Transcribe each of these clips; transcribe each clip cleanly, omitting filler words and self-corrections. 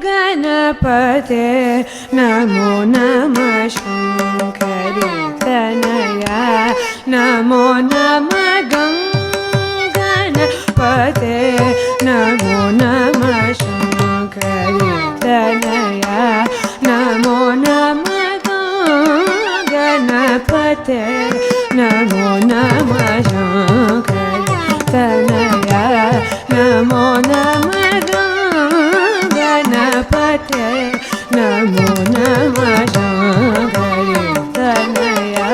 गणपते नमो नमः शंकरी तनया नमो नमः गणपते नमो नमः शंकरी तनया नमो नमः गणपते नमो नमः शंकरी तनया नमो नमः गणपते नमो नमः शंकरी तनया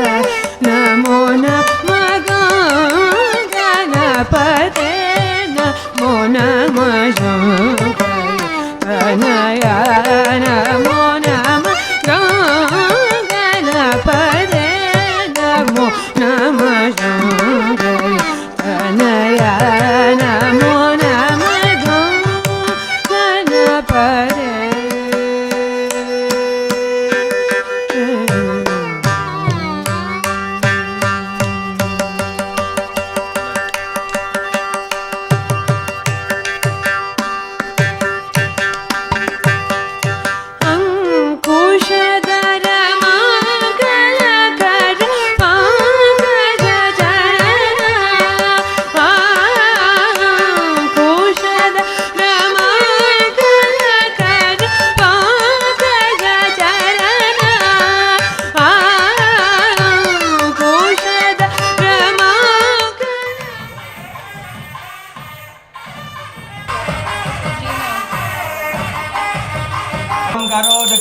नमो नमः गणपते नमो नमः शंकरी तनया नमो नमः गणपते नमो नमः शंकरी तनया नमो नमः गणपते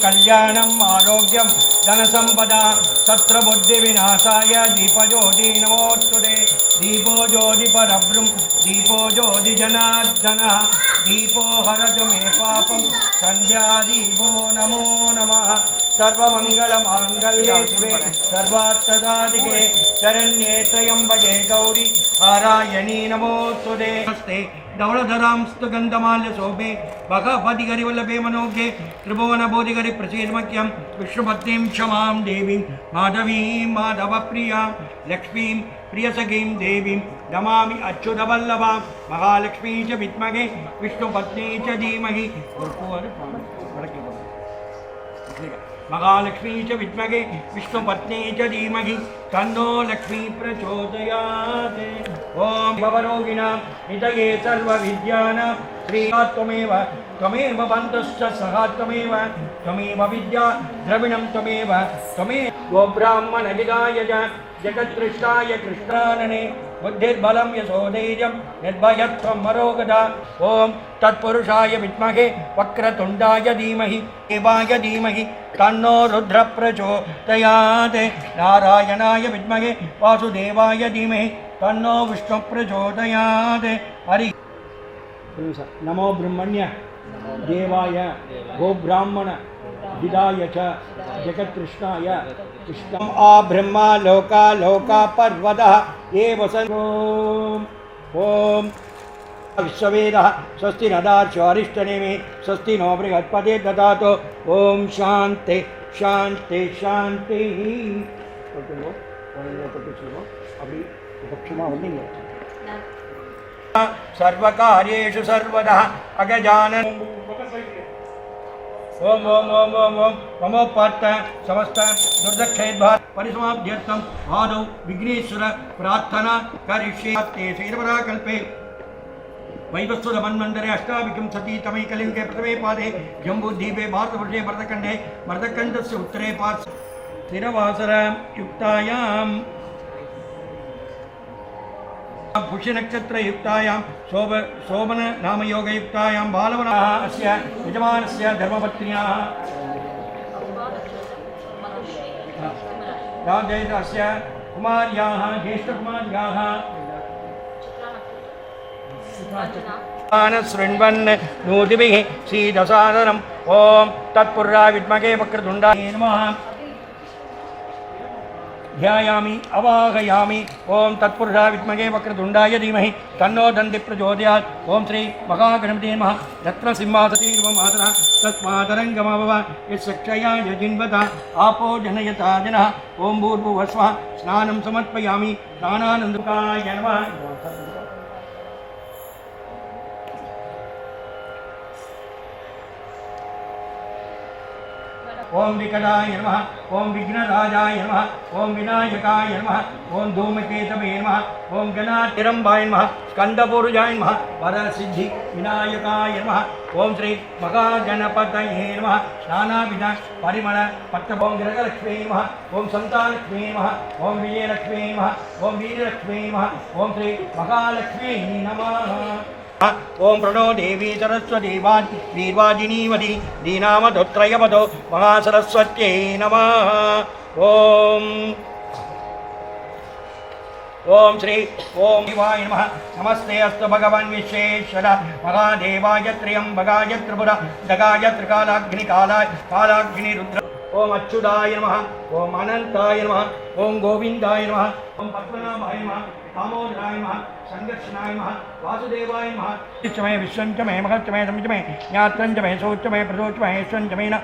कल्याणम् आरोग्यं धनसंपदा शत्रुबुद्धिविनाशाय दीपज्योति नमोस्तुते दीपो ज्योति परब्रह्म दीपो ज्योति जनार्दनः दीपो हरतु मे पापं सन्ध्यादीपो नमो नमः सर्वमङ्गलमाङ्गल्ये शिवे सर्वार्थसाधिके शरण्ये त्र्यम्बके गौरी नारायणी नमोस्तुते धवलधरांस्तु गन्धमाल्य शोभे भगवति गरिवल्लभे मनोज्ञे त्रिभुवन बोधिगरि प्रसीदमख्यं विष्णुपत्नीं क्षमां देवीं माधवीं माधवप्रियां लक्ष्मीं प्रियसखीं देवीं नमामि अच्युतवल्लभां महालक्ष्मी च विद्महे विष्णुपत्नी च धीमहि महालक्ष्मी च विद्महे विष्णुपत्नी च धीमहि तन्नो लक्ष्मी प्रचोदयात् ओम भवरोगिणां निधये सर्वविद्यानां श्रीत्वमेव त्वमेव बन्धुश्च सखा त्वमेव विद्या द्रविणं त्वमेव गो ब्राह्मणहिताय जगत्कृष्णाय कृष्णानने बुद्धिर्बलं यशोधैर्यं यद्भयत्वं मरोगदा ओम तत्पुरुषाय विद्महे वक्रतुण्डाय धीमहि देवाय धीमहि तन्नो रुद्र प्रचोदयात् नारायणाय विद्महे वासुदेवाय धीमहि तन्नो विष्णु प्रचोदयात् हरि नमो ब्रह्मण्य देवाय गोब्राह्मण हिताय च जगत्कृष्णाय कृष्णम् आ ब्रह्मा लोका लोका पर्वतः ये वसन्तो ओम विश्ववेदः स्वस्ति नदार्चो अरिष्टनेमि स्वस्ति नो बृहस्पति ददातु ओम शान्ति शान्ति शान्ति सर्वकार्येषु सर्वदा अगजानन ओम ओम ओम ओम ओम ममोपात्त समस्त दुर्दक्षेद्भार परिसमाप्त्यर्थम आदौ विघ्नेश्वर प्रार्थना करिष्ये ते श्रीरवराकल्पे वैवस्वत मन्वन्तरे अष्टाविंशति तमे कलियुगे प्रथमे पादे जम्बूद्वीपे भारतवर्षे भरतखण्डस्य उत्तरे पार्श्वे स्थिरवासरयुक्तायां पुष्यनक्षत्रयुक्तायां शोभन नामयोगयुक्तायां बालवनाः अस्य यजमानस्य धर्मपत्न्याः राजैतस्य कुमार्याः ज्येष्ठकुमार्याः शृण्वन् नूतिभिः श्रीदसादनम् ॐ तत्पुरुषाय विद्महे वक्रतुण्डाय नमः ध्यायामि अवाहयामि ओम तत्पुरुषाय विद्महे वक्रतुण्डाय धीमहि तन्नो दन्ति प्रचोदयात् ओम श्री महागणपते नमः रत्नसिंहासनमातरः तस्मादरङ्गमभव यच्छक्षयाय जिन्वता आपो जनयता जनः ओम भूर्भुवस्वः स्नानं समर्पयामि स्नानानन्दकाय नमः ओम विकटाय नमः, ओम विघ्नराजाय नमः, ओम विनायकाय नमः, ओम धूमकेतवे नमः, ओम गणातिरंबाय नमः, स्कंदपूर्जाय नमः, वरसिद्धि विनायकाय नमः, ओम श्री महागणपतये नमः, नानाविध परिमल पट्ट ओम गृहलक्ष्मी नमः, ओम संतानलक्ष्मी नमः, ओम विजयलक्ष्मी नमः, ओम वीरलक्ष्मी नमः, ओम श्री महालक्ष्मी नमः। ओम प्रणो देवी सरस्वती वीरवाजिनीवती दीनामधोत्रयपदो महासरस्वत्यै नमः। ओम ओम श्री ओम शिवाय नमः। नमस्ते अस्तु भगवान् विश्वेश्वर महादेवाय त्र्यंबकाय त्रिपुर दगाय त्रिकालाग्निकालाय कालाग्निरुद्र। ओम अच्युताय नमः, ओम अनंताय नमः, ओम गोविंदाय नमः, ओम पद्मनाभाय नमः, दामोदराय नमः, संघर्षणाय नमः, वासुदेवाय नमः। विश्वमय विश्वंचमय महत्वमय समितमय ज्ञात्रंचमय सोचमय प्रदोषमय ईश्वंचमय न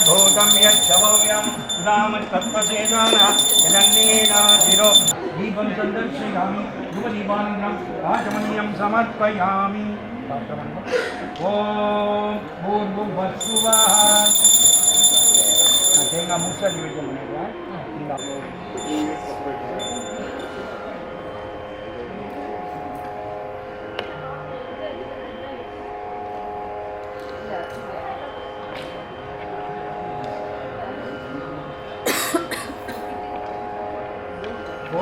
भूतं यच्छवव्यं रामतत्त्वसेनाना यदन्नेनाधिरो दीपं सन्दर्शयामि धूपदीपानन्तरं राजमणीयं समर्पयामि। ओम भूर्भुवस्सुवः தேங்காய் முழுசாக டிவிஷன் பண்ணிடுவேன்.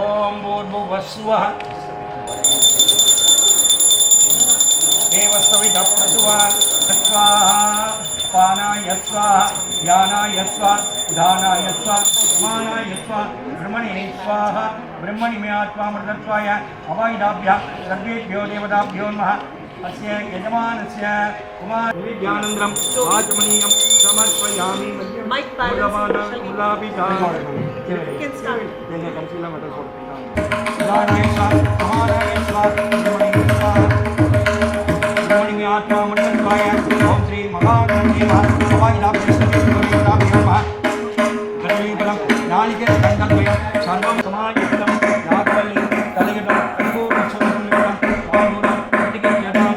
ओम भूर्भुवस्सुवः देवस्तवितः प्रसुवः स्वाहा पानाय स्वाहा ज्ञानाय स्वाहा उदानाय स्वाहा समानाय स्वाहा ब्रह्मणे स्वाहा ब्रह्मणि मे आत्मामृतत्वाय अवायुधाभ्यः सर्वेभ्यो देवताभ्यो नमः। अस्य यजमानस्य कुमार विद्यानन्दं आचमनीयं समर्पयामि। आत्मामृतत्वाय ओम श्री महागणपति नालिकेर संकल्पय सर्वं समायुक्तं यागवल्ली तलगितं पूर्णसुन्दरं पादुरं प्रतिज्ञातं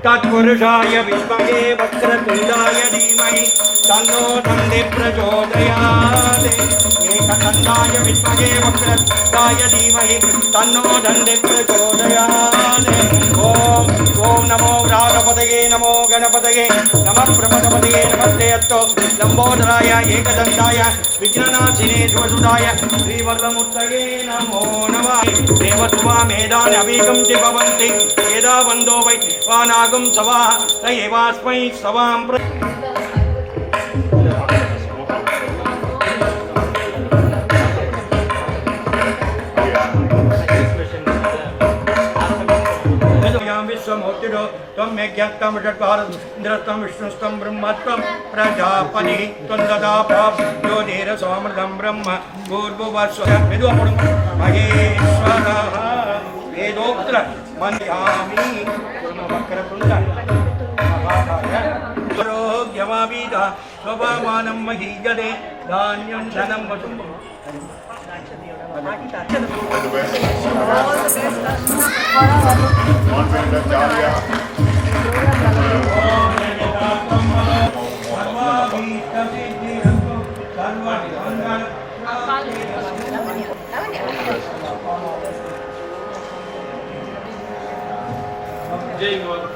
तत्पुरुषाय विद्महे वक्रतुण्डाय धीमहि तन्नो दन्ति प्रचोदयात्। एकदन्ताय विद्महे वक्रतुण्डाय धीमहि तन्नो दन्ति प्रचोदयात्। ओम ओम नमो राघपतये नमो गणपतये नमः प्रपदपतये नमस्ते अस्तु लंबोदराय एकदन्ताय विघ्ननाशिने शिवसुताय श्रीवरदमूर्तये नमो नमः। देवत्वा मेधान अवीकं च भवन्ति यदा वन्दो वै वानागं सवाः त एवास्मै सवां विश्वमूर्तिरो त्वं मेघ्यत्तं षट्भारन्द्रस्तं विष्णुस्तं ब्रह्मत्वं प्रजापतिः त्वं ददा ज्योतिरसोमृतं ब्रह्म भूर्भुवस्सुः महेश्वरः वेदोक्त मन्यामि वक्रतुण्ड आरोग्यमावीदा स्वभावानं महीयते धान्यं धनं वसुं जय गुरु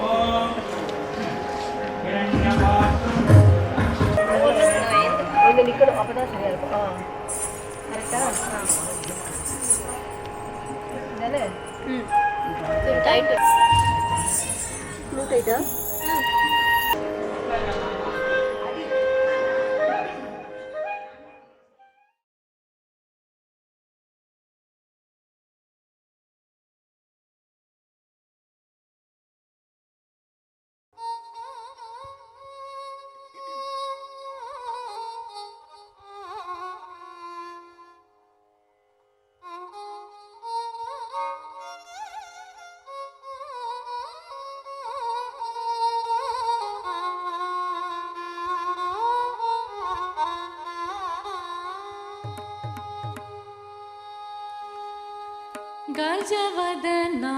ओम இங்க நிக்கணும் அப்பதான் சரியா இருக்கும். கரெக்டா தானே? டைட் ப்ளூ டைட்டா गजवदना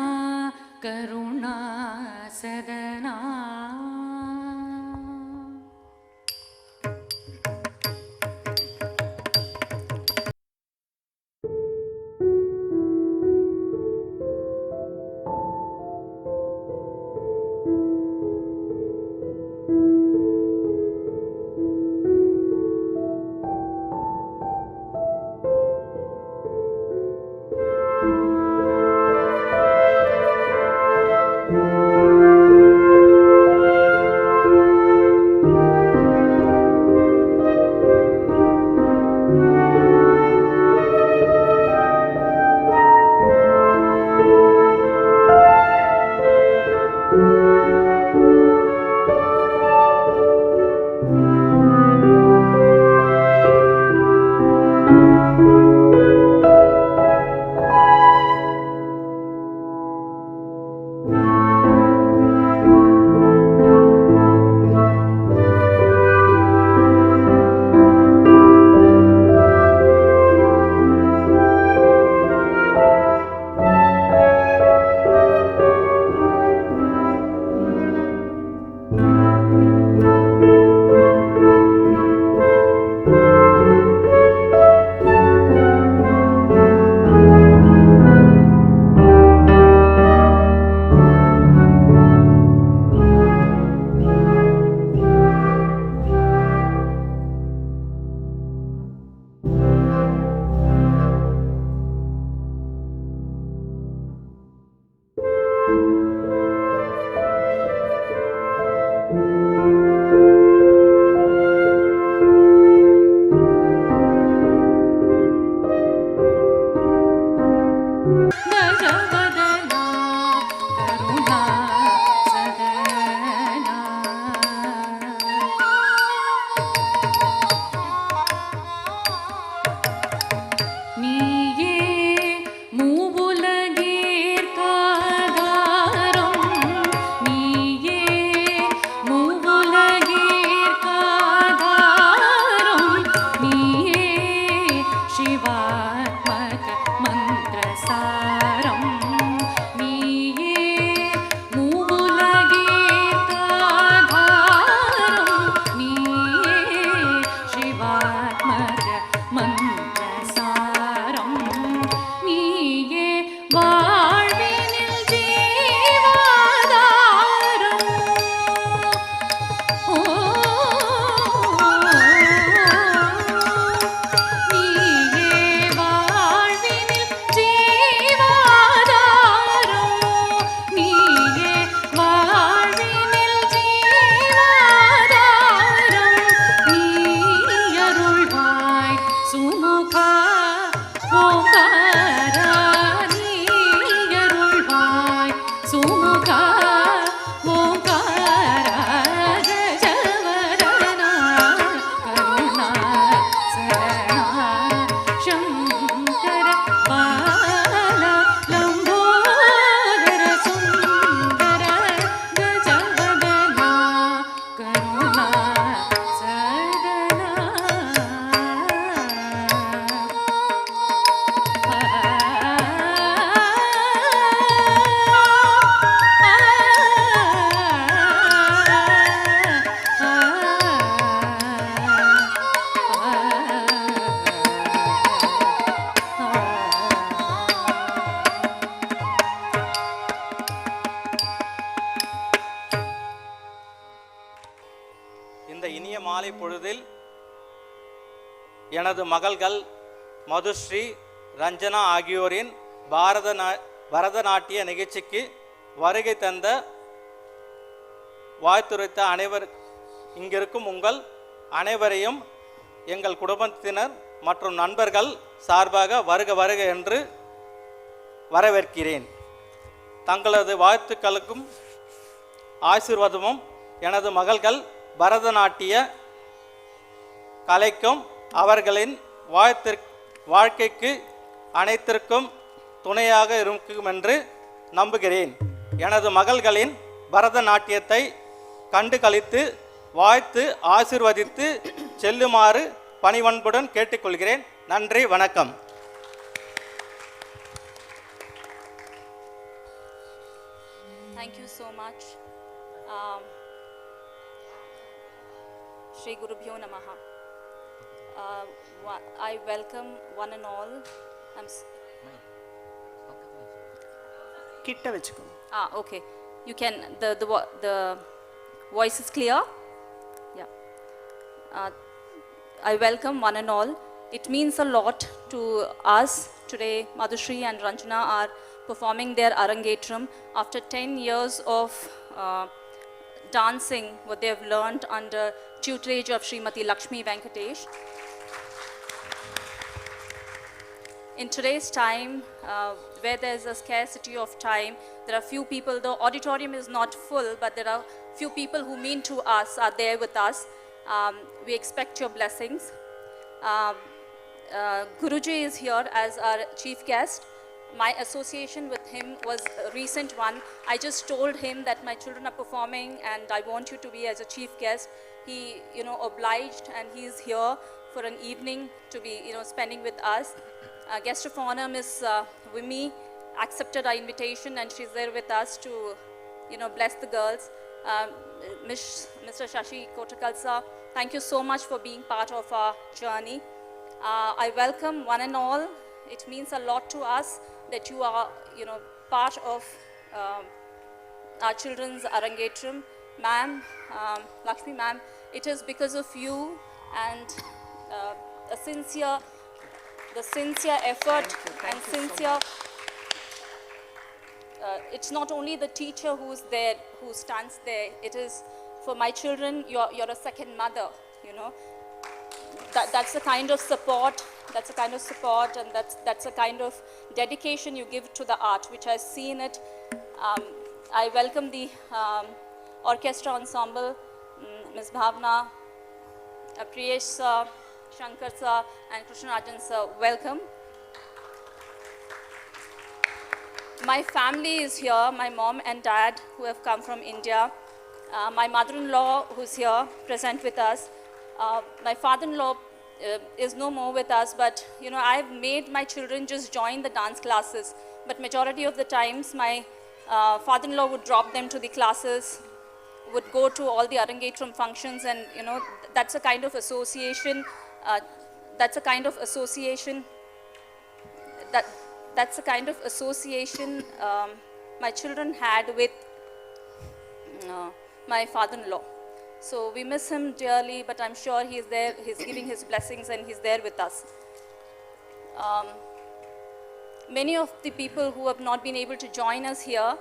करुणा सदना மாலை பொழுதில் எனது மகள்கள் மதுஸ்ரீ ரஞ்சனா ஆகியோரின் பரதநாட்டிய நிகழ்ச்சிக்கு வருகை தந்த வாழ்த்துரைத்த அனைவர் இங்கிருக்கும் உங்கள் அனைவரையும் எங்கள் குடும்பத்தினர் மற்றும் நண்பர்கள் சார்பாக வருக வருக என்று வரவேற்கிறேன். தங்களது வாழ்த்துக்களுக்கும் ஆசீர்வாதமும் எனது மகள்கள் பரதநாட்டிய கலைக்கும் அவர்களின் வாழ்க்கைக்கு அனைத்திற்கும் துணையாக இருக்கும் என்று நம்புகிறேன். எனது மகள்களின் பரதநாட்டியத்தை கண்டு களித்து வாழ்த்து ஆசீர்வதித்து செல்லுமாறு பணிவன்புடன் கேட்டுக்கொள்கிறேன். நன்றி, வணக்கம். Thank you so much. Um, Shri Gurubhyo Namaha. I welcome one and all. Kitta vechukko. Okay. You can, the voice is clear? Yeah. I welcome one and all. It means a lot to us today. Madhushri and Ranjana are performing their Arangetram after 10 years of dancing, what they have learned under tutelage of Srimati Lakshmi Venkatesh. In today's time, where there's a scarcity of time, there are few people, the auditorium is not full, but there are few people who mean to us are there with us. We expect your blessings. Guruji is here as our chief guest. My association with him was a recent one. I just told him that my children are performing and I want you to be as a chief guest. He, obliged, and he is here for an evening to be, spending with us. Guest of honor, Miss Vimy, accepted our invitation and she's there with us to, bless the girls. Mr. Shashi Kotakalsa, thank you so much for being part of our journey. I welcome one and all. It means a lot to us that you are, part of our children's Arangetram. Ma'am, Lakshmi ma'am, it is because of you and the sincere effort and sincere. It's not only the teacher who's there, who stands there. It is for my children. You're a second mother. That's the kind of support. That's the kind of support, and that's the kind of dedication you give to the art, which has seen it. I welcome the orchestra ensemble, Ms. Bhavna, Priyesh sir, Shankar sir, and Krishnarajan sir. Welcome. My family is here, my mom and dad who have come from India, my mother-in-law who's here, present with us. My father-in-law is no more with us, but I've made my children just join the dance classes. But majority of the times, my father-in-law would drop them to the classes, would go to all the Arangetram functions, and that's a kind of association. That's a kind of association. That's the kind of association my children had with my father-in-law. So we miss him dearly, but I'm sure he's there, he's giving his blessings and he's there with us. Many of the people who have not been able to join us here,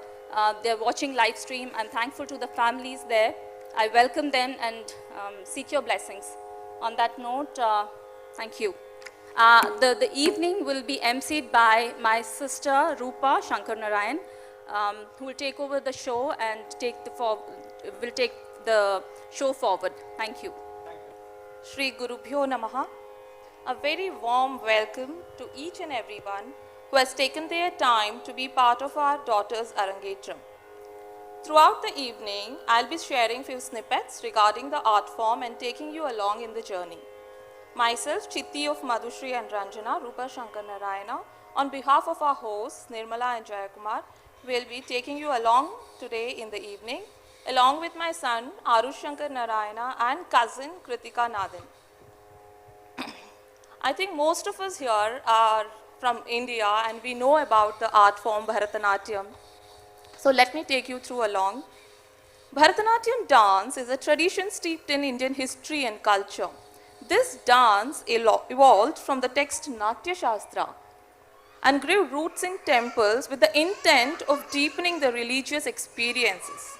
they're watching live stream. I'm thankful to the families there. I welcome them and seek your blessings. On that note, thank you. The evening will be emceed by my sister Rupa Shankar Narayan, who will take over the show and will take the show forward. Thank you. Shri Gurubhyo Namaha. A very warm welcome to each and everyone who has taken their time to be part of our daughter's Arangetram. Throughout the evening, I'll be sharing few snippets regarding the art form and taking you along in the journey. Myself, Chitti of Madhushri and Ranjana, Rupa Shankar Narayana, on behalf of our hosts, Nirmala and Jayakumar, will be taking you along today in the evening, along with my son, Arush Shankar Narayana, and cousin, Kritika Nathan. I think most of us here are from India and we know about the art form Bharatanatyam. So let me take you through along. Bharatanatyam dance is a tradition steeped in Indian history and culture. This dance evolved from the text Natya Shastra and grew roots in temples with the intent of deepening the religious experiences.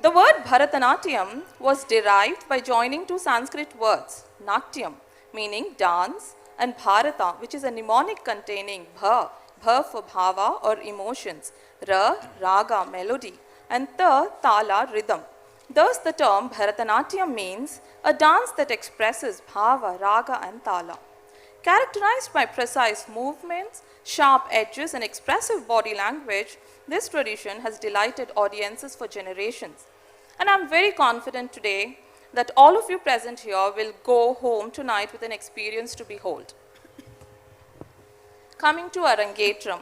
The word Bharatanatyam was derived by joining two Sanskrit words, Natyam, meaning dance, and Bharata, which is a mnemonic containing Bha for bhava or emotions, Ra, raga, melody, and Tala, rhythm. Thus the term Bharatanatyam means a dance that expresses bhava, raga, and tala. Characterized by precise movements, sharp edges, and expressive body language, this tradition has delighted audiences for generations. And I'm very confident today that all of you present here will go home tonight with an experience to behold. Coming to Arangetram.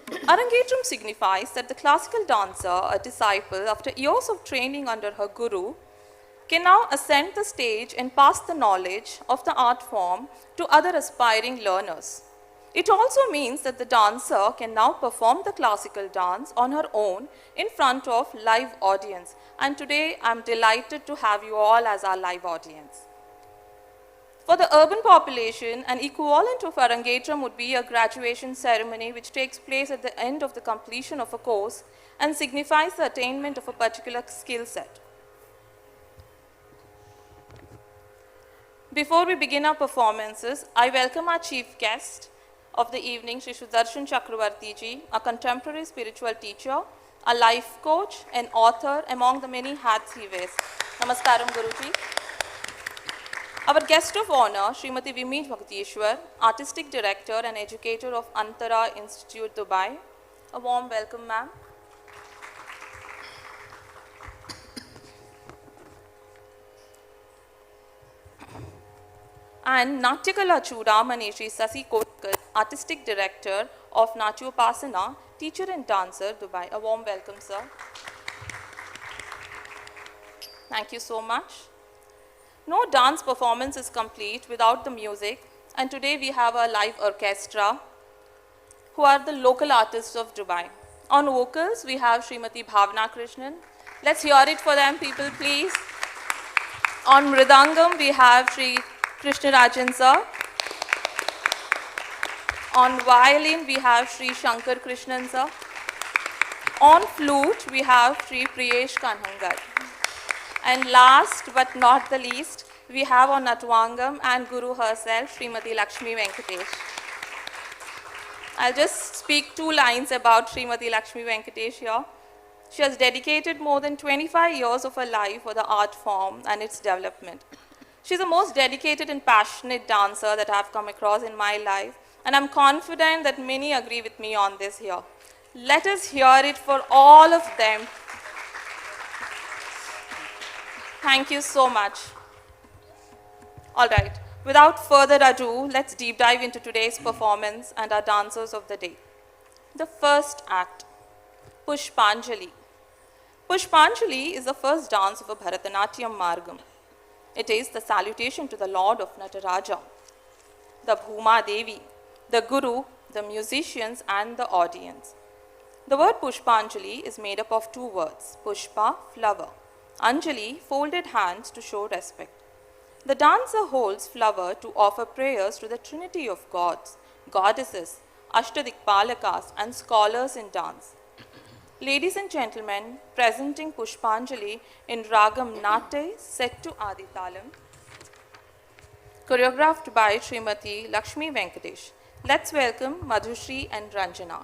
Arangetram signifies that the classical dancer, a disciple, after years of training under her guru, can now ascend the stage and pass the knowledge of the art form to other aspiring learners. It also means that the dancer can now perform the classical dance on her own in front of live audience. And today I'm delighted to have you all as our live audience. For the urban population, an equivalent of Arangetram would be a graduation ceremony which takes place at the end of the completion of a course and signifies the attainment of a particular skill set. Before we begin our performances, I welcome our chief guest of the evening, Sri Sudarshan Chakravarti ji, a contemporary spiritual teacher, a life coach, an author, among the many hats he wears. Namaskaram, Guruji. Our guest of honor, Srimati Vimi Bhaktishwar, Artistic Director and Educator of Antara Institute, Dubai. A warm welcome, ma'am. And Natyakala Chudamani Sri Sasi Kotkar, Artistic Director of Natyopasana, Teacher and Dancer, Dubai. A warm welcome, sir. Thank you so much. No dance performance is complete without the music, and today we have a live orchestra who are the local artists of Dubai. On vocals, we have Srimati Bhavna Krishnan. Let's hear it for them, people, please. On Mridangam, we have Sri Krishna Rajan sir. On violin, we have Sri Shankar Krishnan sir. On flute, we have Sri Priyesh Kanhangar. And last but not the least, we have on Natwangam and Guru herself, Srimati Lakshmi Venkatesh. I'll just speak 2 lines about Srimati Lakshmi Venkatesh here. She has dedicated more than 25 years of her life for the art form and its development. She's the most dedicated and passionate dancer that I've come across in my life, and I'm confident that many agree with me on this here. Let us hear it for all of them. Thank you so much. All right, without further ado, let's deep dive into today's performance and our dancers of the day. The first act, Pushpanjali. Pushpanjali is the first dance of a Bharatanatyam Margam. It is the salutation to the Lord of Nataraja, the Bhuma Devi, the Guru, the musicians, and the audience. The word Pushpanjali is made up of 2 words, Pushpa, flower, Anjali, folded hands to show respect. The dancer holds flower to offer prayers to the trinity of gods, goddesses, Ashtadikpalakas, and scholars in dance. Ladies and gentlemen, presenting Pushpanjali in Ragam Nate set to Aditalam, choreographed by Srimati Lakshmi Venkatesh. Let's welcome Madhushri and Ranjana.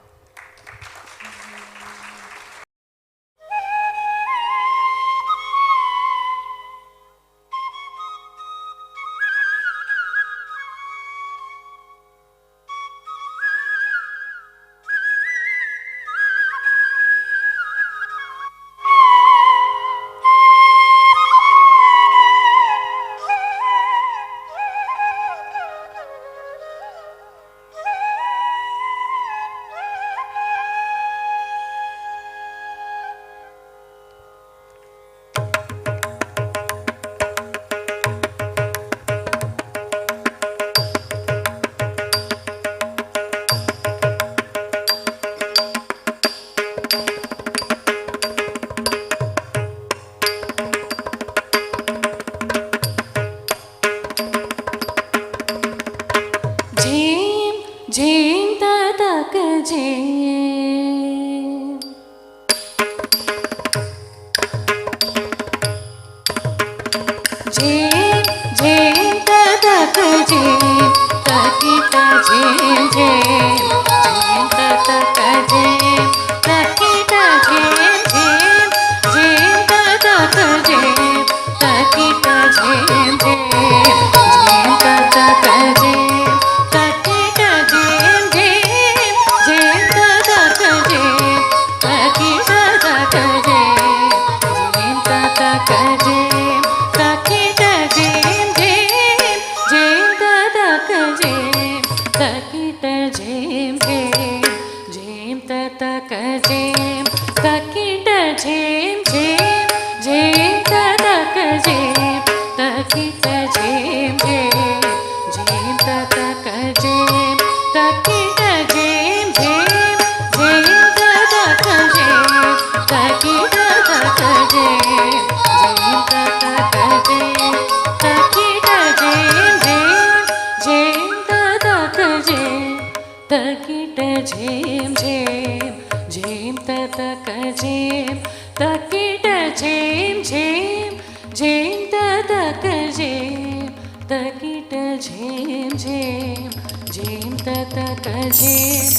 तकिट झेम झेम झेम तक झेम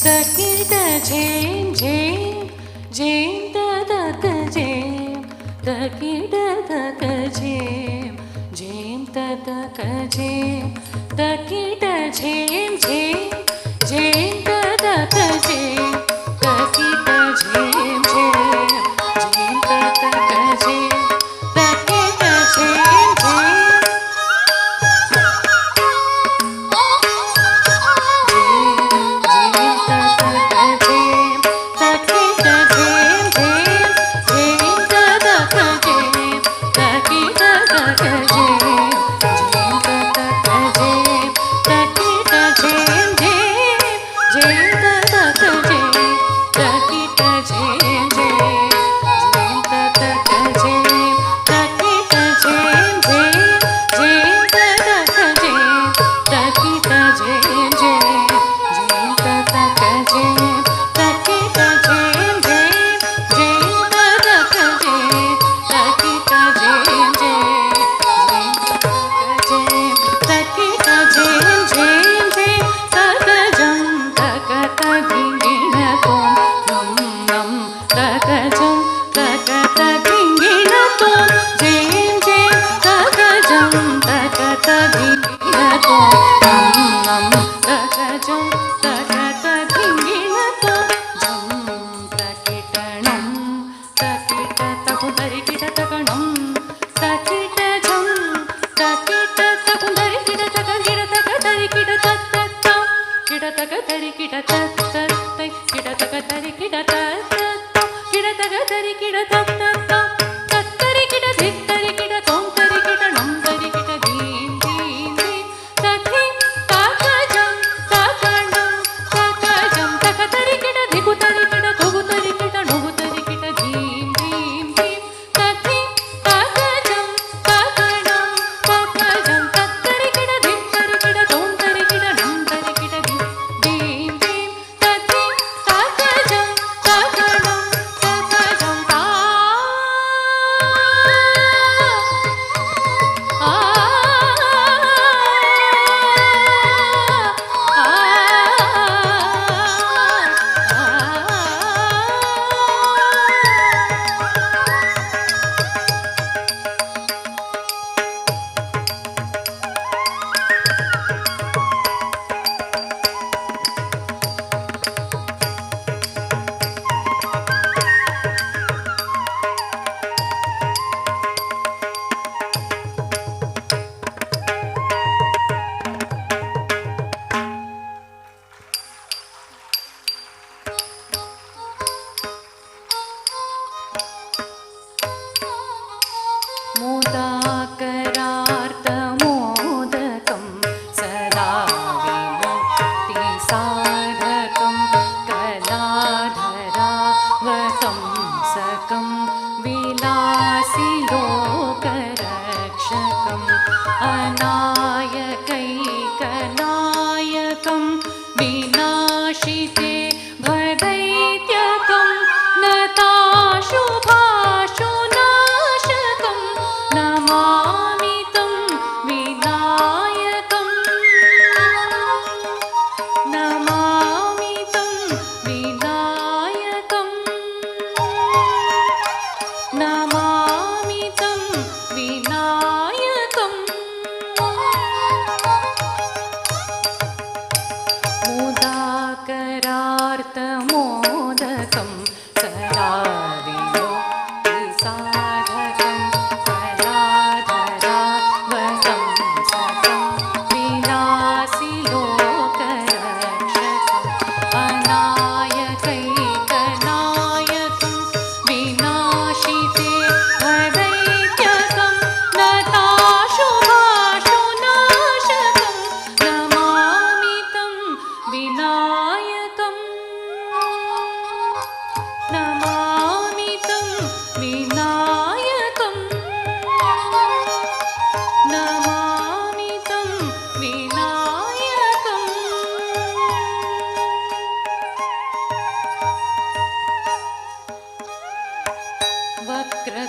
तकिट झेम झेम झेम तक झेम तकिट तक झेम झेम तक झेम तकिट झेम झेम झेम तक झेम तकिट झेम झेम झेम तक झेम तकिट झेम झेम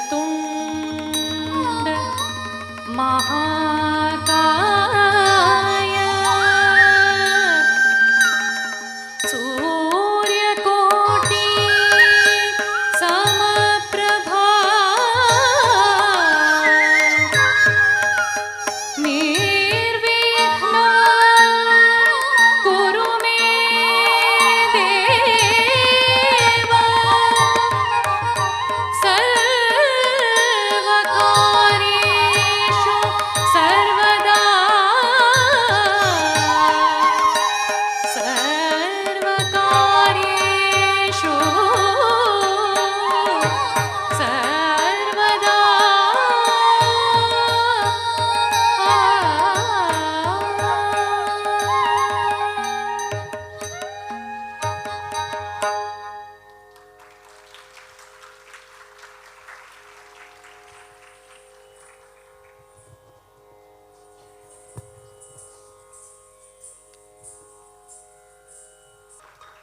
वक्रतुण्ड महाकाय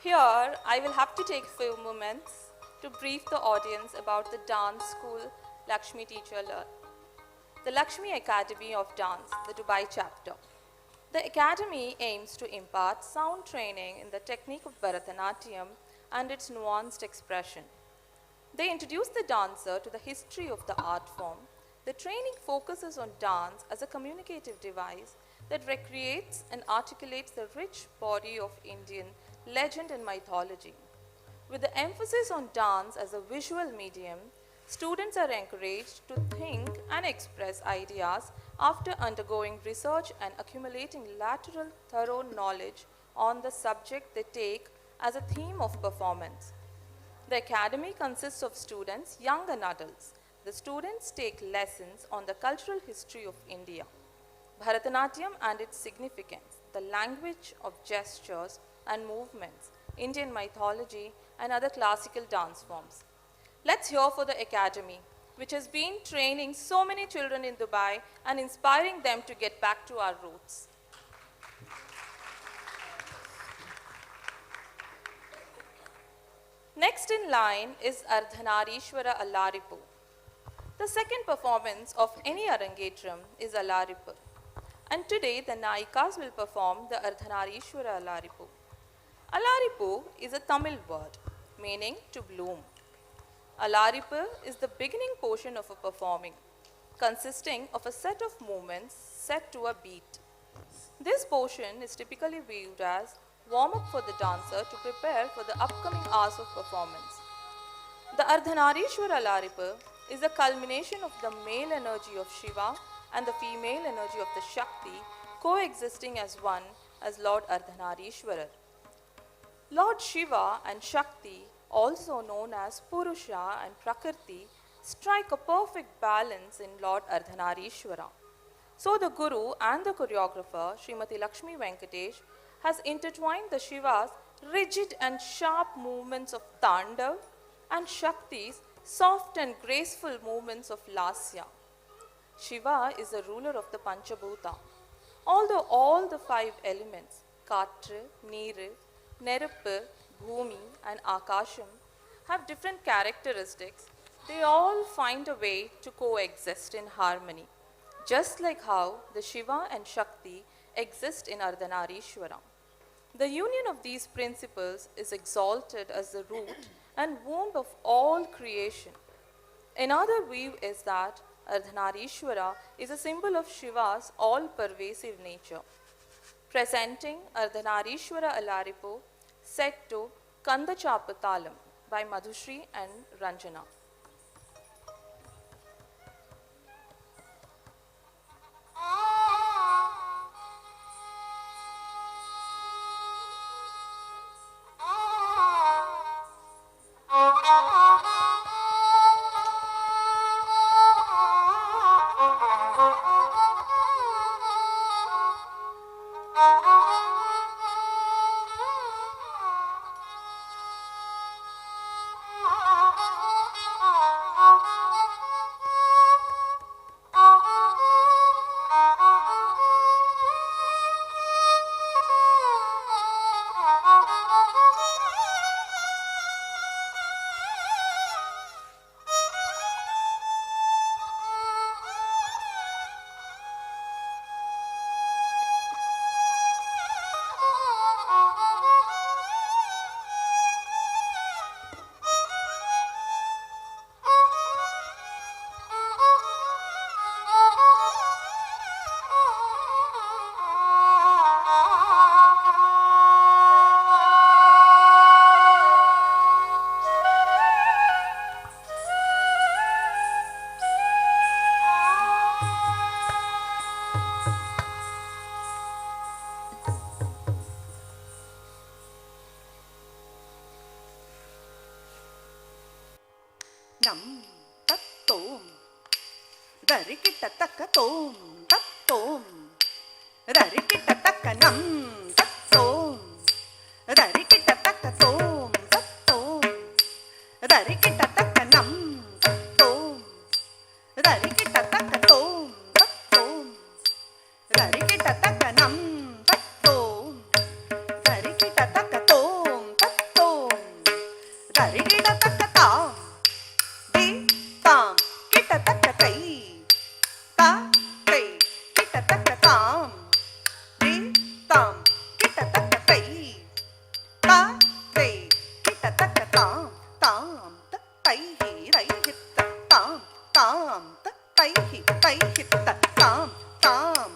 Here, I will have to take a few moments to brief the audience about the dance school Lakshmi teacher learned. The Lakshmi Academy of Dance, the Dubai chapter. The academy aims to impart sound training in the technique of Bharatanatyam and its nuanced expression. They introduce the dancer to the history of the art form. The training focuses on dance as a communicative device that recreates and articulates the rich body of Indian legend and mythology. With the emphasis on dance as a visual medium, students are encouraged to think and express ideas after undergoing research and accumulating lateral thorough knowledge on the subject they take as a theme of performance. The academy consists of students, young and adults. The students take lessons on the cultural history of India, Bharatanatyam and its significance, the language of gestures and movements, Indian mythology and other classical dance forms. Let's hear for the academy, which has been training so many children in Dubai and inspiring them to get back to our roots. Next in line is Ardhanarishwara Allaripu. The second performance of any Arangetram is Allaripu. And today the Nayikas will perform the Ardhanarishwara Allaripu. Allaripu is a Tamil word meaning to bloom. Allaripu is the beginning portion of a performing, consisting of a set of movements set to a beat. This portion is typically viewed as warm-up for the dancer to prepare for the upcoming hours of performance. The Ardhanarishwara Allaripu is a culmination of the male energy of Shiva and the female energy of the Shakti coexisting as one as Lord Ardhanarishwarar. Lord Shiva and Shakti, also known as Purusha and Prakriti, strike a perfect balance in Lord Ardhanarishwara. So the Guru and the choreographer, Srimati Lakshmi Venkatesh, has intertwined the Shiva's rigid and sharp movements of Tandav and Shakti's soft and graceful movements of Lasya. Shiva is the ruler of the Panchabhuta. Although all the five elements, Katra, Neeru, Neruppu, Bhumi and Akasham, have different characteristics, they all find a way to coexist in harmony, just like how the Shiva and Shakti exist in Ardhanarishwara. The union of these principles is exalted as the root and womb of all creation. Another view is that Ardhanarishwara is a symbol of Shiva's all-pervasive nature. Presenting Ardhanarishwara Allaripu set to Kandachapatalam by Madhushri and Ranjana. Nam tat tom, darikita taka tom, tat tom, darikita taka nam, tat tom, darikita taka tom, tat tom, darikita taka nam, tat tom, darikita taka tom, tat tom, darikita taka nam, tat tom, darikita taka tom, tat तैहि तैहि ताम ताम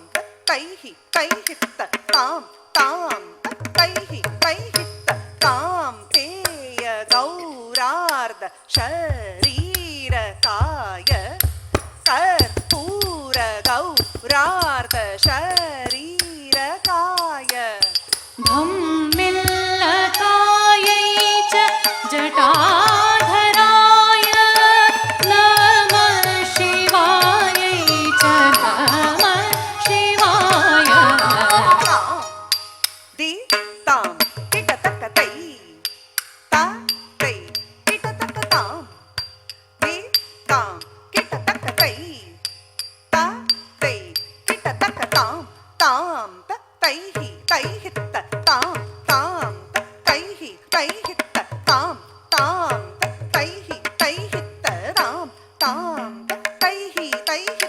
तैहि तैहि ताम ताम तैहि तैहि ताम पेय गौरार्ध शरीर काय कर्पूर गौरार्ध शरीर काय धम्मिल्लकायै च जटाधराय नमः शिवायै च नमः शिवाय दी ताम किटतक तै ता तै किटतक ताम दी ताम किटतक तै ता तै किटतक ताम ताम तैहि तैहि ताम ताम तैहि तैहि ताम ताम तैहि तैहि ताम ताम तैहि तैहि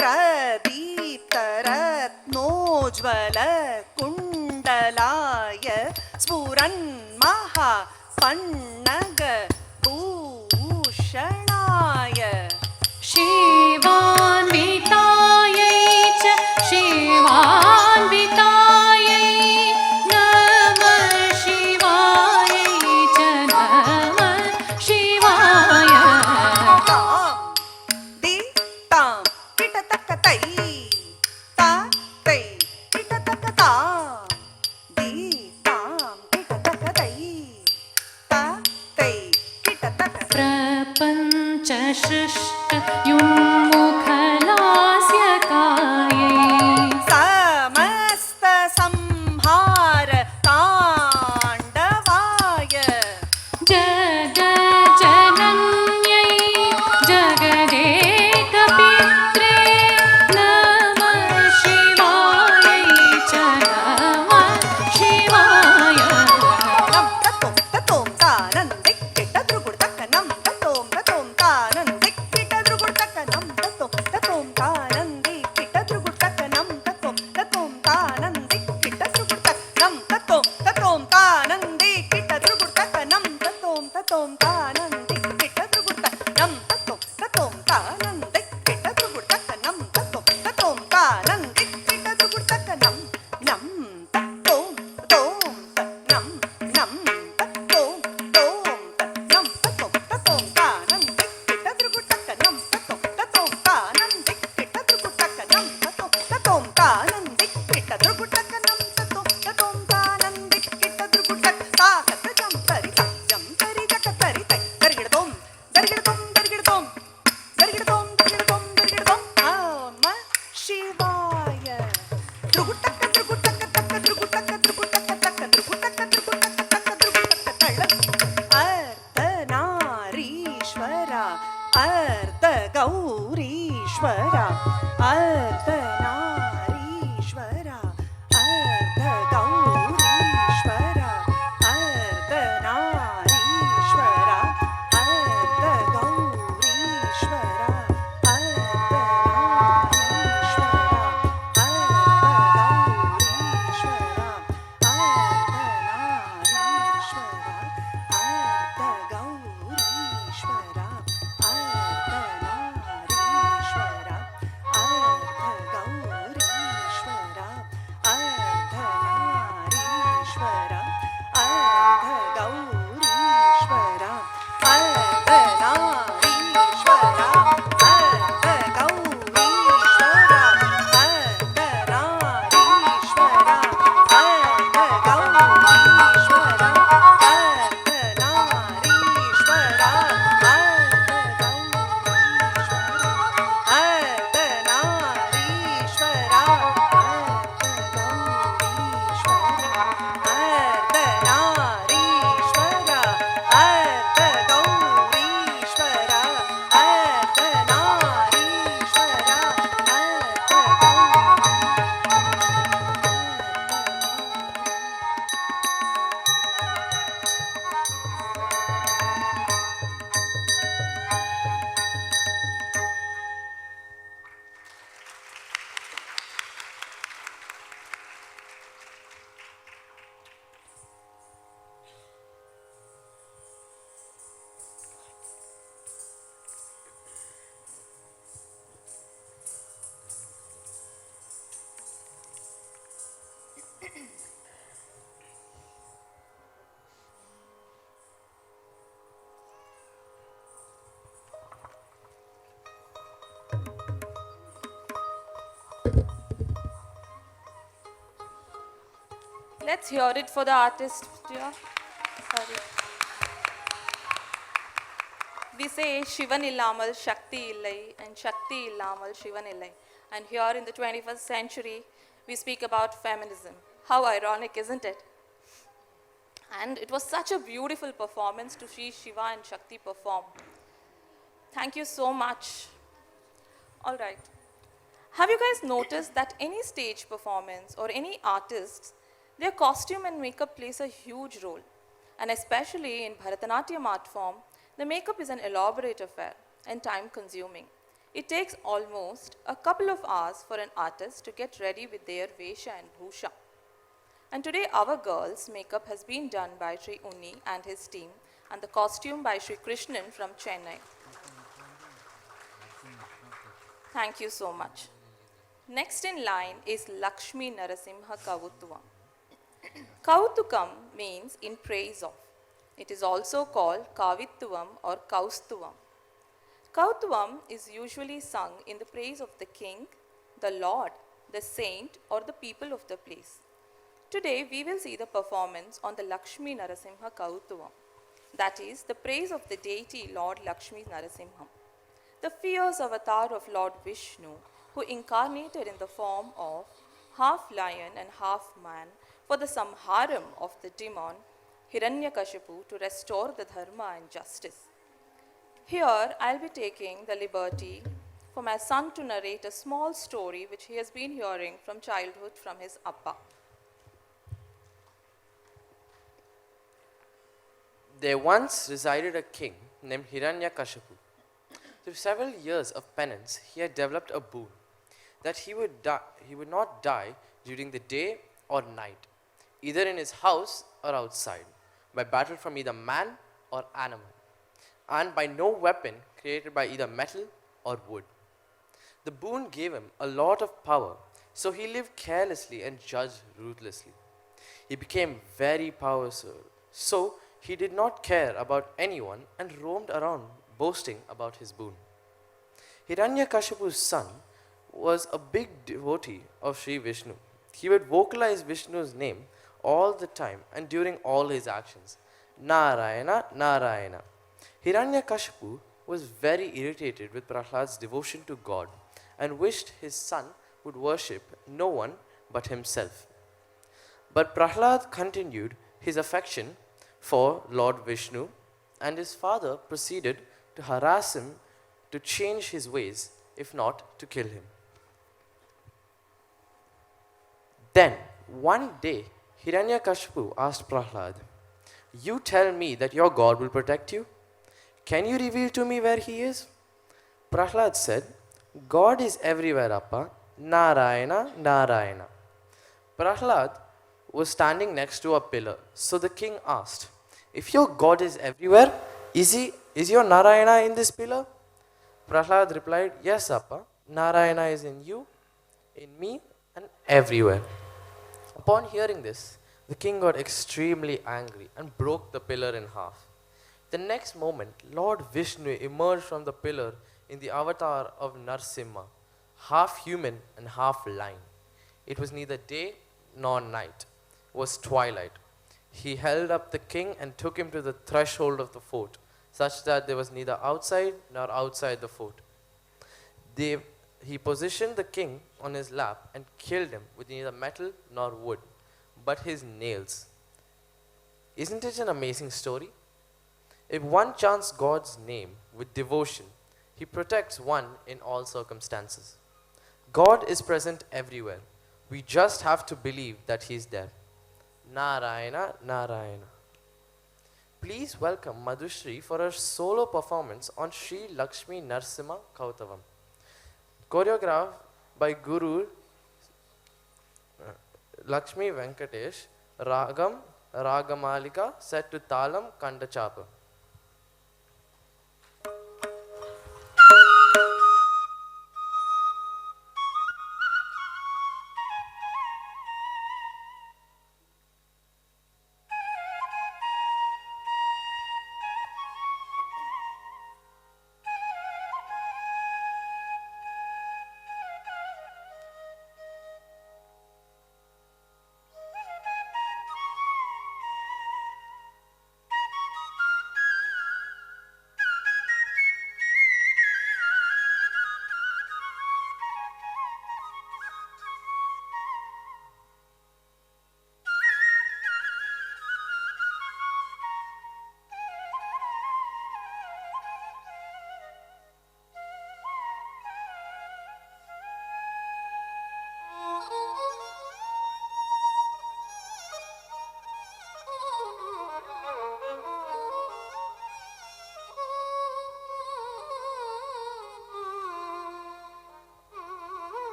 प्रदीप्त रत्नोज्ज्वल कुण्डलाय स्फुरन् महा पन्नग भूषणाय शिवान्वितायै च शिवान्वितायै नमः शिवायै च नमः शिवाय ताम दी ताम किटतक तै ता तै किटतक ताम दी ताम किटतक तै ता तै किटतक प्रपञ्च सृष्ट युन्मुखलास्य कायै समस्त संहार ताण्डवाय जगज्जनन्यै जगदेकपित्रे नमः शिवायै च नमः शिवाय नं ततों ततों तानन्दिक किटद्रुगुडतक नं ततों ततों तानन्दिक किटद्रुगुडतक नं ततों ततों तानन्दिक किटद्रुगुडतक नं ततों ततों तानन्दिक किटद्रुगुडतक नं ततों ततों तानन्दिक किटद्रुगुडतक नं ततों ततों तानन्दिक किटद्रुगुडतक नं ततों ततों तानन्दिक किटद्रुगुडतक नं ततों ततों तानन्दिक किटद्रुगुडतक नं नं ततों ततों नं नं ततों ततों नं ततों ततों तानन्दिक किटद्रुगुडतक नं ततों ततों तानन्दिक किटद्रुगुडतक नं ततों ततों तानन्दिक किटद्रुगुडतक नं ततों ततों तानन्दिक किटद्रुगुडतक ताकत जम तरि जक तरि तै दर्गिडदों दर्गिडदों दर्गिडदों दर्गिडदों दर्गिडदों दर्गिडदों नमः शिवाय द्रुगुडतक द्रुगुडतक तक द्रुगुडतक द्रुगुडतक तक द्रुगुडतक द्रुगुडतक तक द्रुगुडतक तळ अर्धनारीश्वरा अर्धगौरीश्वरा अर्धनारीश्वरा अर्धगौरीश्वरा अर्धनारीश्वरा अर्धगौरीश्वरा अर्धगौरीश्वरा Let's hear it for the artist, dear. Sorry. We say Shivan illamal Shakti illai and Shakti illamal Shivan illai. And here in the 21st century, we speak about feminism. How ironic, isn't it? And it was such a beautiful performance to see Shiva and Shakti perform. Thank you so much. All right. Have you guys noticed that any stage performance or any artists, their costume and makeup plays a huge role? And especially in Bharatanatyam art form, the makeup is an elaborate affair and time consuming. It takes almost a couple of hours for an artist to get ready with their Vesha and Bhusha. And today our girls' makeup has been done by Sri Unni and his team and the costume by Sri Krishnan from Chennai. Thank you so much. Next in line is Lakshmi Narasimha Kavuttuvam. Kautukam means in praise of. It is also called Kavittuvam or Kaustuvam. Kautuvam is usually sung in the praise of the king, the lord, the saint or the people of the place. Today we will see the performance on the Lakshmi Narasimha Kautuvam, that is the praise of the deity Lord Lakshmi Narasimham, the fierce avatar of Lord Vishnu who incarnated in the form of half lion and half man for the samharam of the demon Hiranyakashipu to restore the dharma and justice. Here I'll be taking the liberty for my son to narrate a small story which he has been hearing from childhood from his Appa. There once resided a king named Hiranyakashipu. Through several years of penance, he had developed a boon that he would not die during the day or night, either in his house or outside, by battle from either man or animal, and by no weapon created by either metal or wood. The boon gave him a lot of power, so he lived carelessly and judged ruthlessly. He became very powerful, so he did not care about anyone and roamed around boasting about his boon. Hiranyakashipu's son was a big devotee of Sri Vishnu. He would vocalize Vishnu's name all the time and during all his actions. Narayana, Narayana. Hiranyakashipu was very irritated with Prahlad's devotion to God and wished his son would worship no one but himself. But Prahlad continued his affection for Lord Vishnu, and his father proceeded to harass him to change his ways, if not to kill him. Then, one day, Hiranyakashipu asked Prahlad, "You tell me that your God will protect you? Can you reveal to me where he is?" Prahlad said, "God is everywhere, Appa. Narayana, Narayana." Prahlad was standing next to a pillar, so the king asked, "If your God is everywhere, is your Narayana in this pillar?" Prahlad replied, "Yes, Appa. Narayana is in you, in me, and everywhere." Upon hearing this, the king got extremely angry and broke the pillar in half. The next moment, Lord Vishnu emerged from the pillar in the avatar of Narsimha, half human and half lion. It was neither day nor night. It was twilight. He held up the king and took him to the threshold of the fort, such that there was neither outside nor outside the fort. He positioned the king on his lap and killed him with neither metal nor wood, but his nails. Isn't it an amazing story? If one chants God's name with devotion, he protects one in all circumstances. God is present everywhere. We just have to believe that he is there. Narayana, Narayana. Please welcome Madhushri for her solo performance on Sri Lakshmi Narasimha Kautavam. Choreographed by Guru Lakshmi Venkatesh, Ragam Ragamalika set to Talam Kandachapa.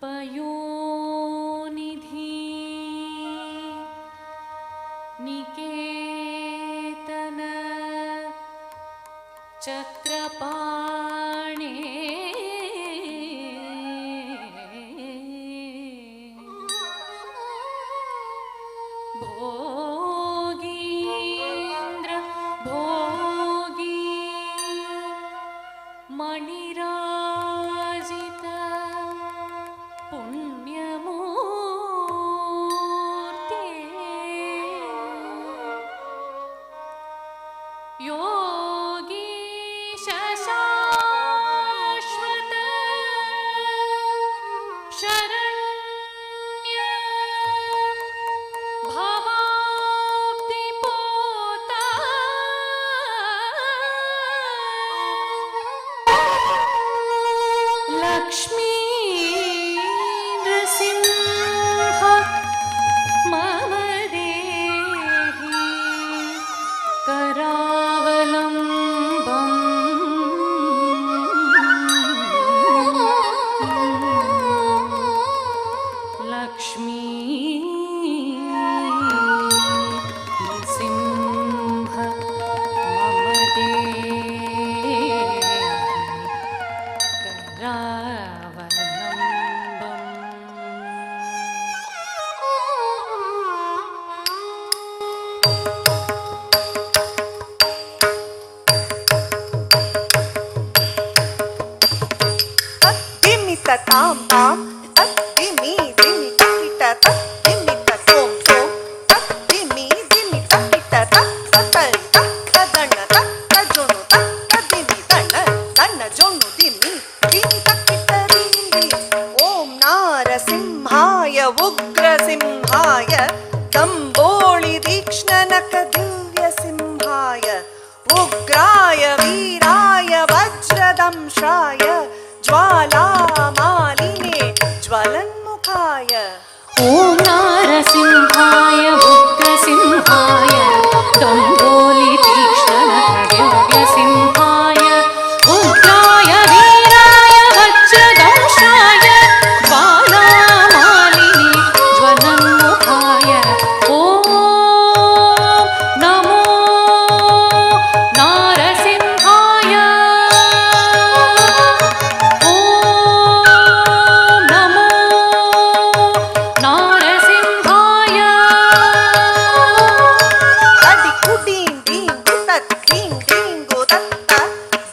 Payonidhi निकेतन चक्रपाणे भोगीन्द्र भोगी मणिराजित पुण्यमूर्ते योगीश शाश्वत शरण्य भवाब्धिपोता लक्ष्मी नृसिंह मम देहि करावलम्बम् लक्ष्मी नृसिंह मम देहि तत्तिमिततां तां तत्तिमि दिमि तकिट तत्तिमित सों सों तत्तिमि दिमि तकिट तत्तरि तत्तदण तत्तजोनु तत्तदिमि दण दण जोनु दिमि दिमि तकिट दिमि ॐ नारसिंहाय उग्रसिंहाय दम्बोळि तीक्ष्णनख दिव्यसिंहाय उग्राय वीराय वज्रदंशाय ज्वालामालिने ज्वलन्मुखाय ॐ नारसिंहाय उग्रसिंहाय दम्भोलि तीक्ष्णनखदिव्यसिंहाय उग्राय वीराय वज्रदंशाय ज्वालामालिने ज्वलन्मुखाय ॐ नमो नारसिंहाय ॐ नमो नारसिंहाय तदि कुडीं डीं गुतत् क्लीं डीं गुतत्त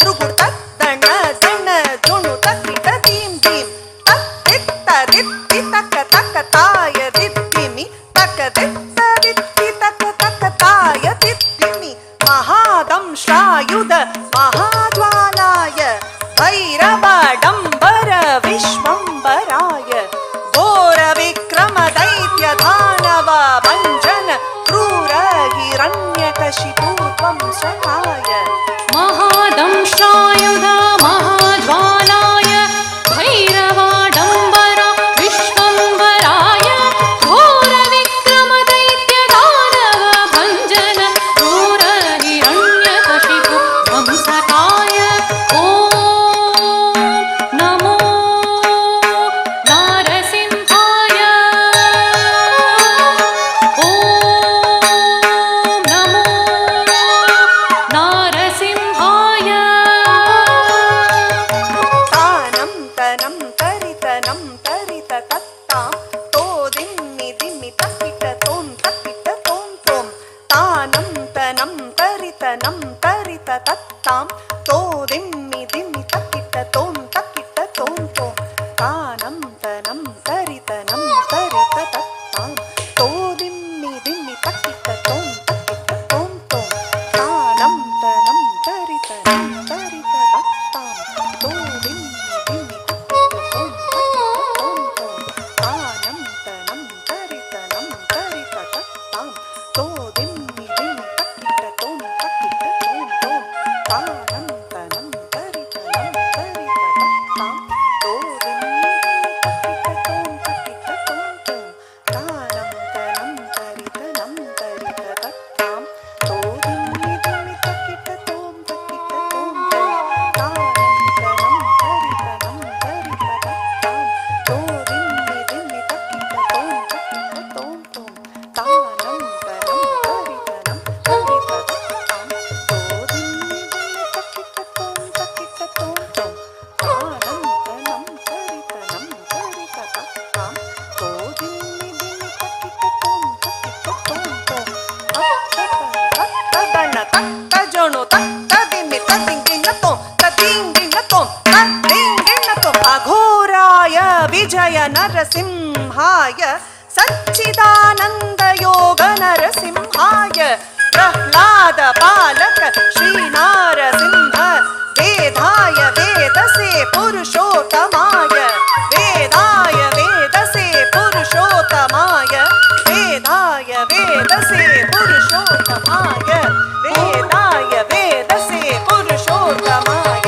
द्रुगुड तत्तण दण जोनु तकिट दीं दीं तत्तित्त दित्ति तक तकताय दित्तिमि तक दित्त दित्ति तक तकताय दित्तिमि महादंशायुध महाज्वालाय भैरवाडम्बर विश्वम्बराय घोरविक्रम दैत्य दानव भञ्जन क्रूर हिरण्यकशिपु ध्वंसकाय महादंशायुध महाज्वालाय भैरवाडम्बर विश्वम्बराय घोरविक्रम दैत्यदानव भञ्जन क्रूर हिरण्यकशिपु ध्वंसकाय ॐ नमो नारसिंहाय ॐ नमो विजय नरसिंहाय सच्चिदानन्द योग नरसिंहाय प्रह्लाद पालक श्री नारसिंह वेदाय वेदसे पुरुषोत्तमाय वेदाय वेदसे पुरुषोत्तमाय वेदाय वेदसे पुरुषोत्तमाय वेदाय वेदसे पुरुषोत्तमाय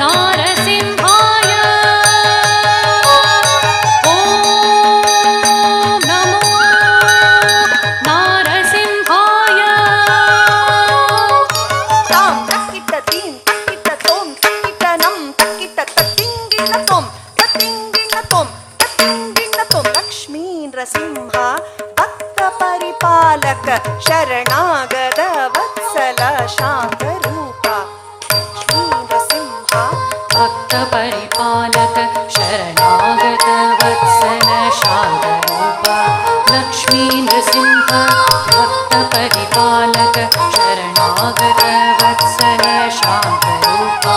नारसिंहाय ॐ नमो नारसिंहाय तां तक्किट तीं तक्किट तों तक्किट नं तक्किट तत्तिंगिण तों लक्ष्मी नृसिंह भक्त परिपालक शरणागत वत्सल शांत रूपा लक्ष्मी नृसिंह भक्त परिपालक शरणागत वत्सल शान्तरूपा लक्ष्मी नृसिंह भक्त परिपालक शरणागत वत्सल शान्तरूपा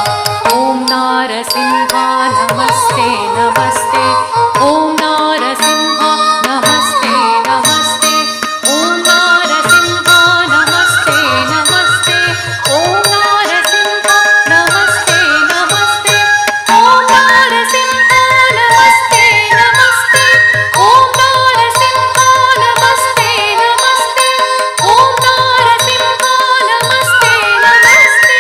ॐ नारसिंहा नमस्ते नमस्ते ॐ नारसिंहा नमस्ते नमस्ते ॐ नारसिंहा नमस्ते नमस्ते ॐ नारसिंहा नमस्ते नमस्ते ॐ नारसिंहा नमस्ते नमस्ते ॐ नारसिंहा नमस्ते नमस्ते ॐ नारसिंहा नमस्ते नमस्ते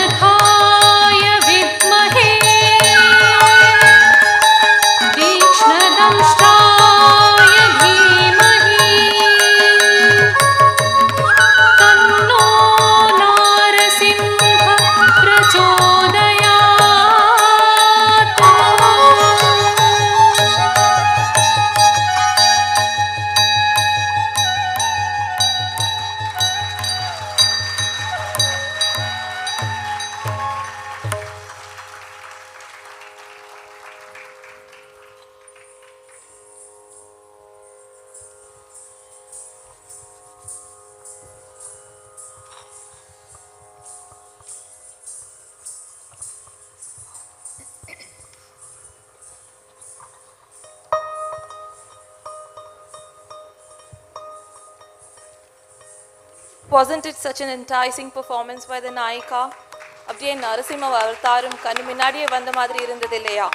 वज्रनखाय विद्महे तीक्ष्णदंष्ट्राय धीमहि तन्नो नारसिंह प्रचोदयात् Wasn't it such an enticing performance by the Nayika? அப்படியே நரசிம்ம அவதாரம் கண்ணு முன்னாடியே வந்த மாதிரி இருந்தது இல்லையா?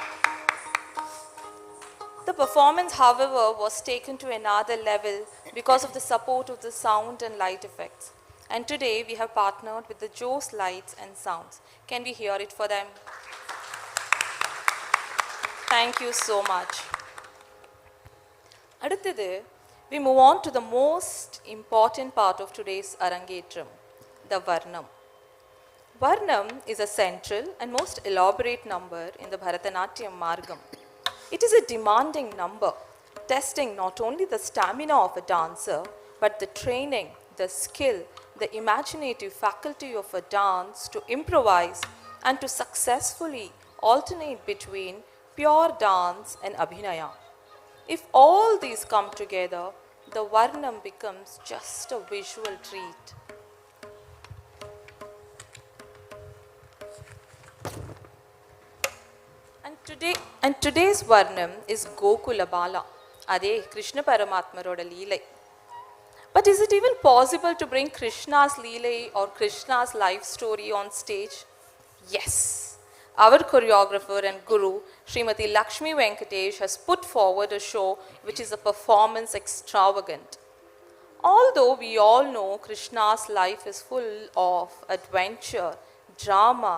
The performance, however, was taken to another level because of the support of the sound and light effects. And today we have partnered with the Joes Lights and Sounds. Can we hear it for them? Thank you so much. அடுத்தது, we move on to the most important part of today's Arangetram, the Varnam. Varnam is a central and most elaborate number in the Bharatanatyam Margam. It is a demanding number, testing not only the stamina of a dancer, but the training, the skill, the imaginative faculty of a dance to improvise and to successfully alternate between pure dance and abhinaya. If all these come together, the Varnam becomes just a visual treat. And today's Varnam is Gokula Bala. Ade Krishna Paramatmaroda Leelai. But is it even possible to bring Krishna's Leelai or Krishna's life story on stage? Yes. Our choreographer and guru, Srimati Lakshmi Venkatesh, has put forward a show which is a performance extravagant. Although we all know Krishna's life is full of adventure, drama,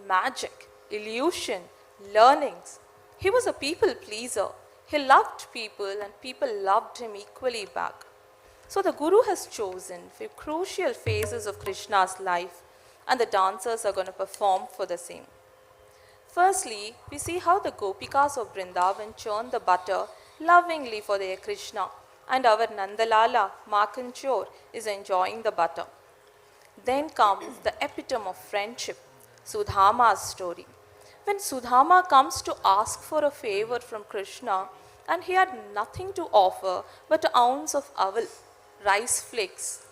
magic, illusion, learnings, he was a people pleaser. He loved people and people loved him equally back. So the guru has chosen few crucial phases of Krishna's life and the dancers are going to perform for the same. Firstly, we see how the Gopikas of Vrindavan churn the butter lovingly for their Krishna, and our Nandalala, Makanchor, is enjoying the butter. Then comes the epitome of friendship, Sudhama's story. When Sudhama comes to ask for a favor from Krishna, and he had nothing to offer but an ounce of aval, rice flakes,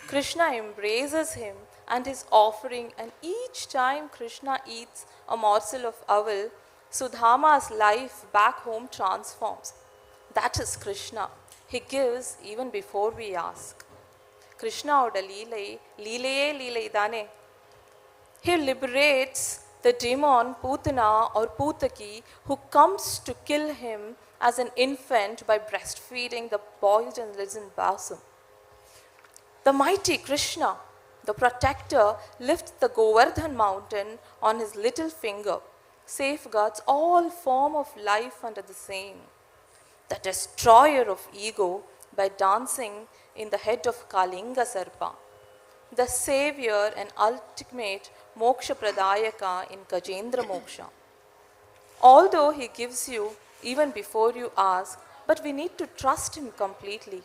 Krishna embraces him and his offering, and each time Krishna eats a morsel of aval, Sudhama's life back home transforms. That is Krishna. He gives even before we ask. Krishna oda leelai, leelaye leelai dane. He liberates the demon Putana or Putaki who comes to kill him as an infant by breastfeeding the poison balsam. The mighty Krishna, the protector, lifts the Govardhan mountain on his little finger, safeguards all form of life under the same. The destroyer of ego by dancing in the head of Kalinga Sarpa. The savior and ultimate moksha pradayaka in Gajendra Moksha. Although he gives you even before you ask, but we need to trust him completely.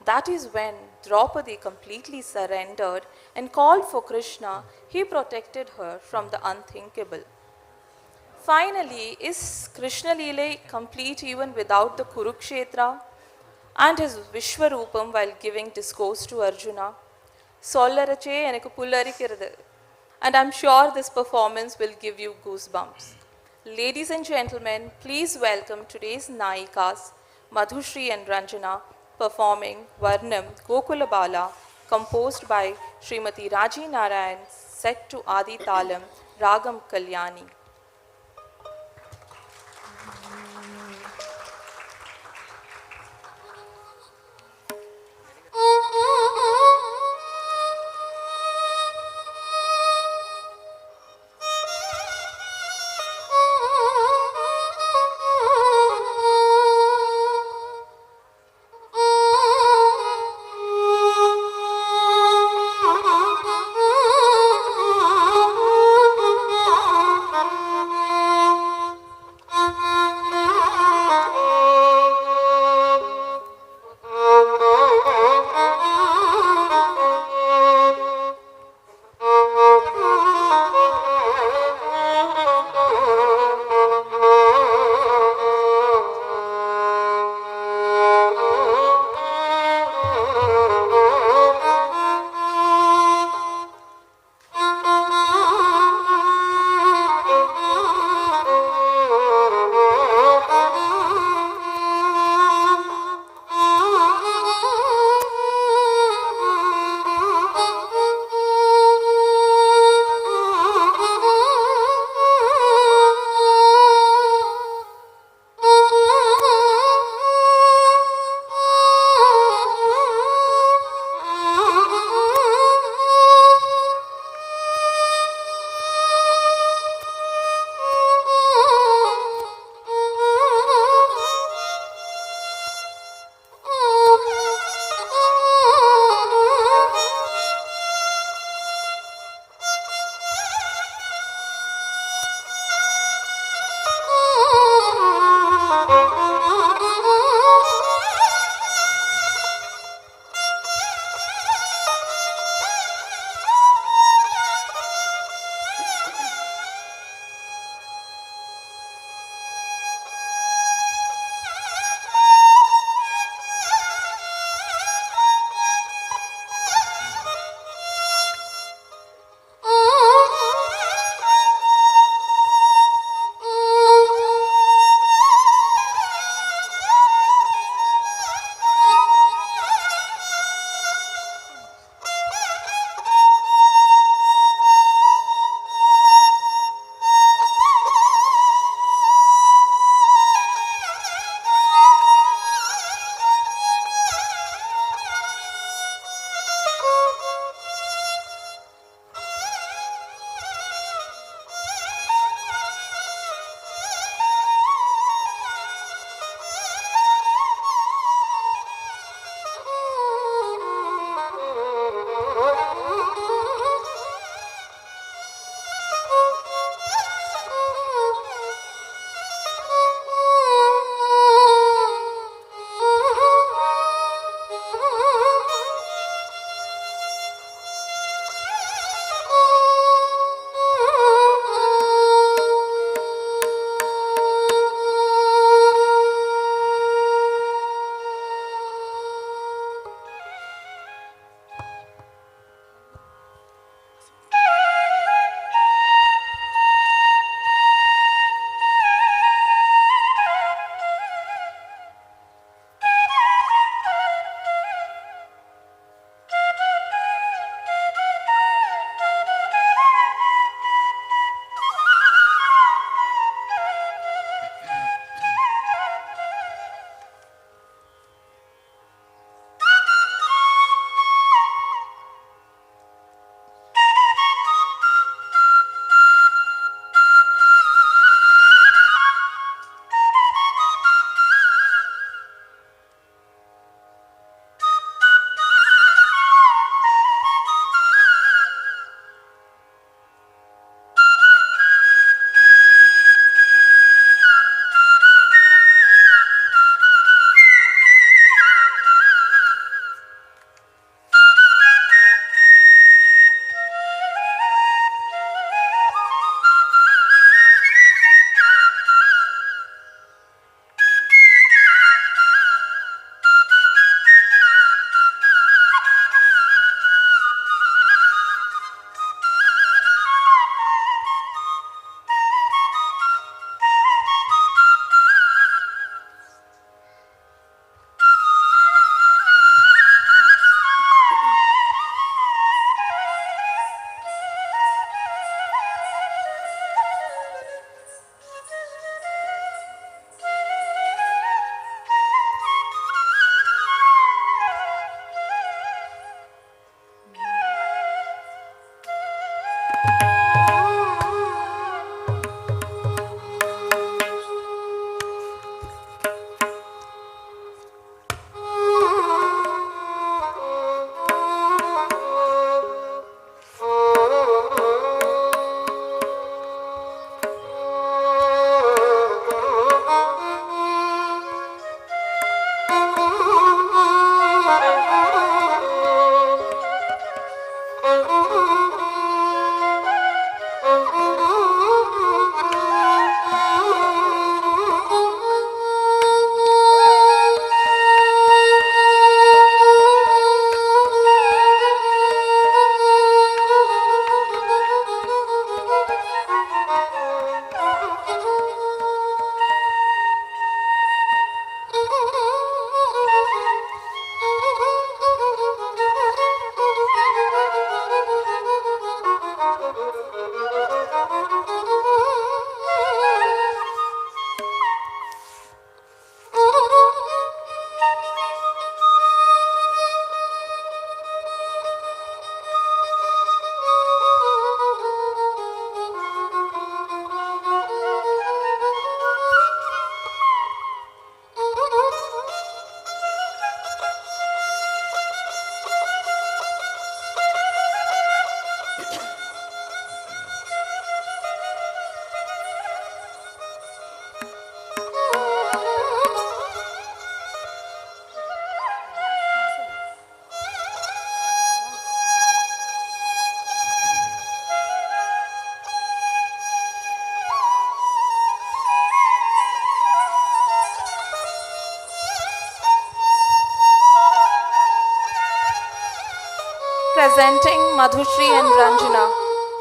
That is when Draupadi completely surrendered and called for Krishna. He protected her from the unthinkable. Finally, is Krishna Leela complete even without the Kurukshetra and his Vishwarupam while giving discourse to Arjuna? Sollarache enaku pullarikiradu. And I'm sure this performance will give you goosebumps. Ladies and gentlemen, please welcome today's Nayikas, Madhushri and Ranjana, performing Varnam Gokula Bala, composed by Srimati Raji Narayan, set to Adi Talam, Ragam Kalyani. Ah presenting Madhushri and Ranjana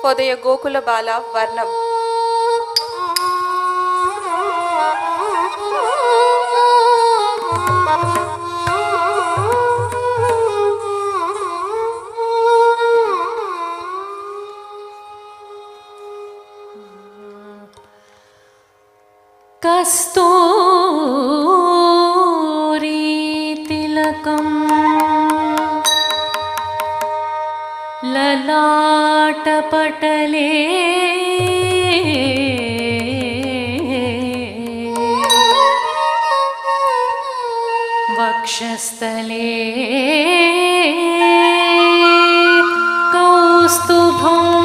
for their Gokula Bala Varnam. कस्तूरीतिलकं ललाटपटले वक्षस्थले कौस्तुभम्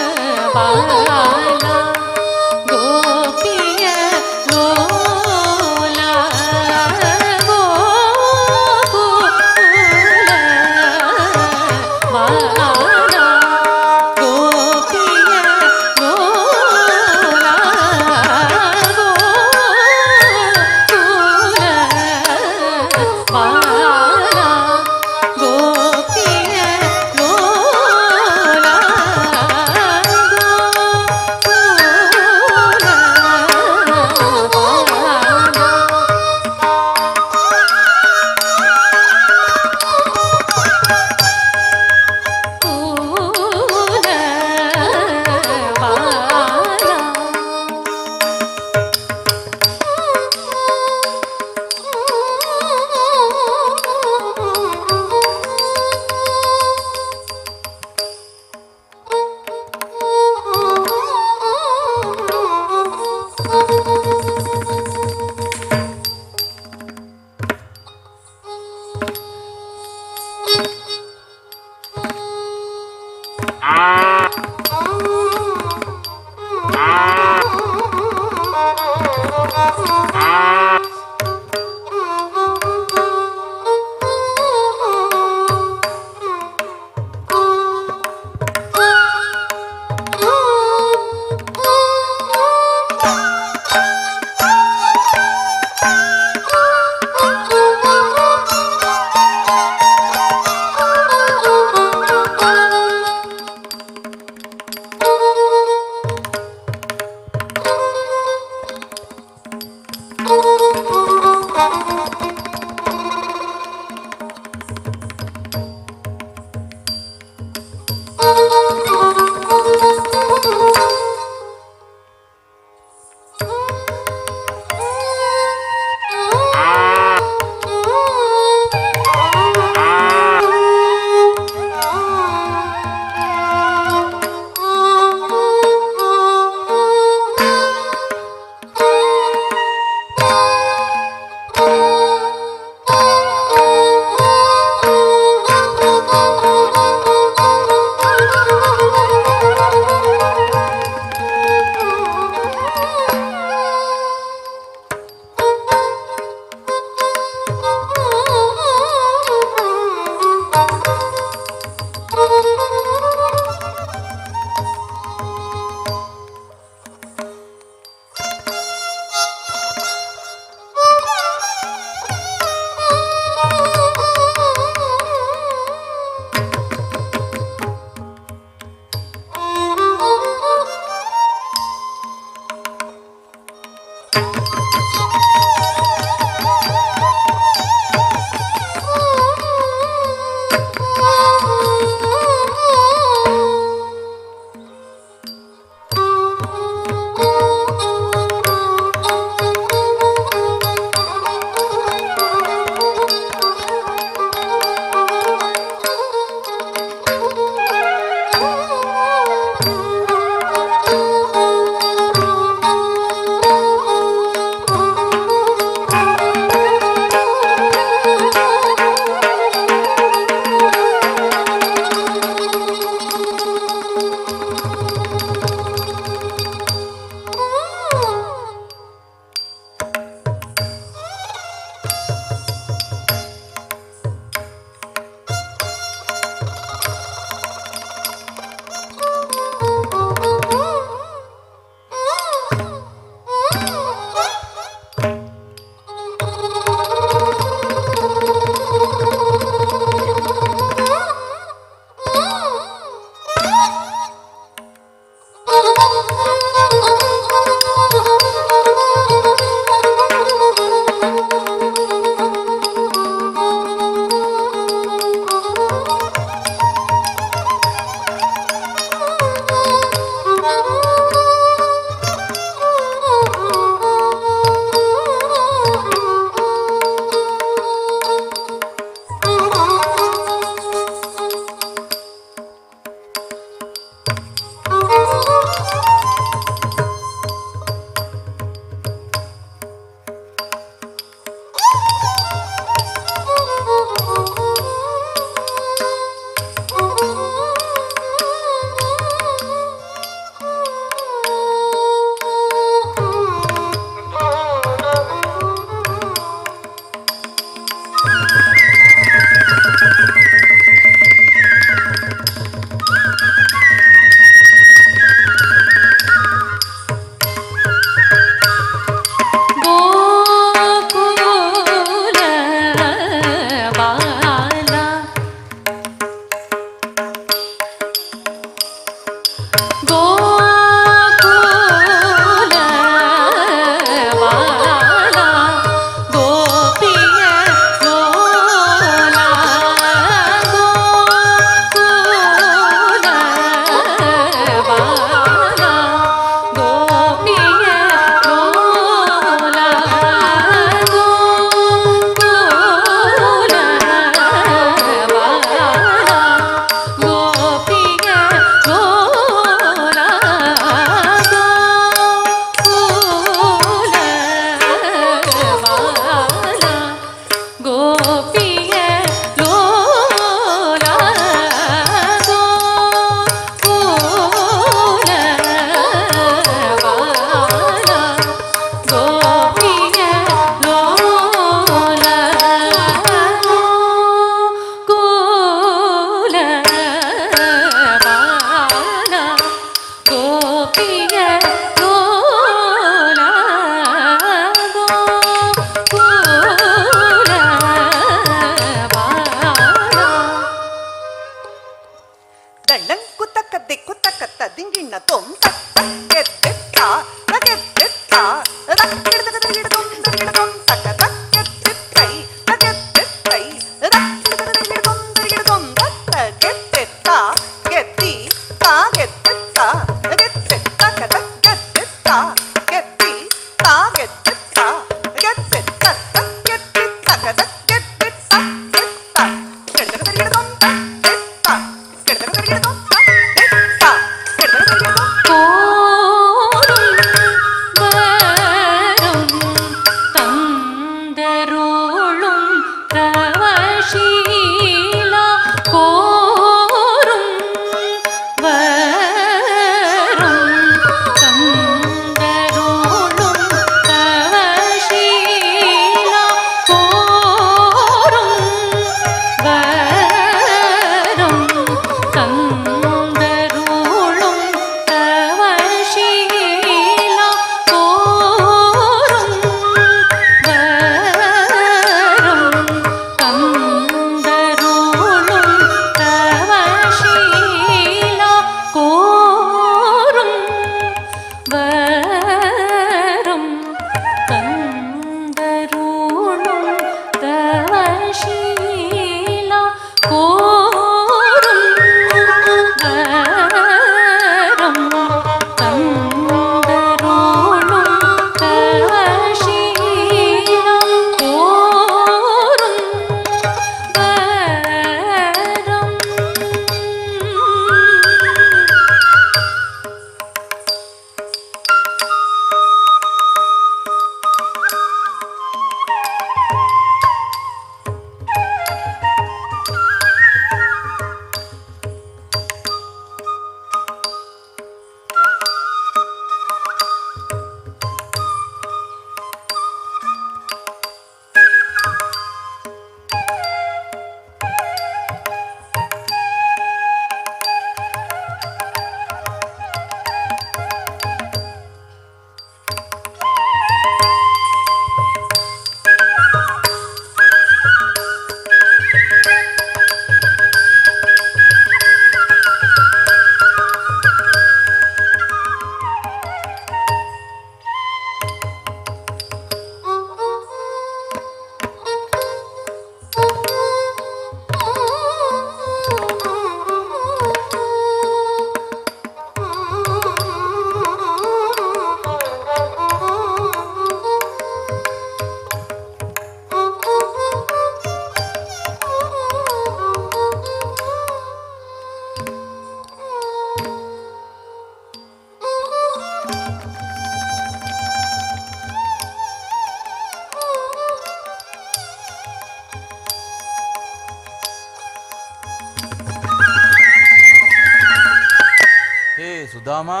Sudhama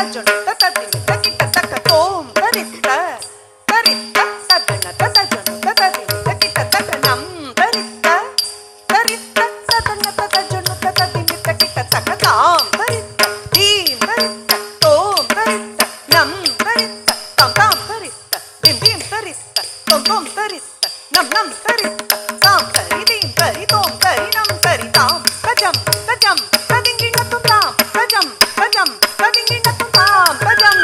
తజను తదిమి తకిట తక తోం తరిత్త తరిత్త తదన తజను తదిమి తకిట తక నం తరిత్త తరిత్త తదన తజను తదిమి తకిట తక తాం తరిత్త దీం తరిత్త తోం తరిత్త నం తరిత్త తాం తాం తరిత్త దిం దిం తరిత్త తోం తోం తరిత్త నం నం తరిత్త తాం తరి దీం తరి తోం తరి నం తరి తాం తజం తజం తదింగిణ తుం తాం తజం తజం తదింగిణ తుం తాం తజం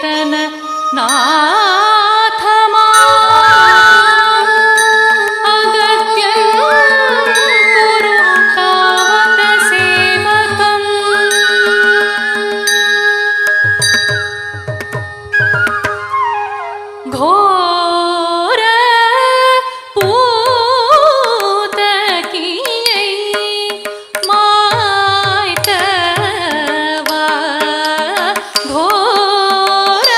चेतन नाथमा अगत्यं कुरु तावत सेवकम् घोर पूतकियै मायतवा घोर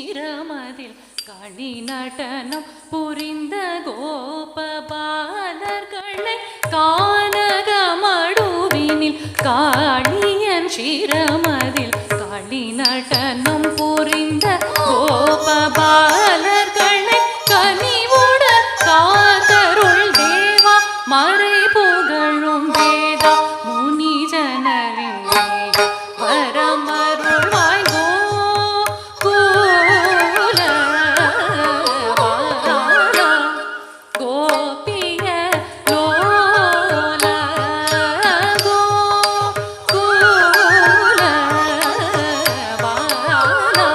ஷிரமதில் களி நடனம் புரிந்த கோபபாலர்களை கானகமடுவினில் காளியன் ஷிரமதில் களி நடனம் புரிந்த கோபபாலர்களை கனிவுடன் காத்தருள் தேவா மறை புகழும் வேதா முனி ஜனரின் வேதா வரமருள்வாய் கோகுல வாலா கோபிய லோல கோகுல வாலா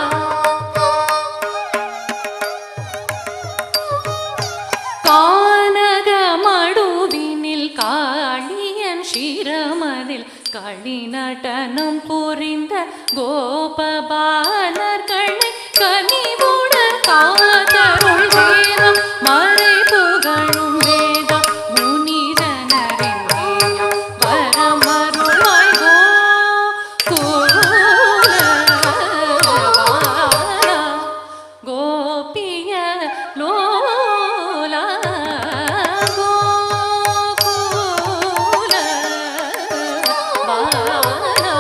கானகமடுவினில் காளியன் ஷிரமதில் களி நடனம் புரிந்த கோபபாலர்களை கனிவுடன் காத்தருள் வேதம் மறை புகழும் வேதா முனி ஜனரின் வேதா வரமருள்வாய் கோகுல வாலா கோபிய லோலா கோகுல வாலா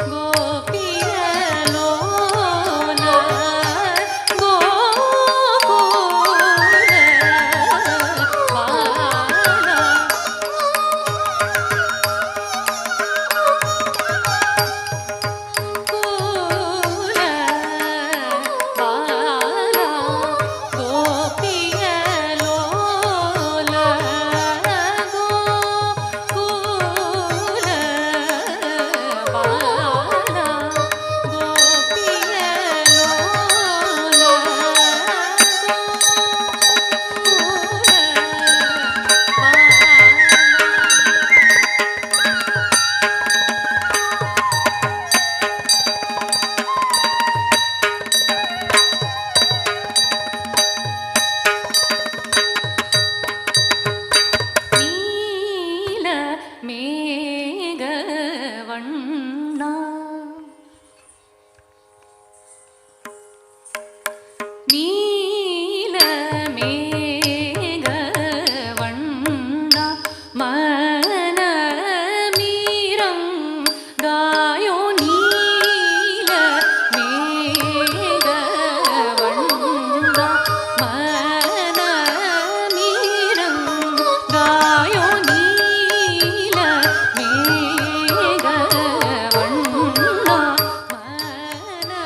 கோபிய லோலா கோகுல வாலா கோகுல வாலா கோபிய லோல கோகுல வாலா கோபிய நீல மேகவண்ணா நீல மேகவண்ணா மனமீரம் காயோ நீல மேகவண்ணா மனமீரம் காயோ நீல மேகவண்ணா மனமீரம்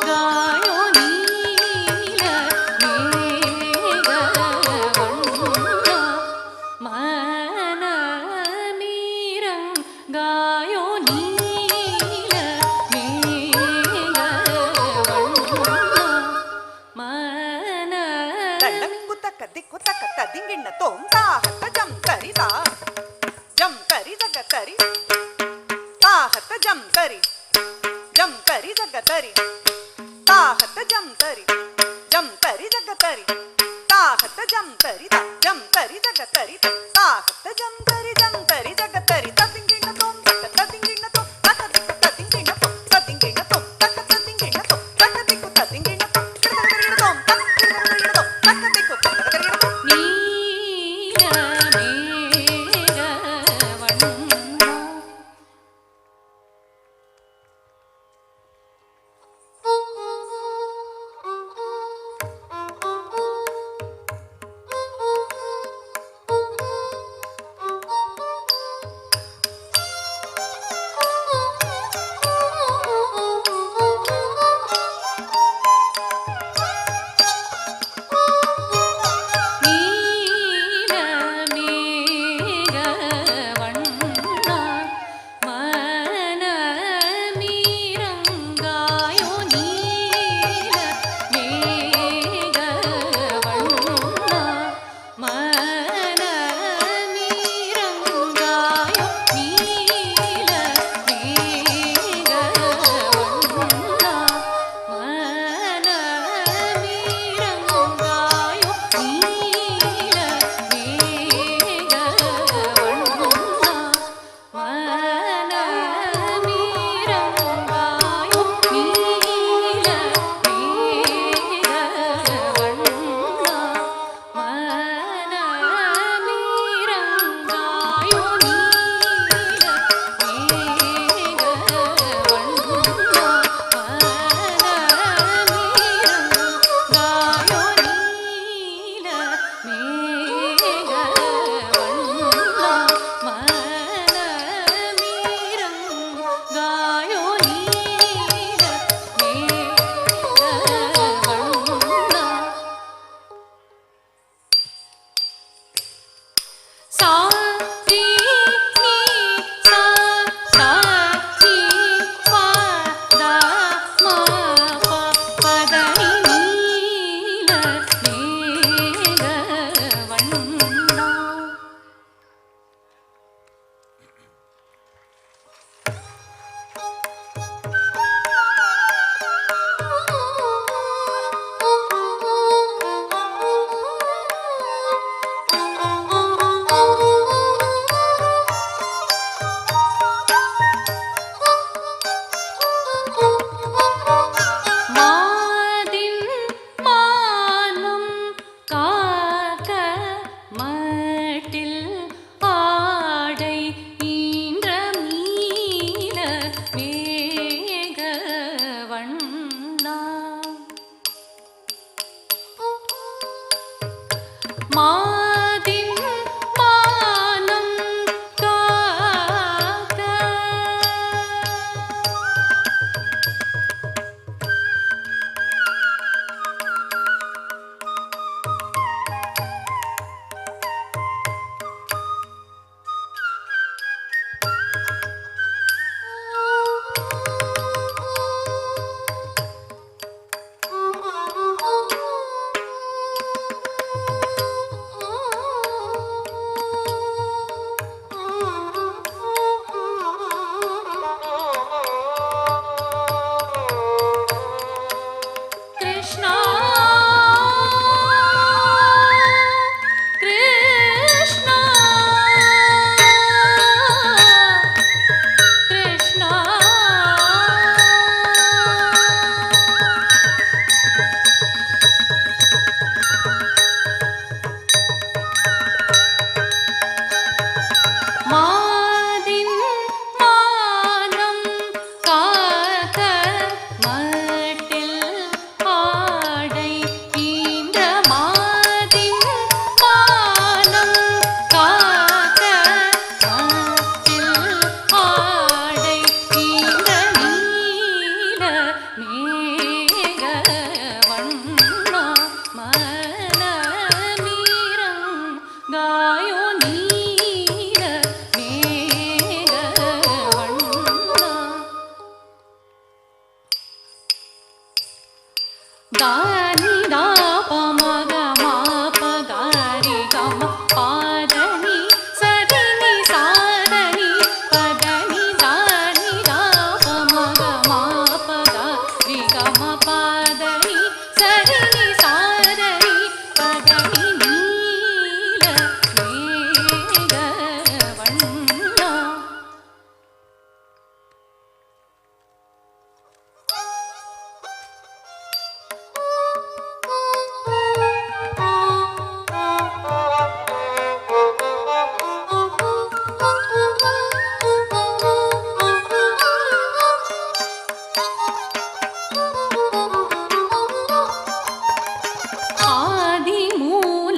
காயோ நீல மேகவண்ணா மனமீரம் காயோ நீல மேகவண்ணா மன ದಂಡಮಿಂಗು ತಕ್ಕ ದಿಕ್ಕು ತಕ್ಕ ತದಿಂಗಿಣ್ಣ ತೋಂ ತಾಹತ್ತ ಜಂ ತರಿ ತಾ ಜಂ ತರಿ ಜಗ ತರಿ ತಾಹತ್ತ ಜಂ ತರಿ ಜಗ ತರಿ ತಾಹತ್ತ ಜಂ ತರಿ ಜಗ ತರಿ ತಾಹತ್ತ ಜಂ ತರಿ ಜಗ ತರಿ ತಾಹತ್ತ ಜಂ ತರಿ ಜಗ ತರಿ ತದಿಂಗಿಣ್ಣ ತೋಂ ತಕ್ಕ ತದಿಂಗಿಣ್ಣ ತೋಂ ತಕ್ಕ ದಿಕ್ಕು ತದಿಂಗಿಣ್ಣ ತೋಂ ತಕ್ಕ ತದಿಂಗಿಣ್ಣ ತೋಂ ತಕ್ಕ ದಿಕ್ಕು ತದಿಂಗಿಣ್ಣ ತೋಂ ತೋಂ ತಕ್ಕ ದಿಕ್ಕು நீல மேகவண்ணா மாதின் மானம் காக்க Krishna Krishna Krishna மாதின் மானம் காக்க மட்டில் ஆடை ஈன்ற மாதின் மானம் காக்க மட்டில் ஆடை ஈன்ற நீல மேக வண்ணா மனமீரங் காயோ நீல மேக வண்ணா தானி தாபமக மாபகாரி கம பாதனி சதினி சாதனி பதனி தானி தாபமக மாபகாரி கம பாதனி சதினி சாதனி பதனி நீல மேக வண்ணா ஆதி மூல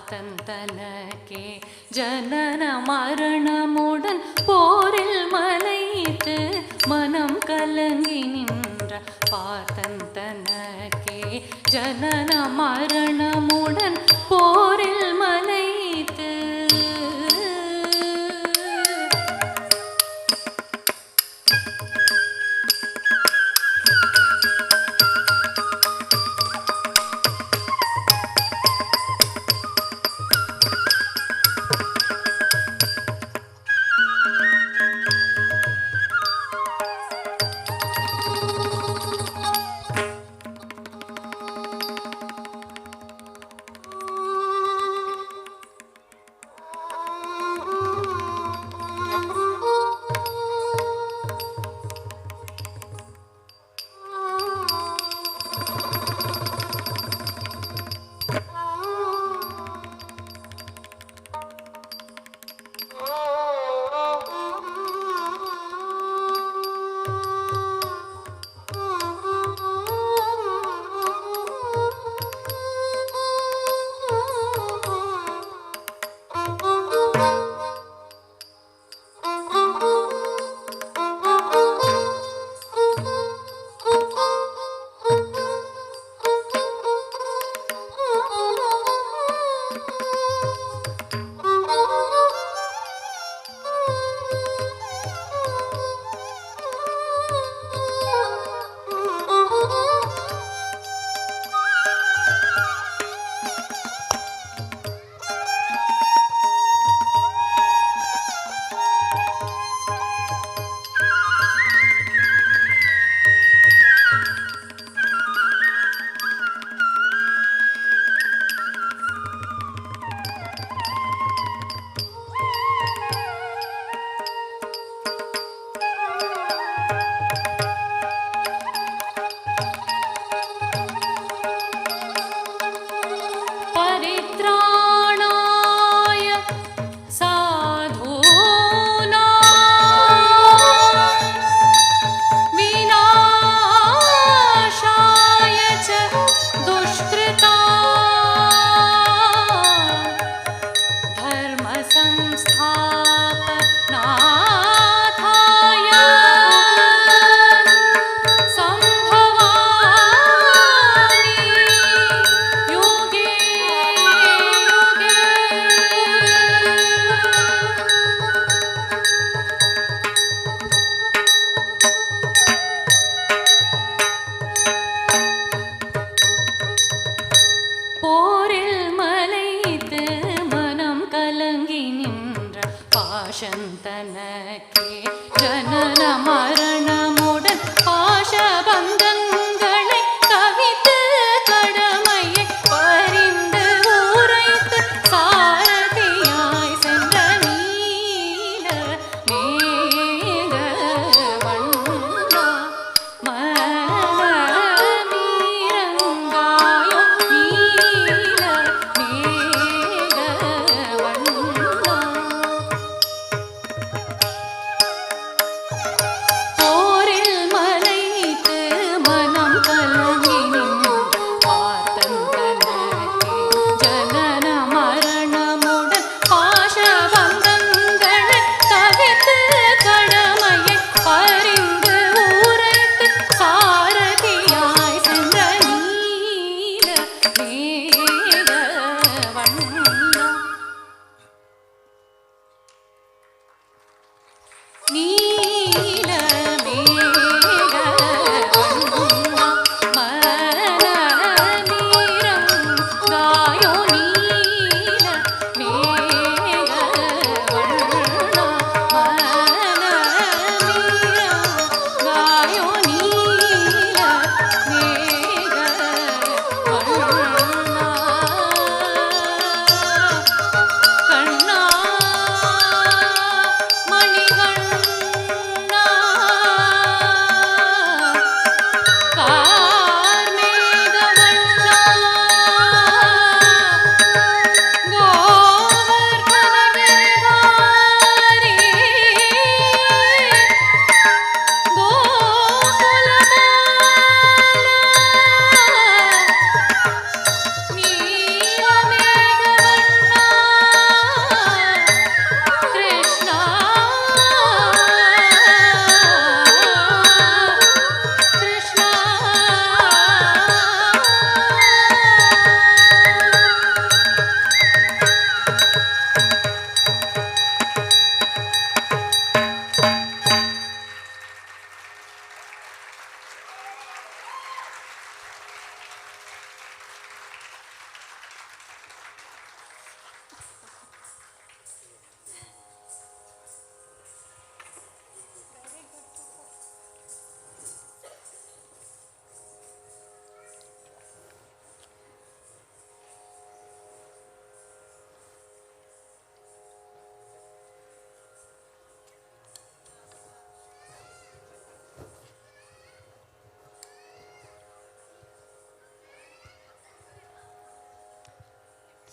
பார்த்தன் தனக்கே ஜனன மரணமுடன் போரில் மலைத்து மனம் கலங்கி நின்ற பார்த்தன் தனக்கே ஜனன மரணமுடன் போரில் மலைத்து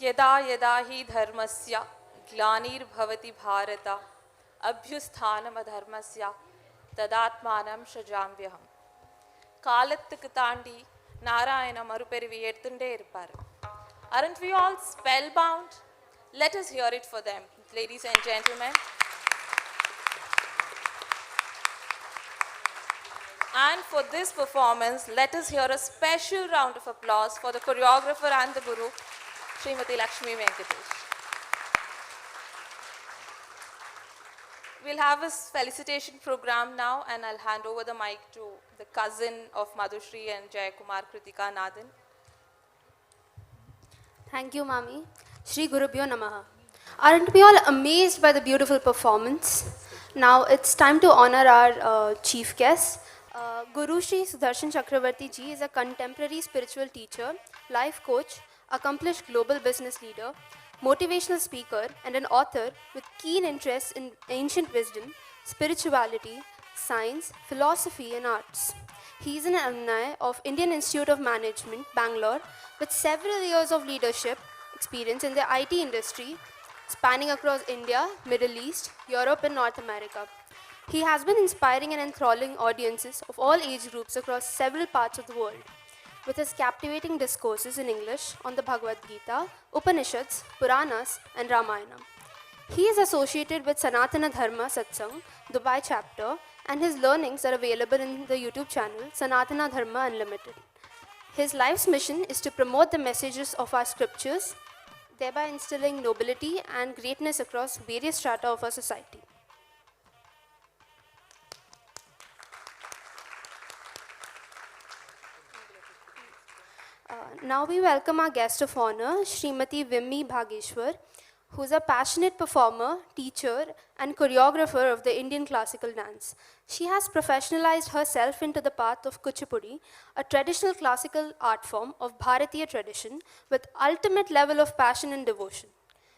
यदा यदा हि धर्मस्य ग्लानिर्भवति भारत अभ्युत्थानमधर्मस्य तदात्मानं सृजाम्यहम्. காலத்துக்கு தாண்டி நாராயண மறுபிறவி எடுத்துட்டே இருப்பார். Aren't we all spellbound? Let us hear it for them, ladies and gentlemen. And for this performance, let us hear a special round of applause for the choreographer and the guru, Srimati Lakshmi Venkatesh. We'll have a felicitation program now, and I'll hand over the mic to the cousin of Madhushri and Jayakumar Kritika Nathan. Thank you, Mami. Shri Gurubhyo Namaha. Aren't we all amazed by the beautiful performance? Now it's time to honor our chief guest. Guru Shri Sudarshan Chakravarti ji is a contemporary spiritual teacher, life coach, accomplished global business leader, motivational speaker, and an author with keen interest in ancient wisdom, spirituality, science, philosophy, and arts. He is an alumni of Indian Institute of Management, Bangalore, with several years of leadership experience in the IT industry, spanning across India, Middle East, Europe, and North America. He has been inspiring and enthralling audiences of all age groups across several parts of the world, with his captivating discourses in English on the Bhagavad Gita, Upanishads, Puranas, and Ramayana. He is associated with Sanatana Dharma Satsang, Dubai chapter, and his learnings are available in the YouTube channel Sanatana Dharma Unlimited. His life's mission is to promote the messages of our scriptures, thereby instilling nobility and greatness across various strata of our society. Now we welcome our guest of honor, Srimati Vimmi Bhageshwar, who is a passionate performer, teacher, and choreographer of the Indian classical dance. She has professionalized herself into the path of Kuchipudi, a traditional classical art form of Bharatiya tradition with ultimate level of passion and devotion.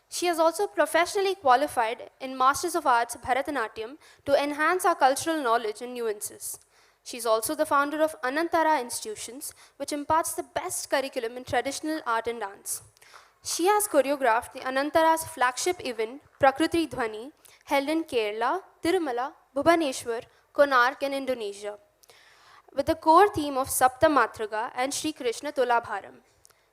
She has also professionally qualified in Masters of Arts Bharatanatyam to enhance our cultural knowledge and nuances. She is also the founder of Anantara Institutions, which imparts the best curriculum in traditional art and dance. She has choreographed the Anantara's flagship event, Prakriti Dhwani, held in Kerala, Tirumala, Bhubaneswar, Konark, and Indonesia, with the core theme of Sapta Matraga and Sri Krishna Tulabharam.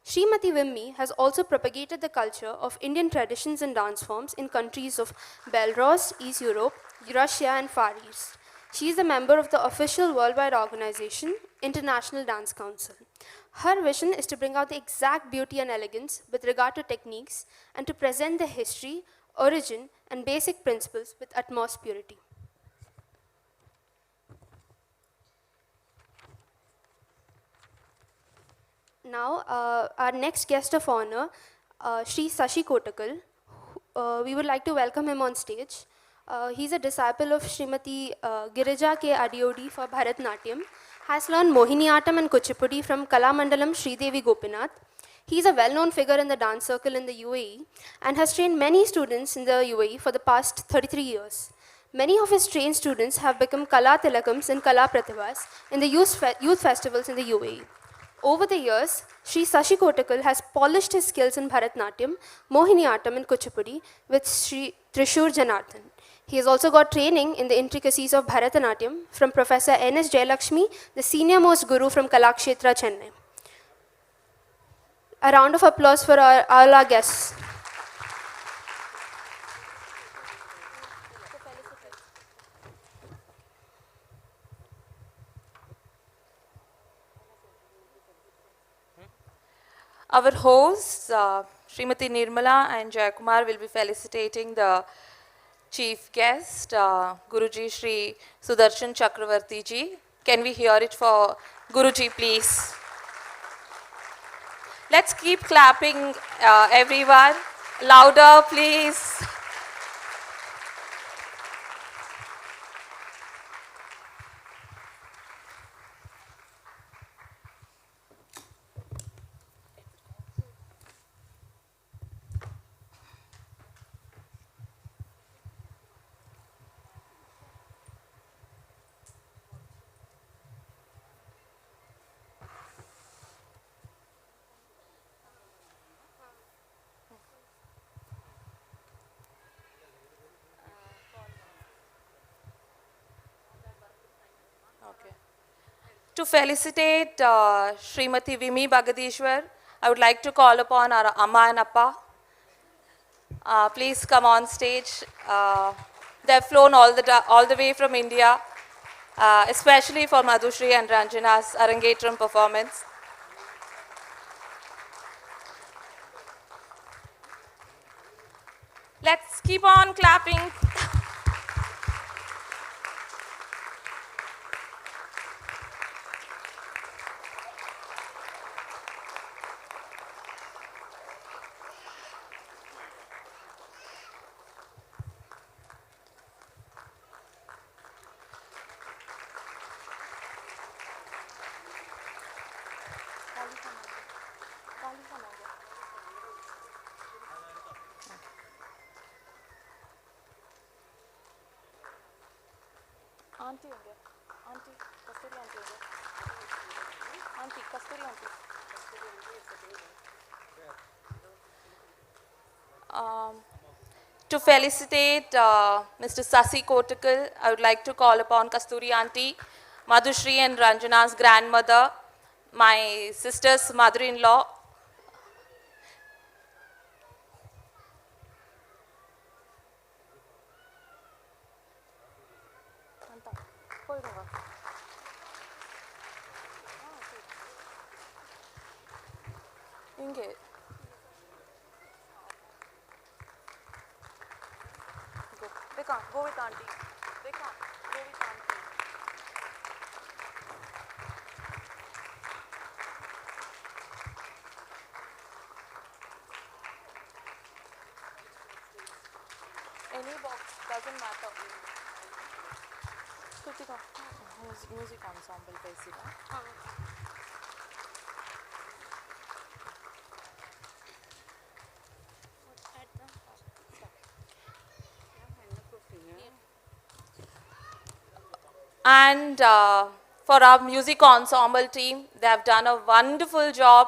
Srimati Vimmi has also propagated the culture of Indian traditions and dance forms in countries of Belarus, East Europe, Russia, and Far East. She is a member of the official worldwide organization, International Dance Council. Her vision is to bring out the exact beauty and elegance with regard to techniques and to present the history, origin, and basic principles with utmost purity. Now, our next guest of honor, Sri Sashi Kotakal, we would like to welcome him on stage. He's a disciple of Srimati Girija K. Adiodi for Bharatanatyam, has learned Mohiniyattam and Kuchipudi from Kalamandalam Sridevi Gopinath. He's a well-known figure in the dance circle in the UAE and has trained many students in the UAE for the past 33 years. Many of his trained students have become Kala Tilakams and Kala Pratibhas in the youth festivals in the UAE. Over the years, Sri Sashi Kotakal has polished his skills in Bharatanatyam, Mohiniyattam, and Kuchipudi with Sri Trishur Janardhan. He has also got training in the intricacies of Bharatanatyam from Professor N.S. Jayalakshmi, the senior-most guru from Kalakshetra, Chennai. A round of applause for all our guests. Our hosts, Srimati Nirmala and Jayakumar, will be felicitating the chief guest, Guruji Shri Sudarshan Chakravarti ji. Can we hear it for Guruji, please? Let's keep clapping, everyone. Louder, please. To felicitate Srimati Vimi Bagadishwar, I would like to call upon our Amma and Appa. Please come on stage. They have flown all the way from India, especially for Madhushri and Ranjana's Arangetram performance. Let's keep on clapping. Auntie, Kasturi auntie, Kasturi auntie. To felicitate Mr. Sasi Kotakal, I would like to call upon Kasturi auntie, Madhushri and Ranjana's grandmother, my sister's mother-in-law. Inge. They can't. Go with auntie. They can't. Go with auntie. Any box doesn't matter. Kritika, music ensemble पे And for our music ensemble team, they have done a wonderful job,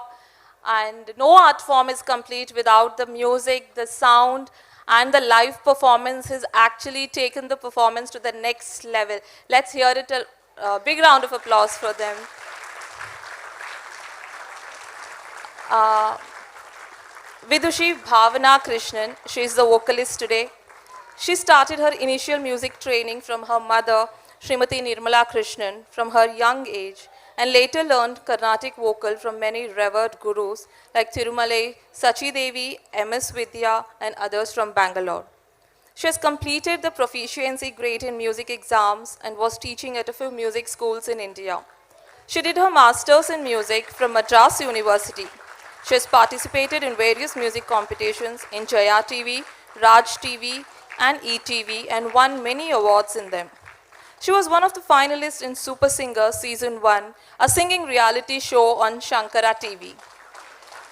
and no art form is complete without the music, the sound, and the live performance has actually taken the performance to the next level. Let's hear it, a big round of applause for them. Vidushi Bhavana Krishnan, she is the vocalist today. She started her initial music training from her mother, Srimati Nirmala Krishnan, from her young age, and later learned Carnatic vocal from many revered gurus like Tirumalai, Sachi Devi, MS Vidya, and others from Bangalore. She has completed the proficiency grade in music exams and was teaching at a few music schools in India. She did her masters in music from Madras University. She has participated in various music competitions in Jaya TV, Raj TV, and ETV, and won many awards in them. She was one of the finalists in Super Singer Season 1, a singing reality show on Shankara TV.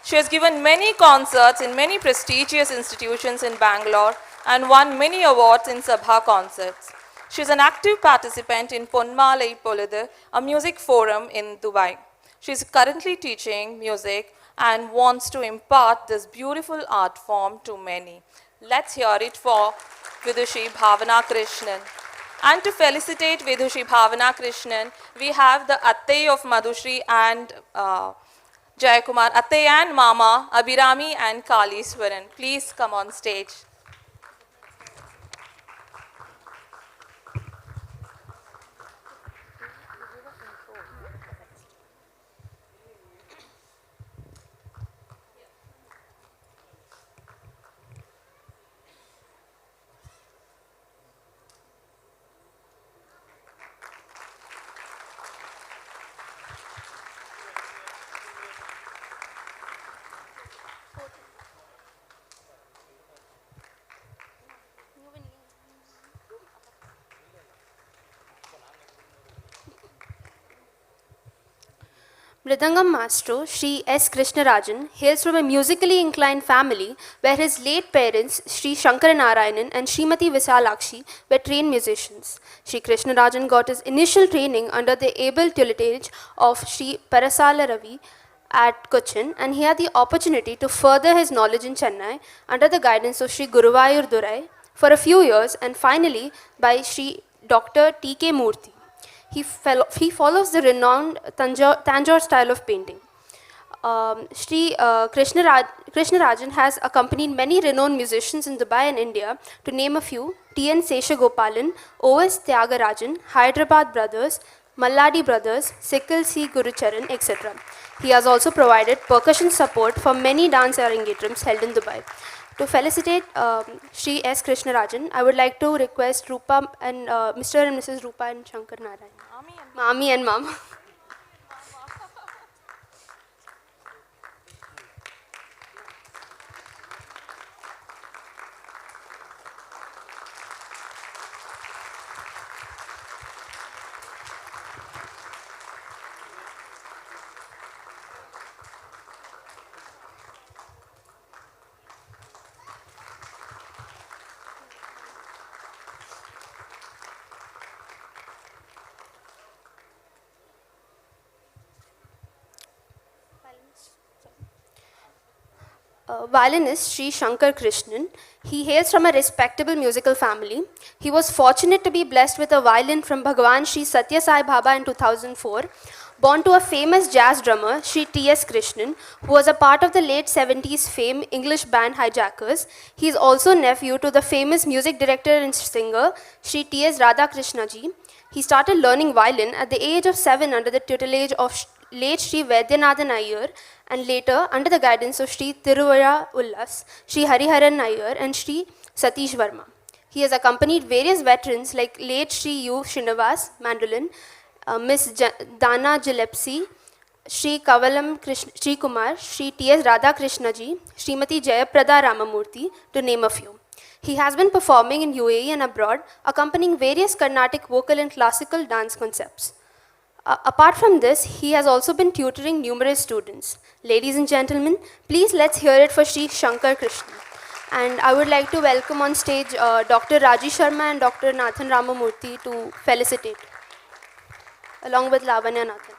She has given many concerts in many prestigious institutions in Bangalore and won many awards in Sabha concerts. She is an active participant in Ponmalai Poladu, a music forum in Dubai. She is currently teaching music and wants to impart this beautiful art form to many. Let's hear it for Vidushi Bhavana Krishnan. And to felicitate Vidushi Bhavana Krishnan, we have the Atte of Madhushri and Jayakumar, Atte and Mama, Abhirami and Kali Swaran. Please come on stage. Mridangam Master Sri S. Krishnarajan hails from a musically inclined family where his late parents Sri Shankaranarayanan and Srimati Visalakshi were trained musicians. Sri Krishnarajan got his initial training under the able tutelage of Sri Parasala Ravi at Cochin, and he had the opportunity to further his knowledge in Chennai under the guidance of Sri Guruvayur Durai for a few years, and finally by Sri Dr. T.K. Murthy. He follows the renowned Tanjore style of painting. Krishna Rajan has accompanied many renowned musicians in Dubai and India, to name a few: T.N. Seshagopalan, O.S. Tyagarajan, Hyderabad Brothers, Malladi Brothers, Sikkal C. Gurucharan, etc. He has also provided percussion support for many dance Arangetrams held in Dubai. To felicitate Shri S. Krishna-Rajan, I would like to request Rupa and Mr. and Mrs. Rupa and Shankar Narayan. Mami and Mama. Violinist Sri Shankar Krishnan. He hails from a respectable musical family. He was fortunate to be blessed with a violin from Bhagavan Sri Satya Sai Baba in 2004. Born to a famous jazz drummer, Sri T.S. Krishnan, who was a part of the late 70s fame English band Hijackers. He is also nephew to the famous music director and singer, Sri T.S. Radhakrishna ji. He started learning violin at the age of 7 under the tutelage of late Sri Vaidyanathan Iyer, and later under the guidance of Sri Tiruvara Ullas, Sri Hariharan Iyer, and Sri Satish Verma. He has accompanied various veterans like late Sri U. Srinivas, mandolin, Miss Dana Gillespie, Sri Kavalam Sri Kumar, Sri T.S. Radhakrishna ji, Srimati Jayaprada Ramamurthy, to name a few. He has been performing in UAE and abroad, accompanying various Carnatic vocal and classical dance concepts. Apart from this, he has also been tutoring numerous students. Ladies and gentlemen, please let's hear it for Sri Shankar Krishna. And I would like to welcome on stage Dr. Raji Sharma and Dr. Nathan Ramamurthy to felicitate, along with Lavanya Nathan.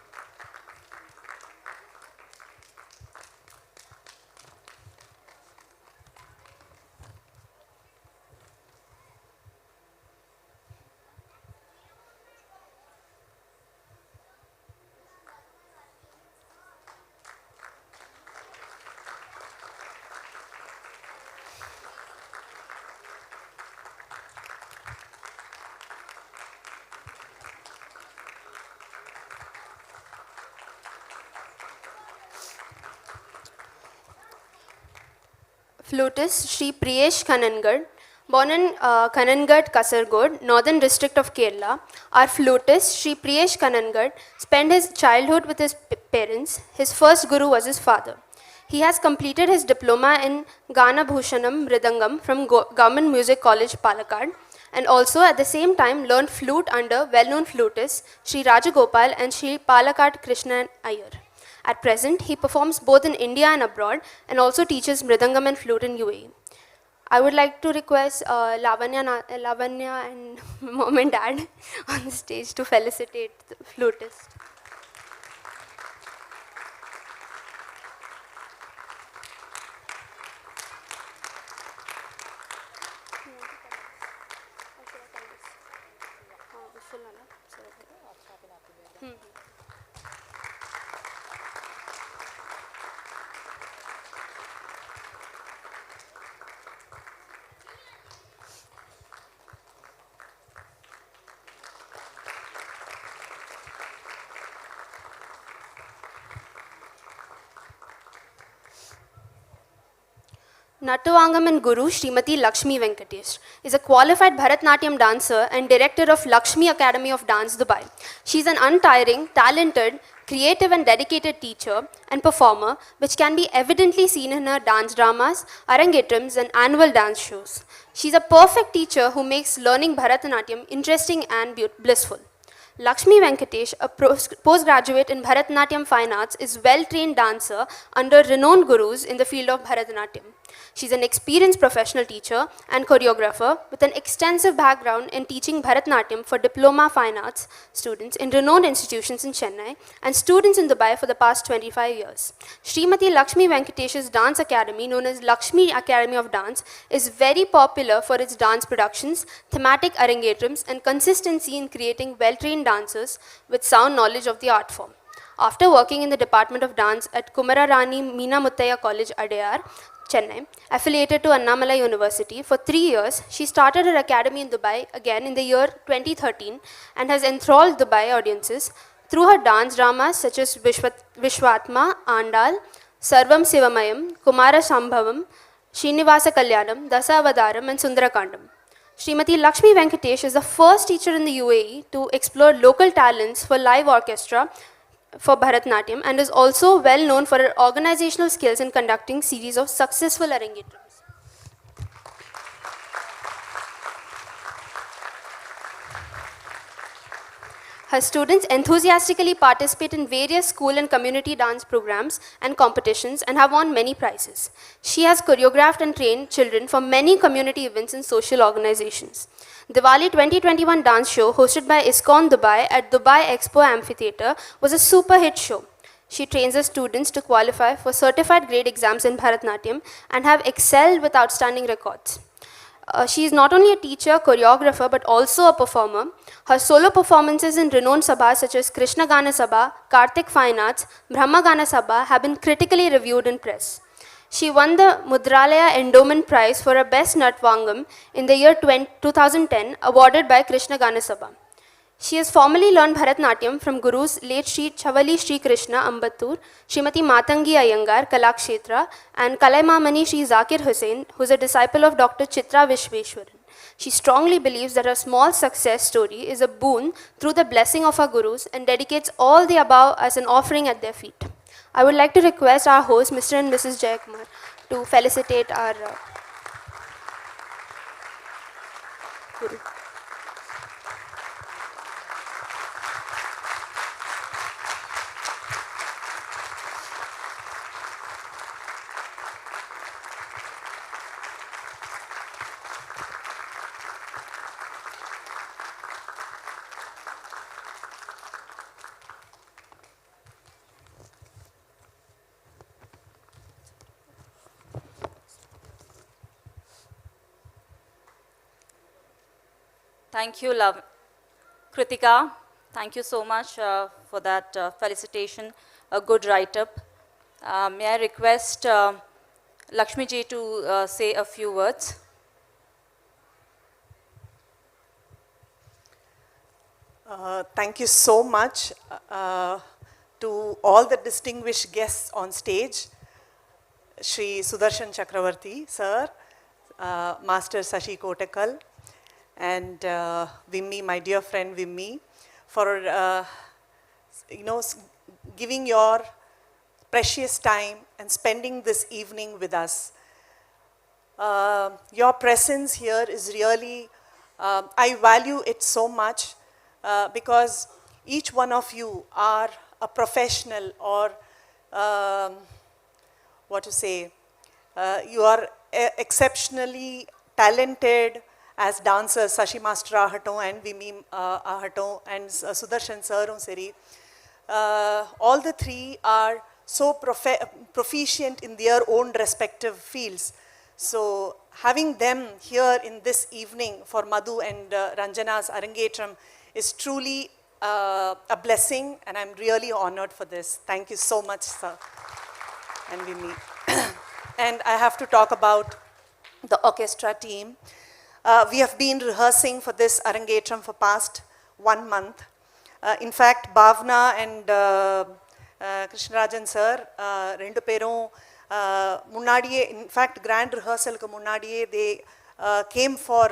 Flutist Sri Priyesh Kanangad, born in Kanangad, Kasargod, northern district of Kerala. Our flutist Sri Priyesh Kanangad spent his childhood with his parents. His first guru was his father. He has completed his diploma in Gana Bhushanam Mridangam from Government Music College, Palakkad, and also at the same time learned flute under well-known flutists Sri Rajagopal and Sri Palakkad Krishna Iyer. At present, he performs both in India and abroad, and also teaches Mridangam and flute in UAE. I would like to request Lavanya and mom and dad on the stage to felicitate the flutist. Nattuvangam and Guru Srimati Lakshmi Venkatesh is a qualified Bharatanatyam dancer and director of Lakshmi Academy of Dance, Dubai. She is an untiring, talented, creative and dedicated teacher and performer, which can be evidently seen in her dance dramas, Arangetrams and annual dance shows. She is a perfect teacher who makes learning Bharatanatyam interesting and blissful. Lakshmi Venkatesh, a postgraduate in Bharatanatyam Fine Arts, is well-trained dancer under renowned gurus in the field of Bharatanatyam. She's an experienced professional teacher and choreographer with an extensive background in teaching Bharatanatyam for Diploma Fine Arts students in renowned institutions in Chennai and students in Dubai for the past 25 years. Srimati Lakshmi Venkatesh's dance academy, known as Lakshmi Academy of Dance, is very popular for its dance productions, thematic Arangetrams, and consistency in creating well-trained dancers with sound knowledge of the art form. After working in the Department of Dance at Kumararani Meena Muttaya College, Adayar, Chennai, affiliated to Annamalai University, for 3 years, she started her academy in Dubai again in the year 2013 and has enthralled Dubai audiences through her dance dramas such as Vishwatma, Andal, Sarvam Sivamayam, Kumara Sambhavam, Srinivasa Kalyanam, Dasavadaram, and Sundarakandam. Srimati Lakshmi Venkatesh is the first teacher in the UAE to explore local talents for live orchestra for Bharatanatyam and is also well known for her organizational skills in conducting series of successful Arangetrams. Her students enthusiastically participate in various school and community dance programs and competitions and have won many prizes. She has choreographed and trained children for many community events and social organizations. Diwali 2021 dance show hosted by ISKCON Dubai at Dubai Expo Amphitheatre was a super hit show. She trains her students to qualify for certified grade exams in Bharatanatyam and have excelled with outstanding records. She is not only a teacher, choreographer, but also a performer. Her solo performances in renowned sabhas such as Krishna Gana Sabha, Kartik Fine Arts, Brahma Gana Sabha have been critically reviewed in press. She won the Mudralaya Endowment Prize for her Best Natvangam in the year 2010, awarded by Krishna Gana Sabha. She has formally learned Bharatanatyam from gurus late Sri Chavali Sri Krishna Ambattur, Srimati Matangi Iyengar, Kalakshetra, and Kalaimamani Sri Zakir Hussain, who is a disciple of Dr. Chitra Vishweshwaran. She strongly believes that her small success story is a boon through the blessing of her gurus and dedicates all the above as an offering at their feet. I would like to request our host, Mr. and Mrs. Jayakumar, to felicitate our guru. Thank you, Kritika. Thank you so much for that felicitation, a good write-up. May I request Lakshmi ji to say a few words? Thank you so much to all the distinguished guests on stage, Shri Sudarshan Chakravarti, sir, Master Sashi Kotakal, and Vimmi, my dear friend Vimmi, for giving your precious time and spending this evening with us. Your presence here is really, I value it so much because each one of you are a professional or you are exceptionally talented as dancers, Sashi Master Ahaton and Vimmi Ahaton and Sudarshan Sir Unseri. All the three are so proficient in their own respective fields. So having them here in this evening for Madhu and Ranjana's Arangetram is truly a blessing, and I'm really honored for this. Thank you so much, sir and Vimmi. And I have to talk about the orchestra team. We have been rehearsing for this Arangetram for past 1 month. In fact, Bhavna and Krishnarajan sir, rendu perum munnadiye, in fact, grand rehearsal ku munnadiye, they came for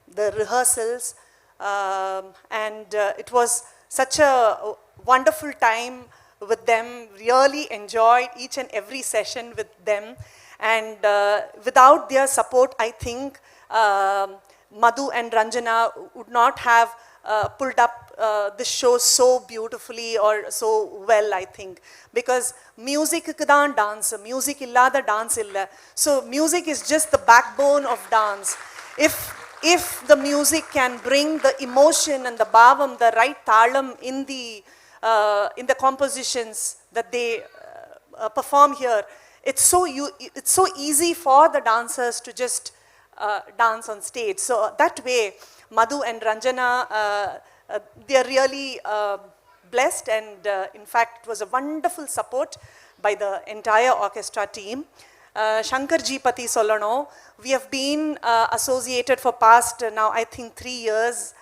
the rehearsals, and it was such a wonderful time with them. Really enjoyed each and every session with them, and without their support, I think Madhu and Ranjana would not have pulled up this show so beautifully or so well, I think. Because music ku daan dance, music illada dance illa. So music is just the backbone of dance. If the music can bring the emotion and the bhavam, the right talam in the compositions that they perform here, it's so easy for the dancers to just dance on stage. So that way, Madhu and Ranjana, they are really blessed, and in fact, it was a wonderful support by the entire orchestra team. Shankar Ji Pati Solano, we have been associated for past now I think 3 years.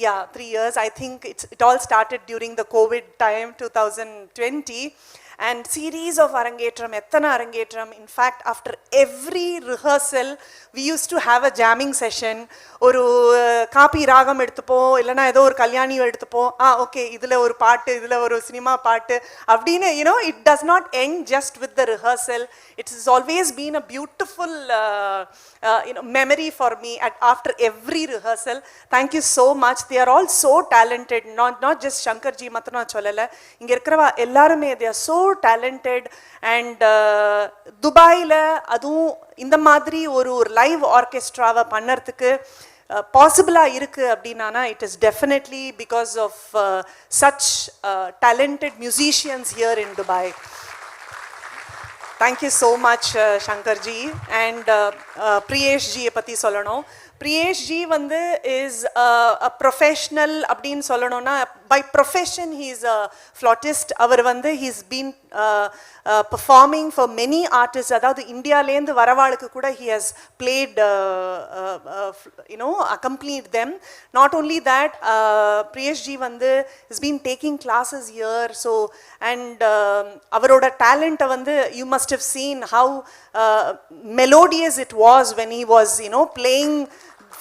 Yeah, 3 years. I think it all started during the COVID time, 2020. And series of Arangetram, Ettana Arangetram. In fact, after every rehearsal, we used to have a jamming session. Oru kapi ragam eduthupo, illana edho or kalyani eduthupo. Okay, idhula oru paattu, idhula oru cinema paattu. Avdine, it does not end just with the rehearsal. It has always been a beautiful memory for me after every rehearsal. Thank you so much. They are all so talented. Not just Shankar Ji matrana sollala. Inga irukkrava ellarume, they are so talented. And Dubai la adu இந்த மாதிரி ஒரு live ஆர்கெஸ்ட்ராவை பண்ணறதுக்கு பாசிபிளா இருக்கு அப்படினா, it is definitely because of such talented musicians here in Dubai. Thank you so much, Shankar Ji. And Priyesh Ji பத்தி சொல்லணும். Priyesh Ji is a professional அப்படின்னு சொல்லணும்னா, by profession he is a flautist. Our he's been performing for many artists. அதாவது இந்தியாலேருந்து வரவாளுக்கு கூட he has played, accompanied them. Not only that, Priyesh Ji has been taking classes here. So, and அவரோட talent you must have seen how melodious it was when he was, playing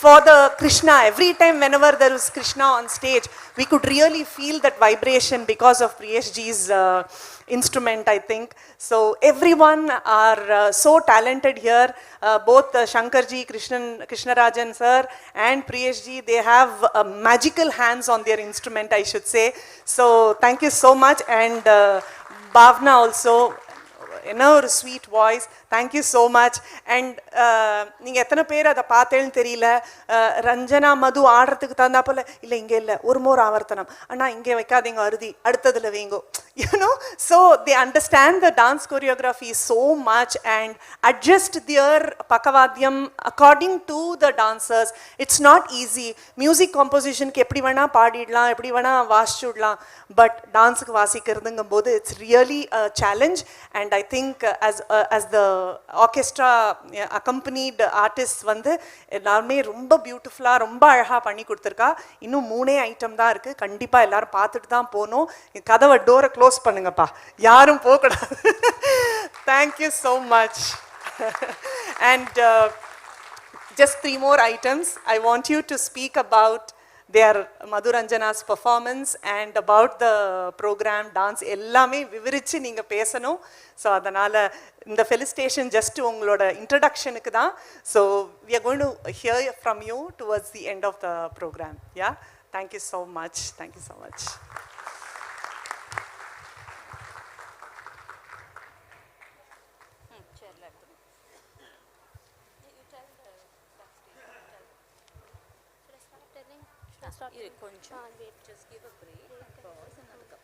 for the Krishna. Every time whenever there was Krishna on stage, we could really feel that vibration because of Priyesh Ji's instrument, I think. So everyone are so talented here. Both Shankar Ji, Krishnarajan sir and Priyesh Ji, they have magical hands on their instrument, I should say. So thank you so much. And Bhavna also, ஒரு sweet voice. Thank you so much. And நீங்கள் எத்தனை பேர் அதை பார்த்தேன்னு தெரியல, ரஞ்சனா மது ஆடுறதுக்கு தந்தா போல இல்லை இங்கே இல்லை ஒரு மோர் ஆவர்த்தனம் அண்ணா இங்கே வைக்காதீங்க அறுதி அடுத்ததில் வைங்கோ. So they understand the dance choreography so much and adjust their pakavadyam according to the dancers. It's not easy. Music composition க்கு எப்படி வேணா பாடிடலாம், எப்படி வேணா வாசிச்சுடலாம், but டான்ஸுக்கு வாசிக்கிறதுங்கும் போது it's really a challenge. And I think as the orchestra accompanied artists எல்லாருமே ரொம்ப பியூட்டிஃபுல்லா ரொம்ப அழகா பண்ணி கொடுத்துருக்கா. இன்னும் 3 ஐட்டம் தான் இருக்கு. கண்டிப்பா எல்லாரும் பார்த்துட்டு தான் போகணும். கதவை டோரை க்ளோஸ் பண்ணுங்கப்பா, யாரும் போகக்கூடாது. Thank you so much. And just 3 more items. I want you to speak about their Madhu Ranjana's performance and about the program dance. எல்லாமே விவரிச்சு நீங்க பேசணும். ஸோ அதனால இந்த felicitation just உங்களோட introductionக்கு தான். So we are going to hear from you towards the end of the program. Yeah, thank you so much. Thank you so much. Just give a break, pause, and then go.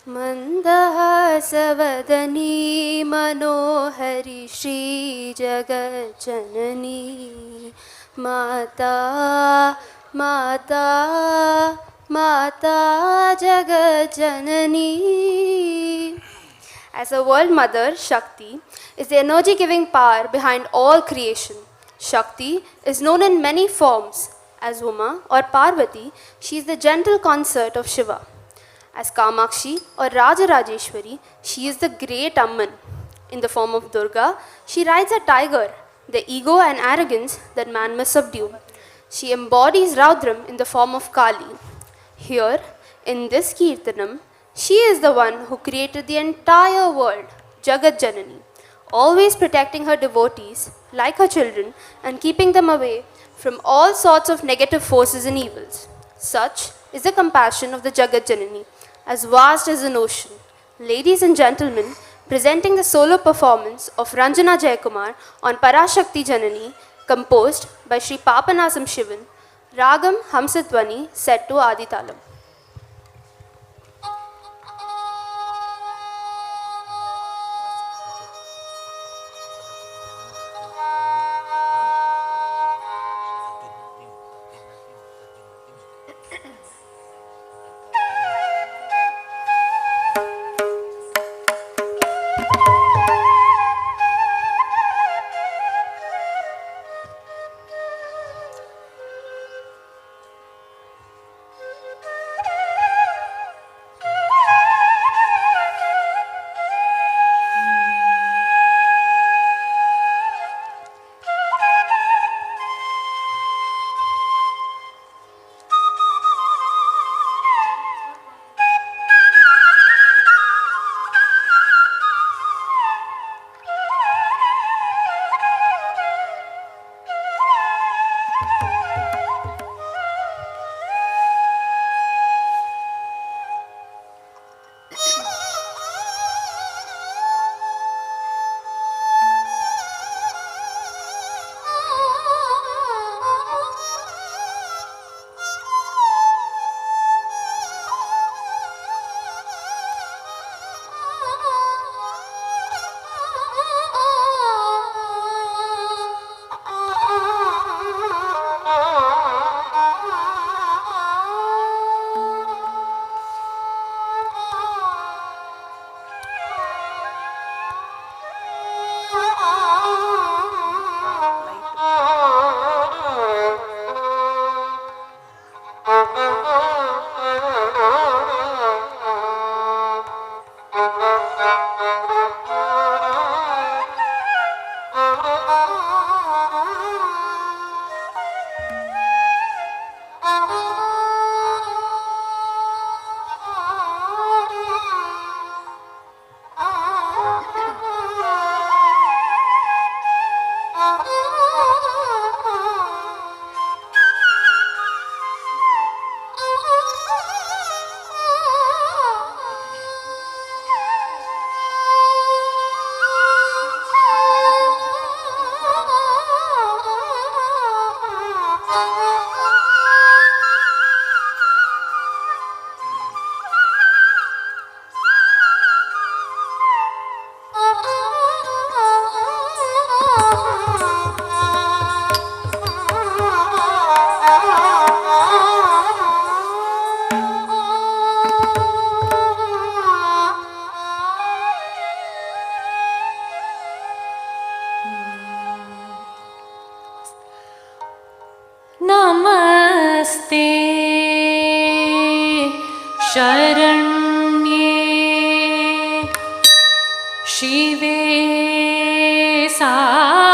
मन्दहासवदनी मनोहरि श्रीजगज्जननी माता माता माता जगज्जननी. As a world mother, Shakti is the energy-giving power behind all creation. Shakti is known in many forms. As Uma or Parvati, she is the gentle consort of Shiva. As Kamakshi or Rajarajeshwari, she is the great Amman. In the form of Durga, she rides a tiger, the ego and arrogance that man must subdue. She embodies Raudram in the form of Kali. Here, in this Kirtanam, she is the one who created the entire world, Jagat Janani, always protecting her devotees, like her children, and keeping them away from all sorts of negative forces and evils. Such is the compassion of the Jagat Janani, as vast as an ocean. Ladies and gentlemen, presenting the solo performance of Ranjana Jayakumar on Parashakti Janani, composed by Sri Papanasam Shivan, Ragam Hamsadvani, set to Aditalam. नमस्ते शरण्ये शिवे सानुकंपे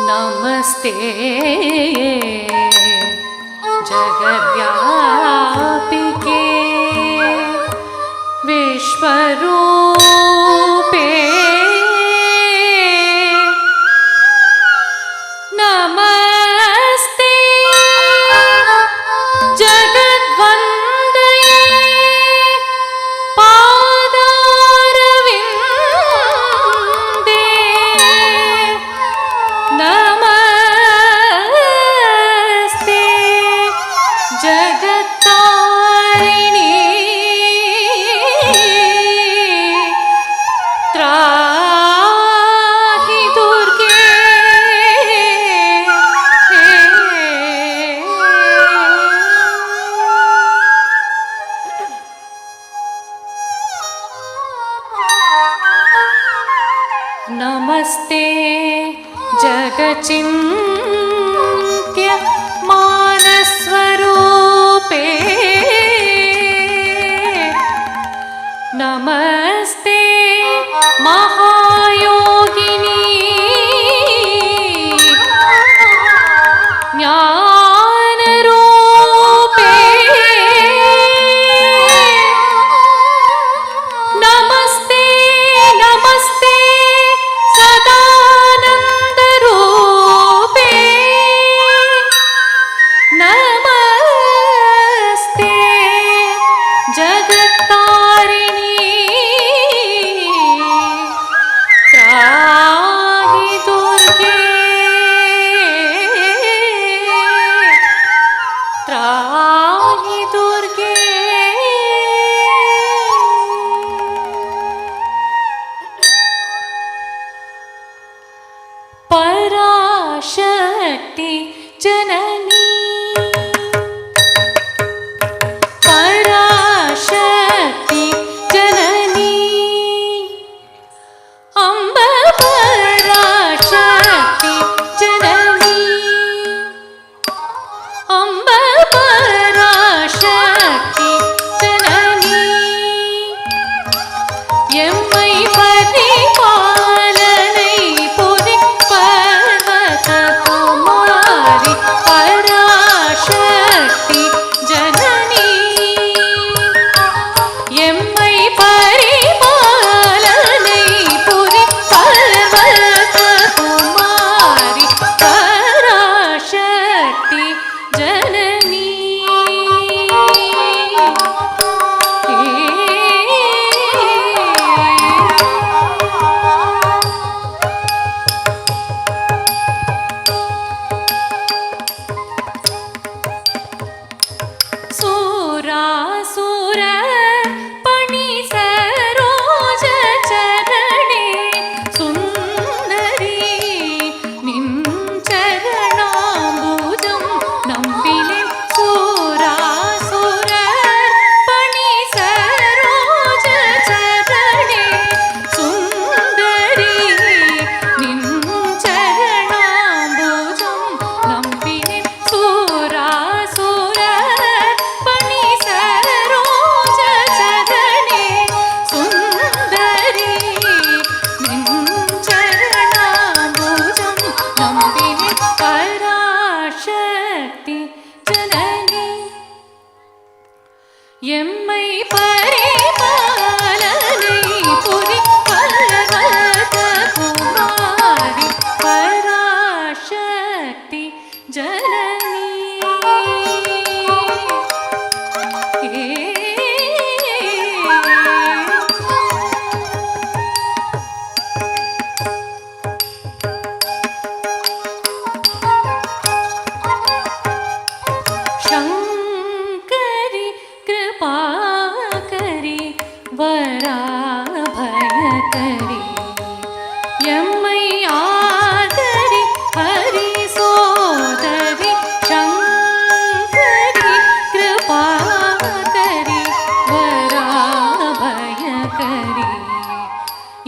नमस्ते जगद्व्यापिके विश्वरूपे नमस्ते जगद्वन्दये पादारविन्दे नमस्ते नमस्ते जगचिन्त्य मानस्वरूपे नमस्ते महायोगिनी ज्ञानरूपे नमस्ते नमस्ते सदानन्दरूपे नमस्ते जगत्तारिणी त्राहि दुर्गे त्राहि दुर्गे पराशक्ति जननी पराशक्ति जननी अम्ब पराशक्ति जननी अम्ब पराशक्ति जननी எம்மை பரிபாலனை புரி பர்வத குமாரி பராசக்தி ஜனனி எம்மை பரிபாலனை புரி பர்வத குமாரி பராசக்தி ஜனனி सूरासुर पणि सरोज चरणे सुन्दरी निं चरणाम्बुजं नम्बिले सूरासुर पणि सरोज चरणे सुन्दरी निं चरणाम्बुजं नम्बिले सूरासुर पणि सरोज चरणे सुन्दरी निं चरणाम्बुजं नम्बिले पराशक्ति जननी எம்மை பரிபாலனை புரி பர்வத குமாரி பராசக்தி ஜனனி शङ्करि कृपाकरि वराभयकरि यम्मै आदरि हरि सोदरि शङ्करि कृपाकरि वराभयकरि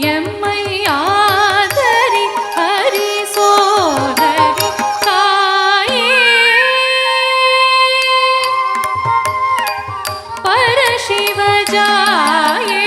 यम्मै आदरि हरि सोदरि ताये परशिव जाये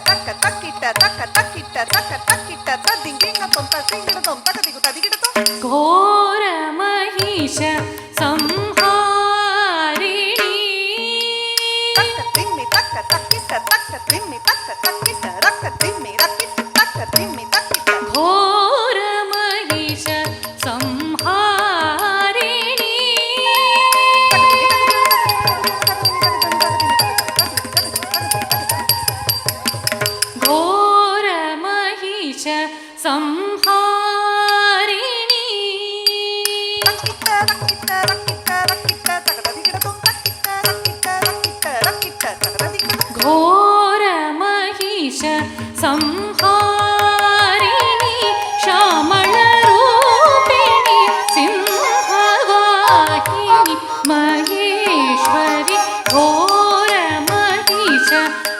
taka takita taka takita taka takita tadinginga tom tadingida tom takadigu tadigida tom. घोर महिष संहारिणी Taka timmi taka takita taka timmi taka takita raka timmi rakita taka timmi takita. घोर महिष संहारिणी घोर महिष संहारिणी Rakita rakita rakita rakita taka tadigida tom takita rakita rakita rakita taka tadigida tom. घोर महिष संहारिणी श्यामल रूपिणी सिंहवाहिनी महेश्वरी घोर महिष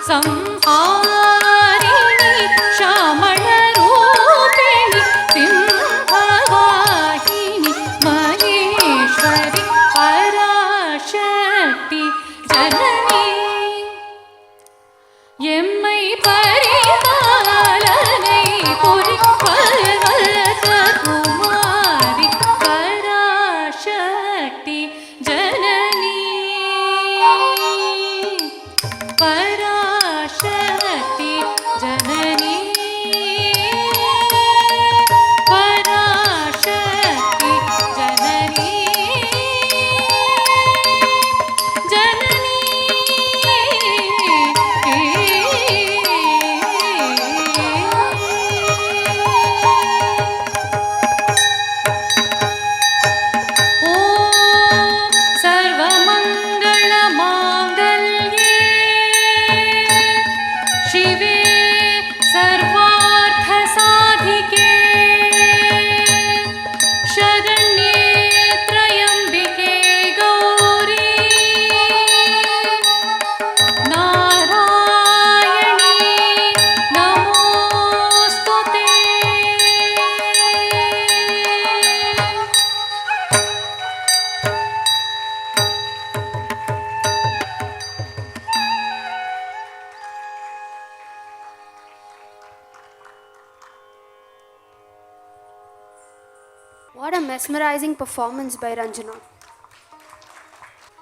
संहारिणी श्यामल रूपिणी सिंहवाहिनी महेश्वरी पराशक्ति जननी எம்மை பரிபாலனை புரி பர்வத குமாரி பராசக்தி ஜனனி பராசக்தி ஜனனி பராசக்தி ஜனனி सर्वमङ्गलमाङ्गल्ये शिवे सर्वार्थसाधिके शरण्ये त्र्यम्बिके गौरी नारायणी नमोऽस्तु ते What a mesmerizing performance by Ranjana.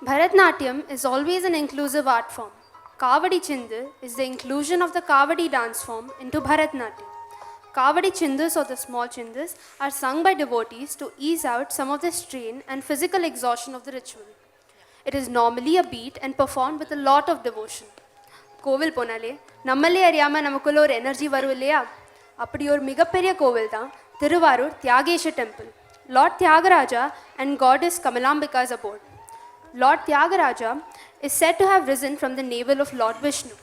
Bharatanatyam is always an inclusive art form. Kavadi Chindu is the inclusion of the Kavadi dance form into Bharatanatyam. Kavadi Chindus or the small chindus are sung by devotees to ease out some of the strain and physical exhaustion of the ritual. It is normally a beat and performed with a lot of devotion. கோவில் போனாலே நம்மளே அறியாமல் நமக்குள்ள ஒரு energy வரும் இல்லையா? அப்படி ஒரு மிகப்பெரிய கோவில் தான் Thiruvarur Thyagesha temple. Lord Tyagaraja and goddess Kamalambika's abode. Lord Tyagaraja is said to have risen from the navel of Lord Vishnu.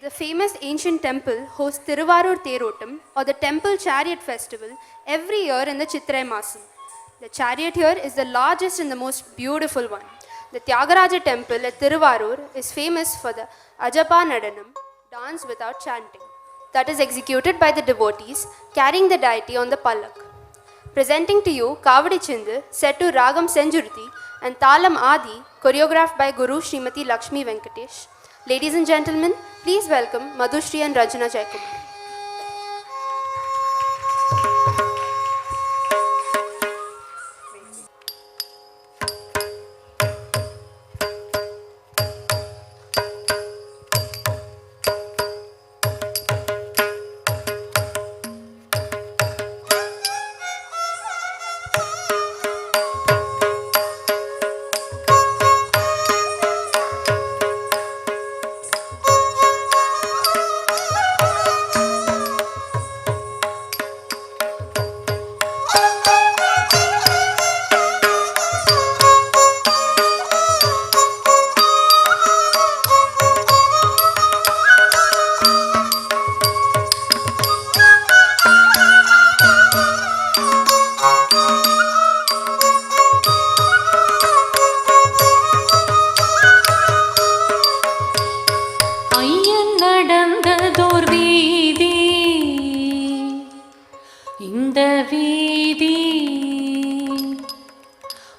The famous ancient temple hosts Thiruvarur Therotam or the temple chariot festival every year in the Chitrai Masam. The chariot here is the largest and the most beautiful one. The Tyagaraja temple at Thiruvarur is famous for the Ajapa Nadanam, dance without chanting, that is executed by the devotees carrying the deity on the pallak. Presenting to you Kavadi Chindu set to Ragam Senjurti and Talam Adi choreographed by Guru Srimati Lakshmi Venkatesh. Ladies and gentlemen, please welcome Madhushri and Ranjana Jaikumar.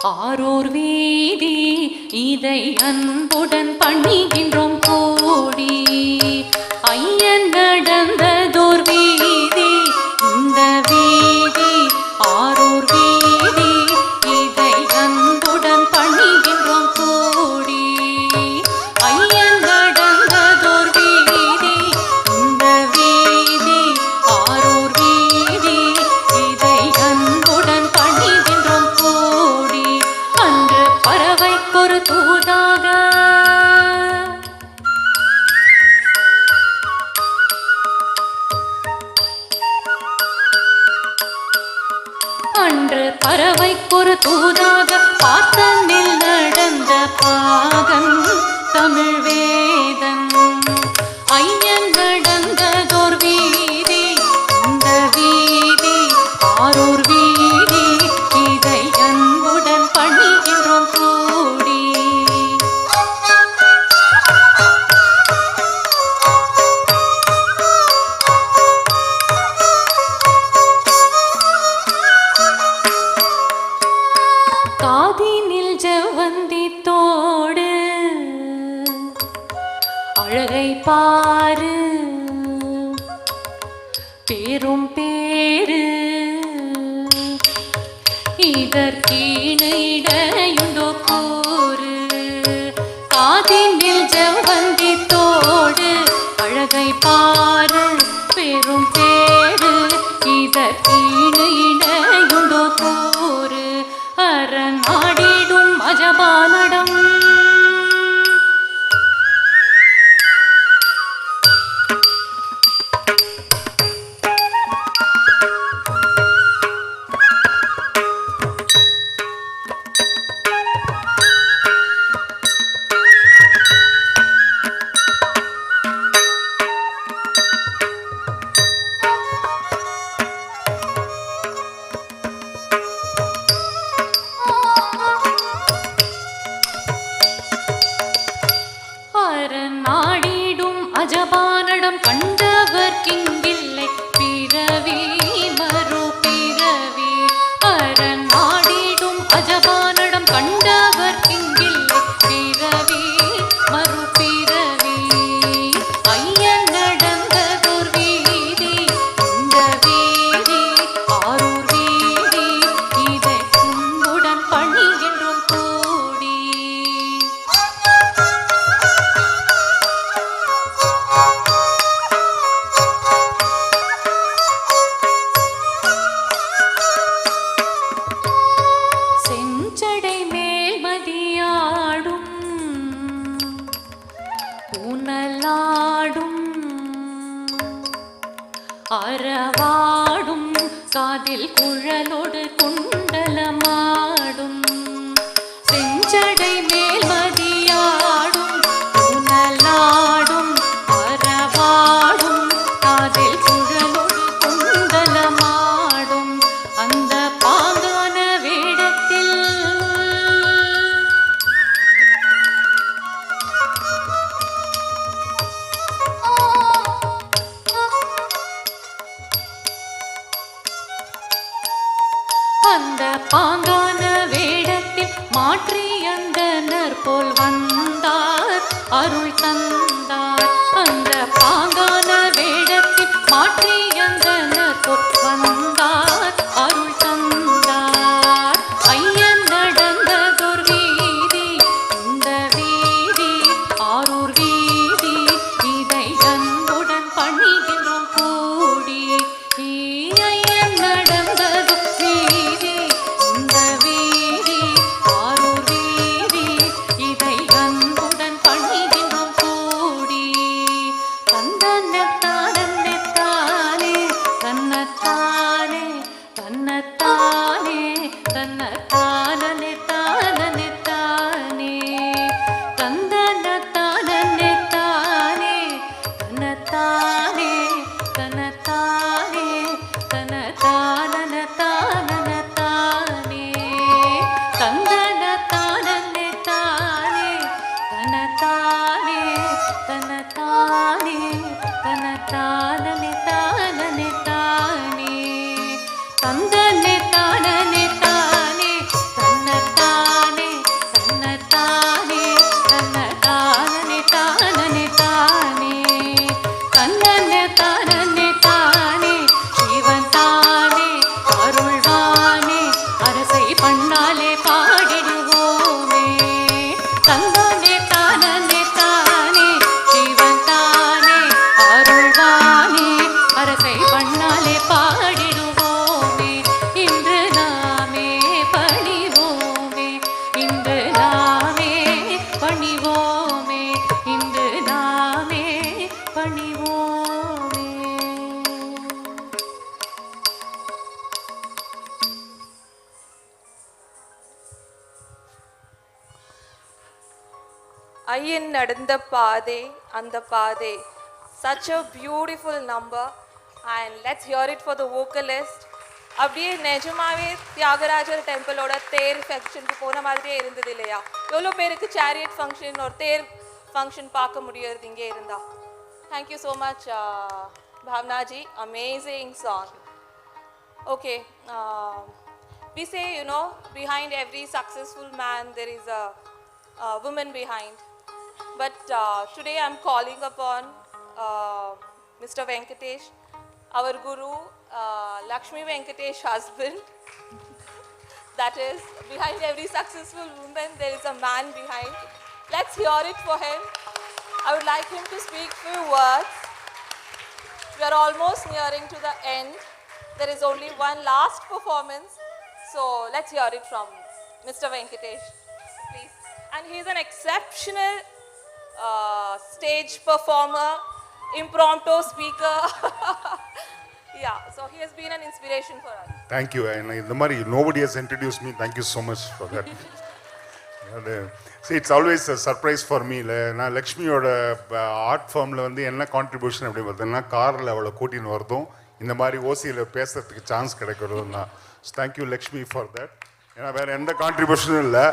Arur வீதி இதை அன்புடன் பண்ணிக்கின்றோம் கூடி. ஐயன் நடந்ததோர் வீதி இந்த வீதி ஆரூர் வீதி இதை அன்புடன் பண்ணிக்கின்றோம் கூடி. ஐயன் நடந்ததோர் வீதி இந்த வீதி ஆரூர் வீதி இதை அன்புடன் பண்ணிக்கின்றோம் கூடி. அன்று பறவைக்கொரு தூதாக அன்று பறவைக்கொரு தூதாக பாத்தனில் நடந்த பாகன் தமிழ் வேதன். ஐயன் நடந்ததோர் வீதி இந்த வீதி ஆரூர் வீதி இதை அன்புடன் பண்ணிக்கின்றோம் கூடி. காதினில் ஜவந்தி தோடு அழகை பாரு பேரும் பேரு இதற்கீணையுண்டோ கூறு. காதினில் ஜவந்தி தோடு அழகை பாரு பெரும் பேரு இதற்கீணையுண்டோ கூறு. அரணாடிடும் அஜபானடம் அரணாடிடும் அஜபானடம் கண்டவர் கிங்கில்லை பிறவி மறு பிறவி. அரணாடிடும் அஜபானடம் கண்டவர் கிங்கில்லை பிறவி மறு பிறவி. ஐயன் நடந்ததோர் வீதி இந்த வீதி ஆரூர் வீதி இதை கும்புடன் பணிகின்றோம் கூடி. செஞ்சடை மேல் மதியாடும் பூனலாடும் அறவாடும் காதில் குழலோடு குண்டலமாடும். செஞ்சடை மேல் மதியாடும் பூனலாடும் அறவாடும் காதில் குழலோடு குண்டலமாடும். அந்த பாங்கான வேடத்தில் அந்த பாங்கான வேடத்தில் மாற்றி அந்தனர் போல் வந்தார் அருள் தந்தார். அந்த பாங்கான வேடத்தில் மாற்றி அந்தனர் போல் வந்தார் அருள் தந்தார். ஐயன் நடந்ததோர் வீதி இந்த வீதி ஆரூர் வீதி இதை அன்புடன் பணிகின்றோம் கூடி. ஐயன் நடந்ததோர் வீதி இந்த வீதி ஆரூர் வீதி இதை அன்புடன் பணிகின்றோம் கூடி. தந்தனத்தானே தன்னத்தானே தன்னத்தானே தன்னத்தானே தானே தானே தந்தனத்தானே தானே தன்னத்தானே தன்னத்தானே தன்னத்தானே தானே தானே தந்தனத்தானே தானே தன்னத்தானே தன்னத்தானே தன்னத்தானே தானே தானே தந்தனே தானே தானே தன்னத்தானே Ayyan nadanda paade anda paade. Such a beautiful number, and let's hear it for the vocalist. அப்படியே நிஜமாவே தியாகராஜர் டெம்பிளோட தேர் ஃபங்க்ஷனுக்கு போன மாதிரியே இருந்தது இல்லையா? எவ்வளோ பேருக்கு சேரியட் ஃபங்க்ஷன் ஒரு தேர் ஃபங்க்ஷன் பார்க்க முடியாது இங்கே இருந்தா? Thank you so much Bhavanaji, amazing song. Okay, we say, you know, behind every successful man there is a woman behind. But today I'm calling upon Mr. Venkatesh, our guru, Lakshmi Venkatesh husband. That is, behind every successful woman there is a man behind. Let's hear it for him. I would like him to speak few words. We are almost nearing to the end. There is only one last performance. So let's hear it from Mr. Venkatesh, please. And he is an exceptional stage performer, impromptu speaker. Yeah, so he has been an inspiration for us. Thank you. And in the Mari, nobody has introduced me. Thank you so much for that. See, it's always a surprise for me. நான் லக்ஷ்மியோட art ஃபார்மில் வந்து என்ன contribution அப்படி பார்த்தீங்கன்னா காரில் அவளை கூட்டின்னு வரதும் இந்த மாதிரி ஓசியில் பேசுறதுக்கு சான்ஸ் கிடைக்கிறதும் தான். Thank you Lakshmi for that. ஏன்னா வேறு எந்த கான்ட்ரிபியூஷனும் இல்லை.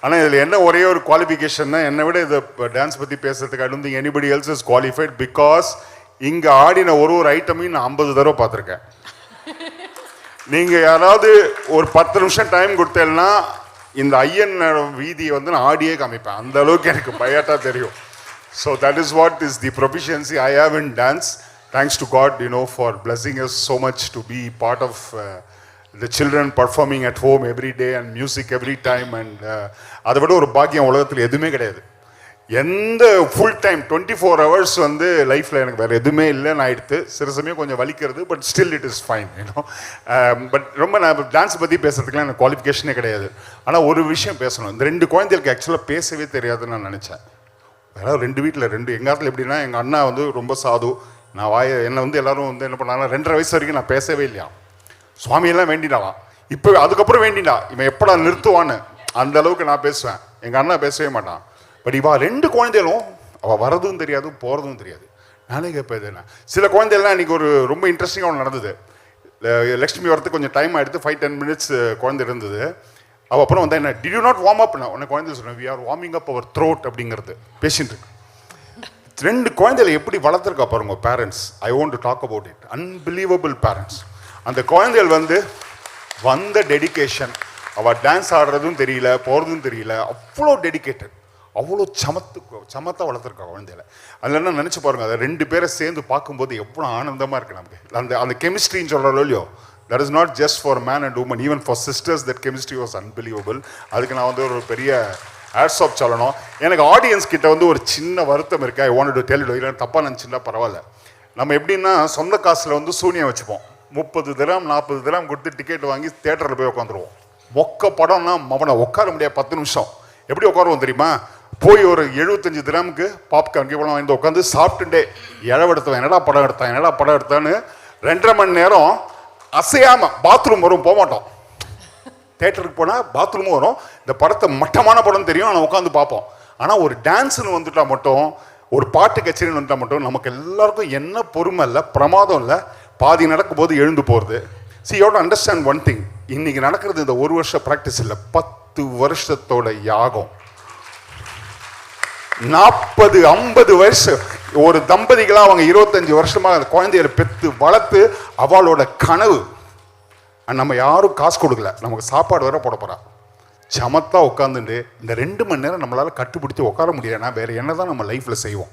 ஆனால் இதில் என்ன ஒரே ஒரு குவாலிஃபிகேஷன்னா என்னை விட இதை டான்ஸ் பற்றி பேசுறதுக்கு I don't think anybody else is qualified. Because இங்கே ஆடின ஒரு ஐட்டமையும் நான் 50 தடவை பார்த்துருக்கேன். நீங்கள் யாராவது ஒரு 10 நிமிஷம் டைம் கொடுத்தேன்னா இந்த ஐயன் வீதியை வந்து நான் ஆடியே காமிப்பேன். அந்த அளவுக்கு எனக்கு பயாட்டா தெரியும். So that is what is the proficiency I have in dance. Thanks to God, you know, for blessing us so much to be part of the children performing at home every day and music every time. And அதை விட ஒரு பாக்கியம் உலகத்தில் எதுவுமே கிடையாது. எந்த full time 24 hours வந்து லைஃப்பில் எனக்கு வேறு எதுவுமே இல்லைன்னு ஆயிடுத்து. சில சமயம் கொஞ்சம் வலிக்கிறது, but still it is fine, you know. But ரொம்ப நான் டான்ஸ் பற்றி பேசுறதுக்குலாம் எனக்கு குவாலிஃபிகேஷனே கிடையாது. ஆனால் ஒரு விஷயம் பேசணும். இந்த 2 குழந்தைகளுக்கு ஆக்சுவலாக பேசவே தெரியாதுன்னு நான் நினச்சேன். வேற 2 வீட்டில் 2 எங்கள் காலத்தில் எப்படின்னா எங்கள் அண்ணா வந்து ரொம்ப சாது. நான் என்னை வந்து எல்லாரும் வந்து என்ன பண்ணாங்கன்னா 2.5 வயசு வரைக்கும் நான் பேசவே இல்லையா. சுவாமியெல்லாம் வேண்டினாலாம். இப்போ அதுக்கப்புறம் வேண்டினா இவன் எப்படா நிறுத்துவான்னு அந்த அளவுக்கு நான் பேசுவேன். எங்கள் அண்ணா பேசவே மாட்டான். பட் இவா 2 குழந்தைகளும் அவள் வரதும் தெரியாது போகிறதும் தெரியாது. நானே கேட்பேன் என்ன. சில குழந்தைகள்லாம் இன்றைக்கி ஒரு ரொம்ப இன்ட்ரெஸ்டிங்காக ஒன்று நடந்தது. லக்ஷ்மி வரத்துக்கு கொஞ்சம் டைம் ஆகிடுது. 5-10 மினிட்ஸ் குழந்தை இருந்தது. அவள் அப்புறம் வந்து என்ன did you not warm up? நான் உன்னை குழந்தை சொன்னேன் we are warming up our throat அப்படிங்கிறது பேஷண்ட் இருக்கு. 2 குழந்தைகளை எப்படி வளர்த்துருக்கா பாருங்க parents. I want to talk about it. Unbelievable parents. அந்த குழந்தைகள் வந்து வந்த டெடிக்கேஷன். அவள் டான்ஸ் ஆடுறதும் தெரியல போகிறதும் தெரியல. அவ்வளோ டெடிக்கேட்டட், அவ்வளோ சமத்தாக வளர்த்துருக்கா குழந்தைகளை. அதில் என்ன நினச்சி பாருங்க. அதை 2 பேரை சேர்ந்து பார்க்கும்போது எவ்வளோ ஆனந்தமாக இருக்குது நமக்கு. அந்த கெமிஸ்ட்ரின்னு சொல்கிறோம் இல்லையோ, that is not just for man and woman, even for sisters that chemistry was unbelievable. அதுக்கு நான் வந்து ஒரு பெரிய ஹேட்ஸ் ஆஃப் சொல்லணும். எனக்கு ஆடியன்ஸ் கிட்ட வந்து ஒரு சின்ன வருத்தம் இருக்கு. ஐ வாண்ட் டு டெல் யூ. இல்லை தப்பாக நினச்சின்னா பரவாயில்ல. நம்ம எப்படின்னா சொந்த காசில் வந்து சூனியம் வச்சுப்போம். 30 திரம் 40 திரம் கொடுத்து டிக்கெட் வாங்கி தேட்டரில் போய் உட்காந்துருவோம். மொக்க படம்னா அவனை உட்கார முடியாது 10 நிமிஷம். எப்படி உட்காருவோம் தெரியுமா? போய் ஒரு 75 திரமுக்கு பாப்கார்ன் படம் வாங்கி உட்காந்து சாப்பிட்டுட்டே இழவெடுத்தவன் என்னடா படம் எடுத்தான்னு 2.5 மணி நேரம் அசையாமல் பாத்ரூம் வரும். போக மாட்டோம். தேட்டருக்கு போனால் பாத்ரூமும் வரும். இந்த படத்தை மட்டமான படம் தெரியும், ஆனால் உட்காந்து பார்ப்போம். ஆனால் ஒரு டான்ஸுன்னு வந்துட்டா மட்டும், ஒரு பாட்டு கச்சேரின்னு வந்துட்டால் மட்டும் நமக்கு எல்லாருக்கும் என்ன பொறுமை இல்லை, பிரமாதம் இல்லை. பாதி நடக்கும் போது எழுந்து போகிறது. C you have to understand one thing. இன்னைக்கு நடக்கிறது இந்த 1 வருஷ ப்ராக்டிஸ் இல்லை, 10 வருஷத்தோட யாகம். 40-50 வயசு ஒரு தம்பதிகளாக அவங்க 25 வருஷமாக குழந்தைகளை பெற்று வளர்த்து அவளோட கனவு. நம்ம யாரும் காசு கொடுக்கல, நமக்கு சாப்பாடு வேற போட போகிறா. சமத்தாக உட்காந்துட்டு இந்த 2 மணி நேரம் நம்மளால் கட்டுப்பிடித்து உட்கார முடியலன்னா வேறு என்ன தான் நம்ம லைஃப்பில் செய்வோம்.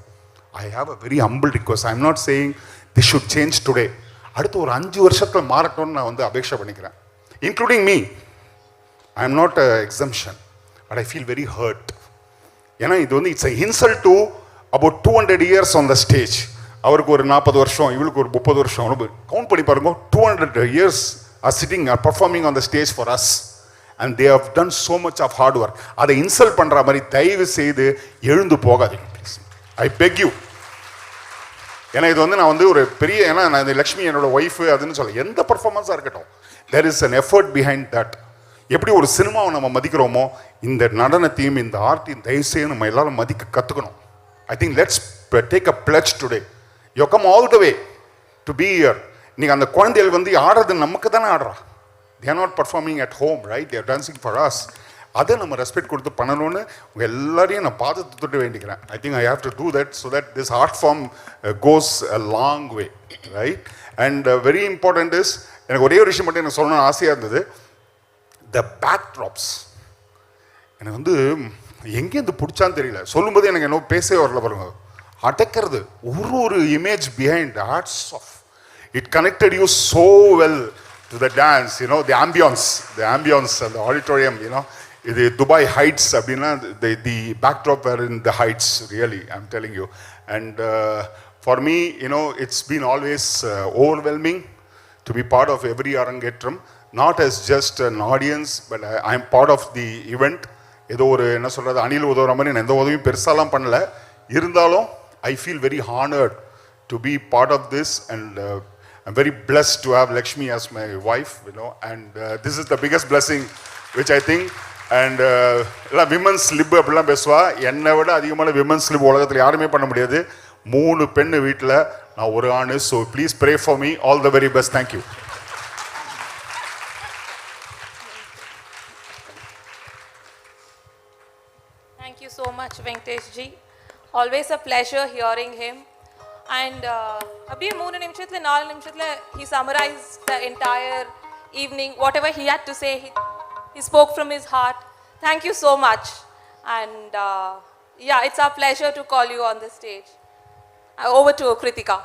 I have a very humble request. I am not saying this should change today. அடுத்த ஒரு 5 வருஷத்தில் மாறட்டும்னு நான் வந்து அபேட்சை பண்ணிக்கிறேன். Including me. I am not a exemption, but I feel very hurt. ஏன்னா இது வந்து it's a insult to about 200 years on the stage. அவருக்கு ஒரு 40 வருஷம், இவளுக்கு ஒரு 30 வருஷம். கவுண்ட் பண்ணி பாருங்க. 200 years are sitting or performing on the stage for us, and they have done so much of hard work. அதை இன்சல்ட் பண்ணுற மாதிரி தயவு செய்து எழுந்து போகாதீங்க ப்ளீஸ். I peg you. ஏன்னா இது வந்து நான் வந்து ஒரு பெரிய, ஏன்னா நான் இந்த லக்ஷ்மி என்னோட ஒய்ஃபு அதுன்னு சொல்ல, எந்த பர்ஃபார்மன்ஸாக இருக்கட்டும், there is an effort behind that. எப்படி ஒரு சினிமாவை நம்ம மதிக்கிறோமோ இந்த நடனத்தையும் இந்த ஆர்ட்டையும் தயவுசெய்து நம்ம எல்லாரும் மதிக்க கற்றுக்கணும். I think let's take a pledge today. You come all the way to be here. நீங்கள் அந்த குழந்தைகள் வந்து ஆடுறது நமக்கு தானே ஆடுறா. They are not performing at home, right? They are dancing for us. அதை நம்ம ரெஸ்பெக்ட் கொடுத்து பண்ணணும்னு உங்கள் எல்லாரையும் நான் பாதத்தை தொட்டு வேண்டிக்கிறேன். I think I have to do that so that this art form goes a long way, right? And very important is, எனக்கு ஒரே ஒரு விஷயம் மட்டும் எனக்கு சொல்லணும்னு ஆசையாக இருந்தது. த பேக் ட்ராப்ஸ் எனக்கு வந்து எங்கேருந்து பிடிச்சான்னு தெரியல. சொல்லும்போது எனக்கு என்ன பேசவே வரல பாருங்க. அடக்கிறது ஒரு image behind arts of it connected you so well to the dance, you know the ambience அந்த ஆடிட்டோரியம், யூனோ இது துபாய் ஹைட்ஸ் அப்படின்னா the backdrop where in the heights, really I am telling you. And for me, you know, it's been always overwhelming to be part of every Arangetram, not as just an audience, but I am part of the event. ஏதோ ஒரு என்ன சொல்கிறது, அணில் உதவுற மாதிரி நான் எந்த உதவியும் பெருசாலாம் பண்ணல. இருந்தாலும் I feel very honored to be part of this, and I'm very blessed to have Lakshmi as my wife, you know, and this is the biggest blessing which I think. And எல்லாம் women's slip அப்படிலாம் பேசுவா. என்னை விட அதிகமான women's slip உலகத்தில் யாருமே பண்ண முடியாது. 3 பெண்ணு வீட்டில், நான் ஒரு ஆணு. So please pray for me. All the very best. Thank you. Thank you so much, Venkatesh ji. Always a pleasure hearing him. And abhi 3 நிமிஷத்துல 4 நிமிஷத்துல he summarized the entire evening. Whatever he had to say, he spoke from his heart. Thank you so much. And yeah, it's our pleasure to call you on the stage. Over to Kritika.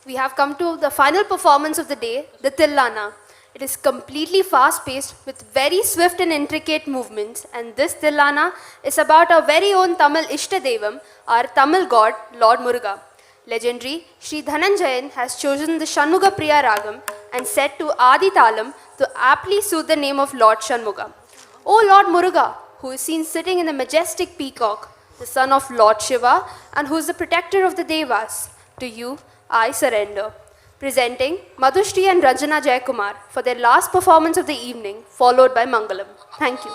We have come to the final performance of the day, the Tillana. It is completely fast-paced with very swift and intricate movements, and this Tillana is about our very own Tamil Ishtadevam, our Tamil god, Lord Muruga. Legendary Sri Dhananjayan has chosen the Shanmuga Priya Ragam and set to Adi Talam to aptly suit the name of Lord Shanmuga. O Lord Muruga, who is seen sitting in the majestic peacock, the son of Lord Shiva, and who is the protector of the Devas, to you I surrender. Presenting Madhushri and Ranjana Jayakumar for their last performance of the evening, followed by Mangalam. Thank you.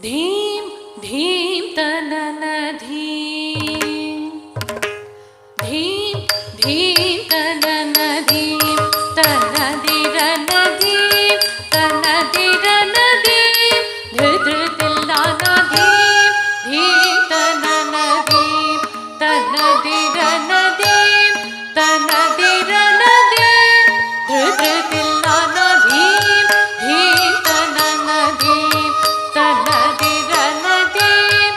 धीम धीम तनन धीम धीम धीम तनन धीम तनदिरन धीम तनदिरन धीम धृतृतिल्लाना धीम धीम तनन धीम तनदिरन धीम तनदिरन धीम धृतृतिल्लाना धीम धीम तनन धीम तनदिरन धीम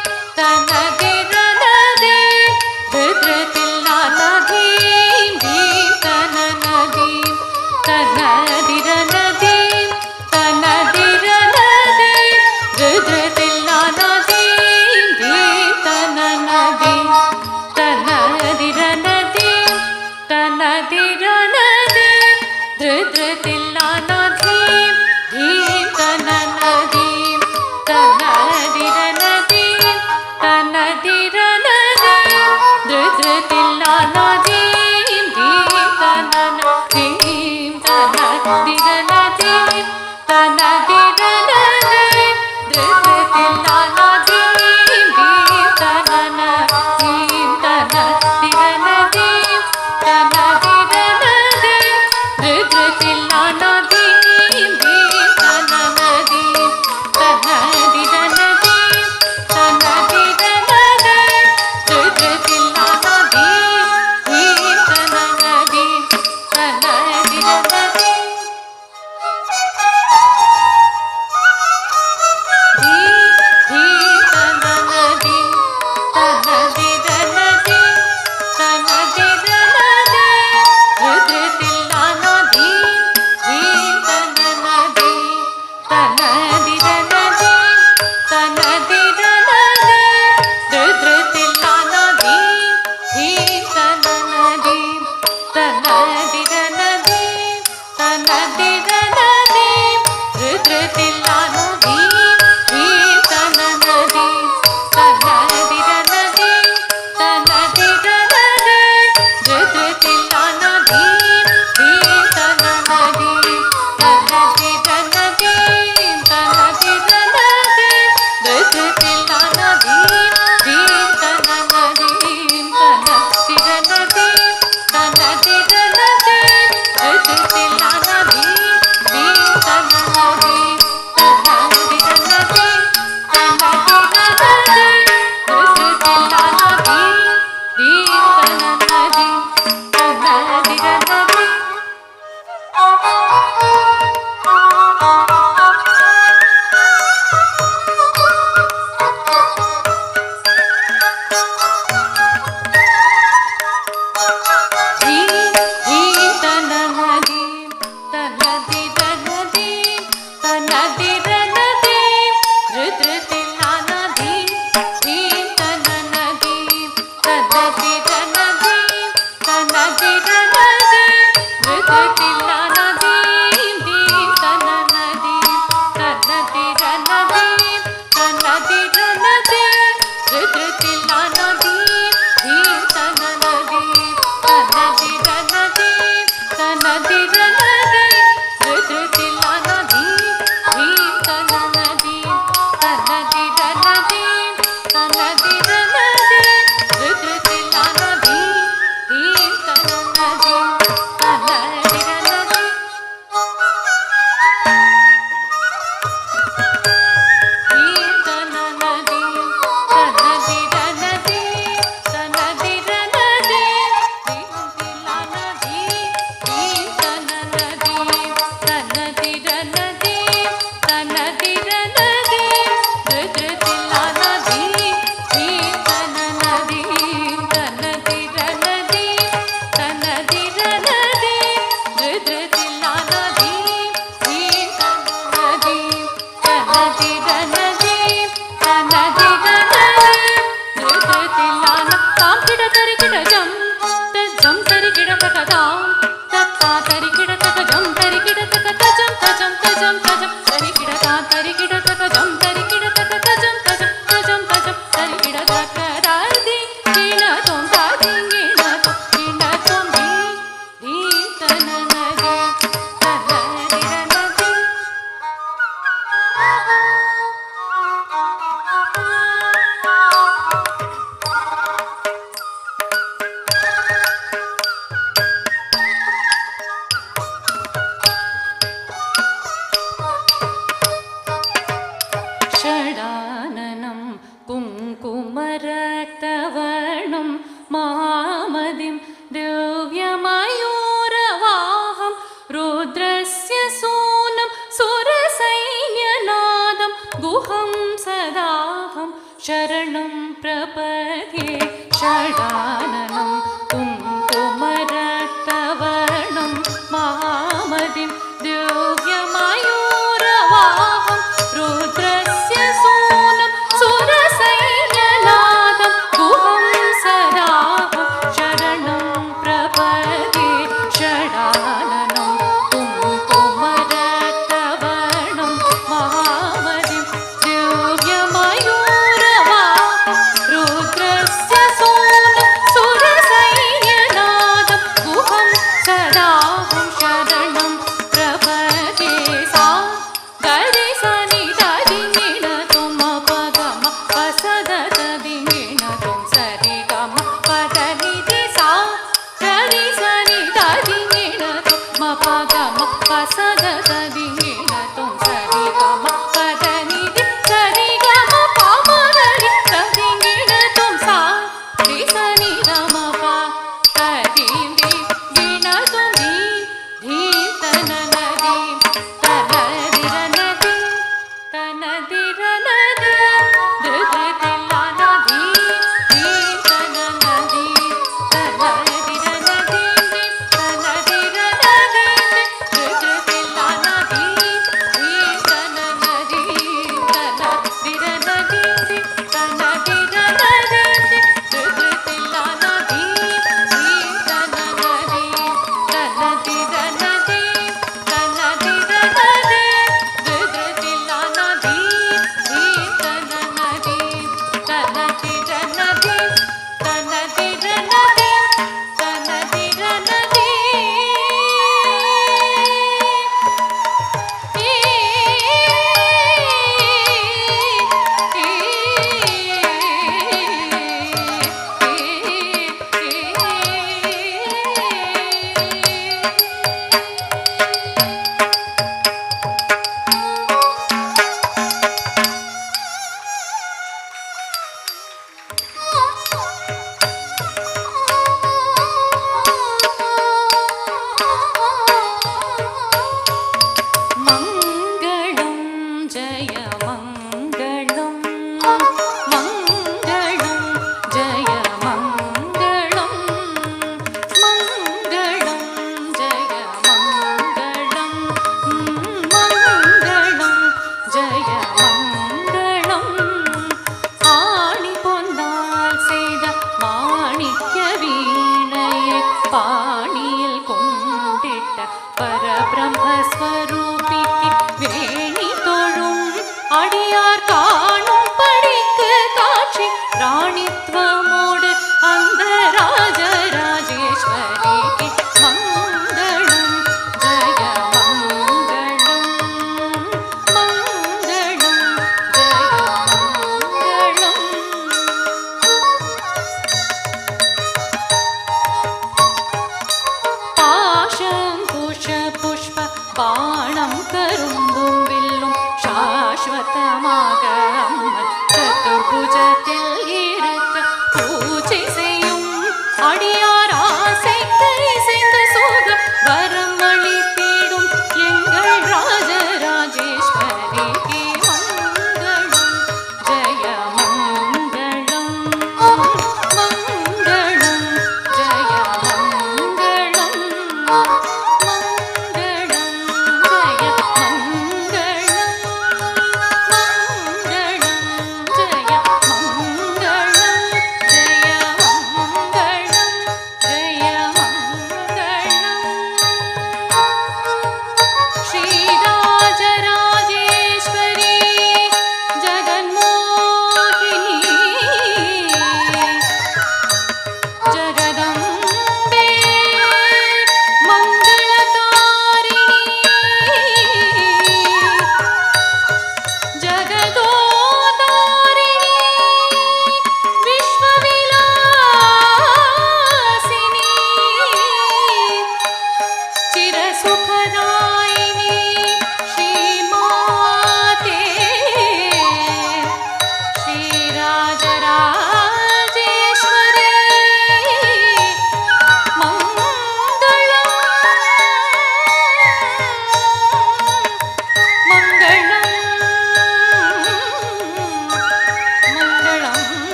மங்களம்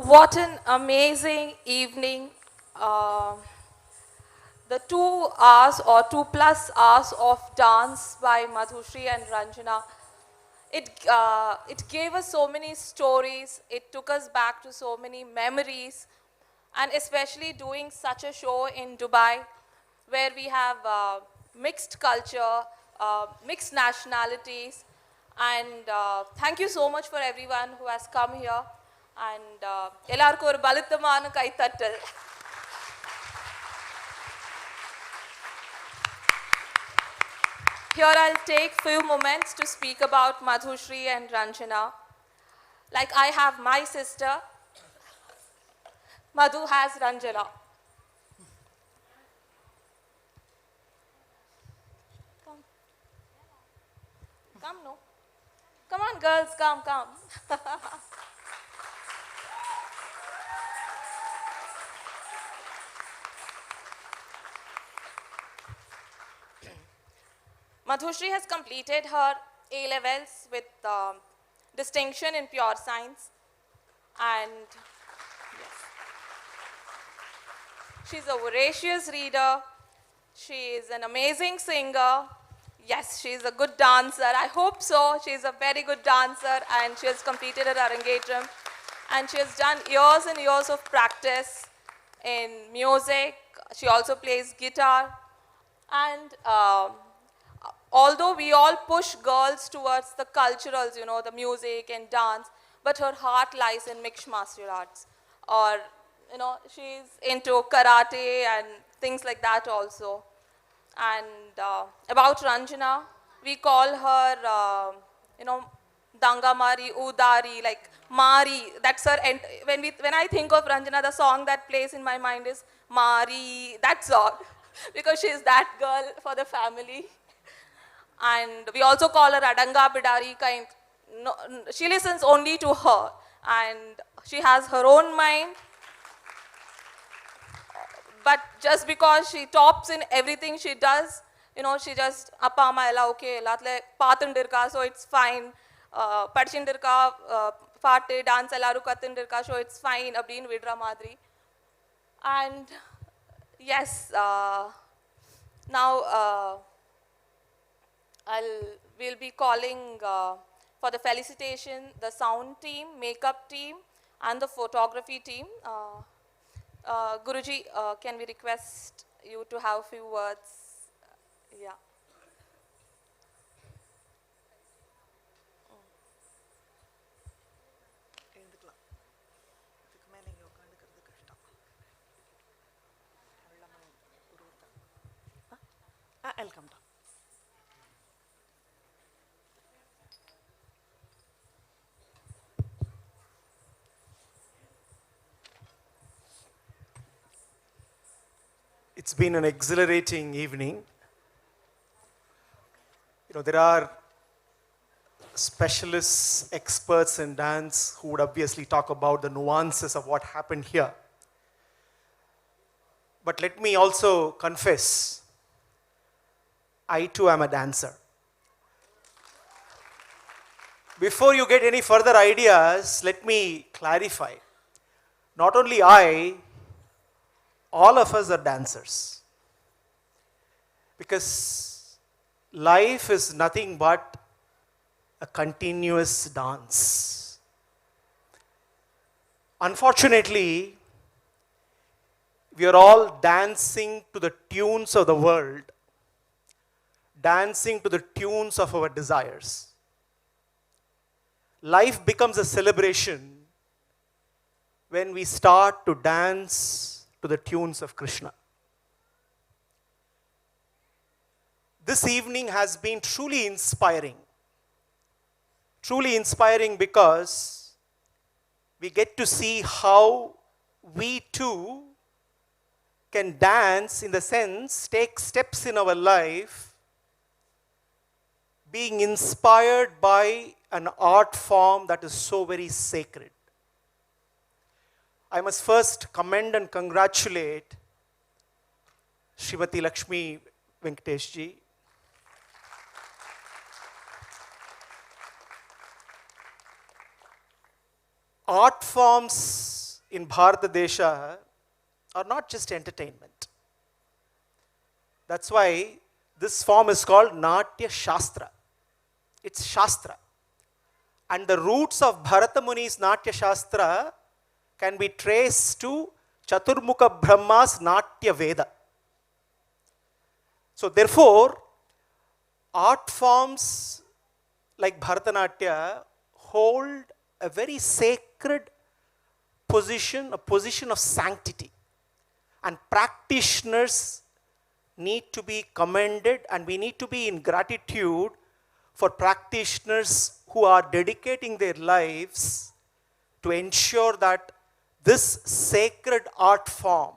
What an amazing evening. The 2 hours or 2+ hours of dance by Madhushri and Ranjana, it gave us so many stories. It took us back to so many memories. And especially doing such a show in Dubai, where we have mixed culture, mixed nationalities. And thank you so much for everyone who has come here. And ellarku or balithamana kai tattal. Here I'll take few moments to speak about Madhushri and Ranjana. Like I have my sister, Madhu has Ranjana. Come. Come, no. Come on, girls, come, come. Madhushri has completed her A-levels with distinction in pure science, and yes, she's a voracious reader. She is an amazing singer. Yes, she is a good dancer. I hope so. She is a very good dancer, and she has completed her Arangetram, and she has done years and years of practice in music. She also plays guitar, and although we all push girls towards the culturals, you know, the music and dance, but her heart lies in mixed martial arts. Or, you know, she's into karate and things like that also. And about Ranjana, we call her, you know, Dangamari, Udari, like Mari. That's her. And when I think of Ranjana, the song that plays in my mind is Mari, that song, because she's that girl for the family. And we also call her Adanga Bidari kind. No, she listens only to her, and she has her own mind. But just because she tops in everything she does, you know, she just appa amma ella okay, latle paatundirka, so it's fine. Padchindirka, paate dance ellaru kattundirka, so it's fine. Abdin vidra madri. And yes, now. We'll be calling for the felicitation, the sound team, makeup team, and the photography team. Guruji, can we request you to have a few words? Yeah. I'll come down. It's been an exhilarating evening. You know, there are specialists, experts in dance who would obviously talk about the nuances of what happened here. But let me also confess, I too am a dancer. Before you get any further ideas, let me clarify. Not only I, all of us are dancers. Because life is nothing but a continuous dance. Unfortunately, we are all dancing to the tunes of the world, dancing to the tunes of our desires. Life becomes a celebration when we start to dance to the tunes of Krishna. This evening has been truly inspiring. Truly inspiring because we get to see how we too can dance, in the sense, take steps in our life, being inspired by an art form that is so very sacred. I must first commend and congratulate Srimati Lakshmi Venkatesh-ji. Art forms in Bharatadesha are not just entertainment. That's why this form is called Natya Shastra. It's Shastra. And the roots of Bharata Muni's Natya Shastra can be traced to Chaturmukha Brahma's Natya Veda. So therefore, art forms like Bharatanatyam hold a very sacred position, a position of sanctity. And practitioners need to be commended, and we need to be in gratitude for practitioners who are dedicating their lives to ensure that this sacred art form,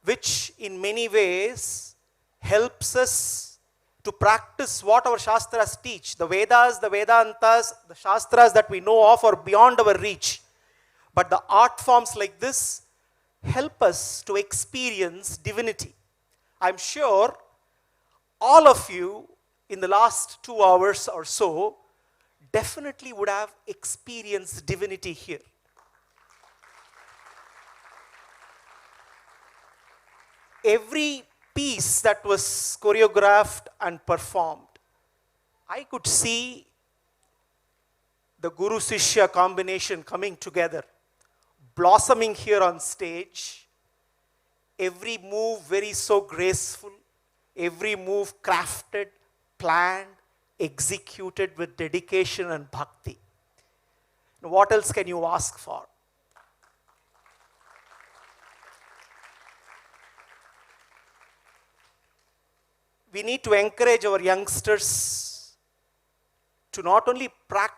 which in many ways helps us to practice what our Shastras teach. The Vedas, the Vedantas, the Shastras that we know of are beyond our reach. But the art forms like this help us to experience divinity. I'm sure all of you in the last 2 hours or so definitely would have experienced divinity here. Every piece that was choreographed and performed, I could see the Guru Sishya combination coming together, blossoming here on stage. Every move very so graceful, every move crafted, planned, executed with dedication and bhakti. Now, what else can you ask for? We need to encourage our youngsters to not only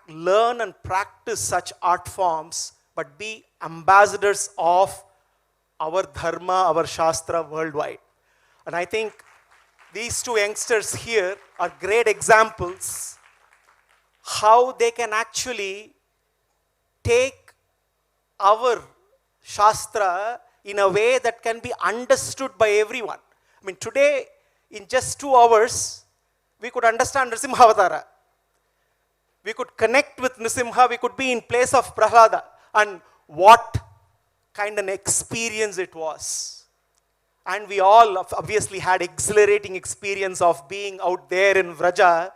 learn and practice such art forms, but be ambassadors of our dharma, our shastra worldwide. And I think these two youngsters here are great examples how they can actually take our shastra in a way that can be understood by everyone. I mean, today, in just 2 hours, we could understand Nrsimhavatara. We could connect with Nrsimha, we could be in place of Prahlada. And what kind of an experience it was. And we all obviously had exhilarating experience of being out there in Vraja,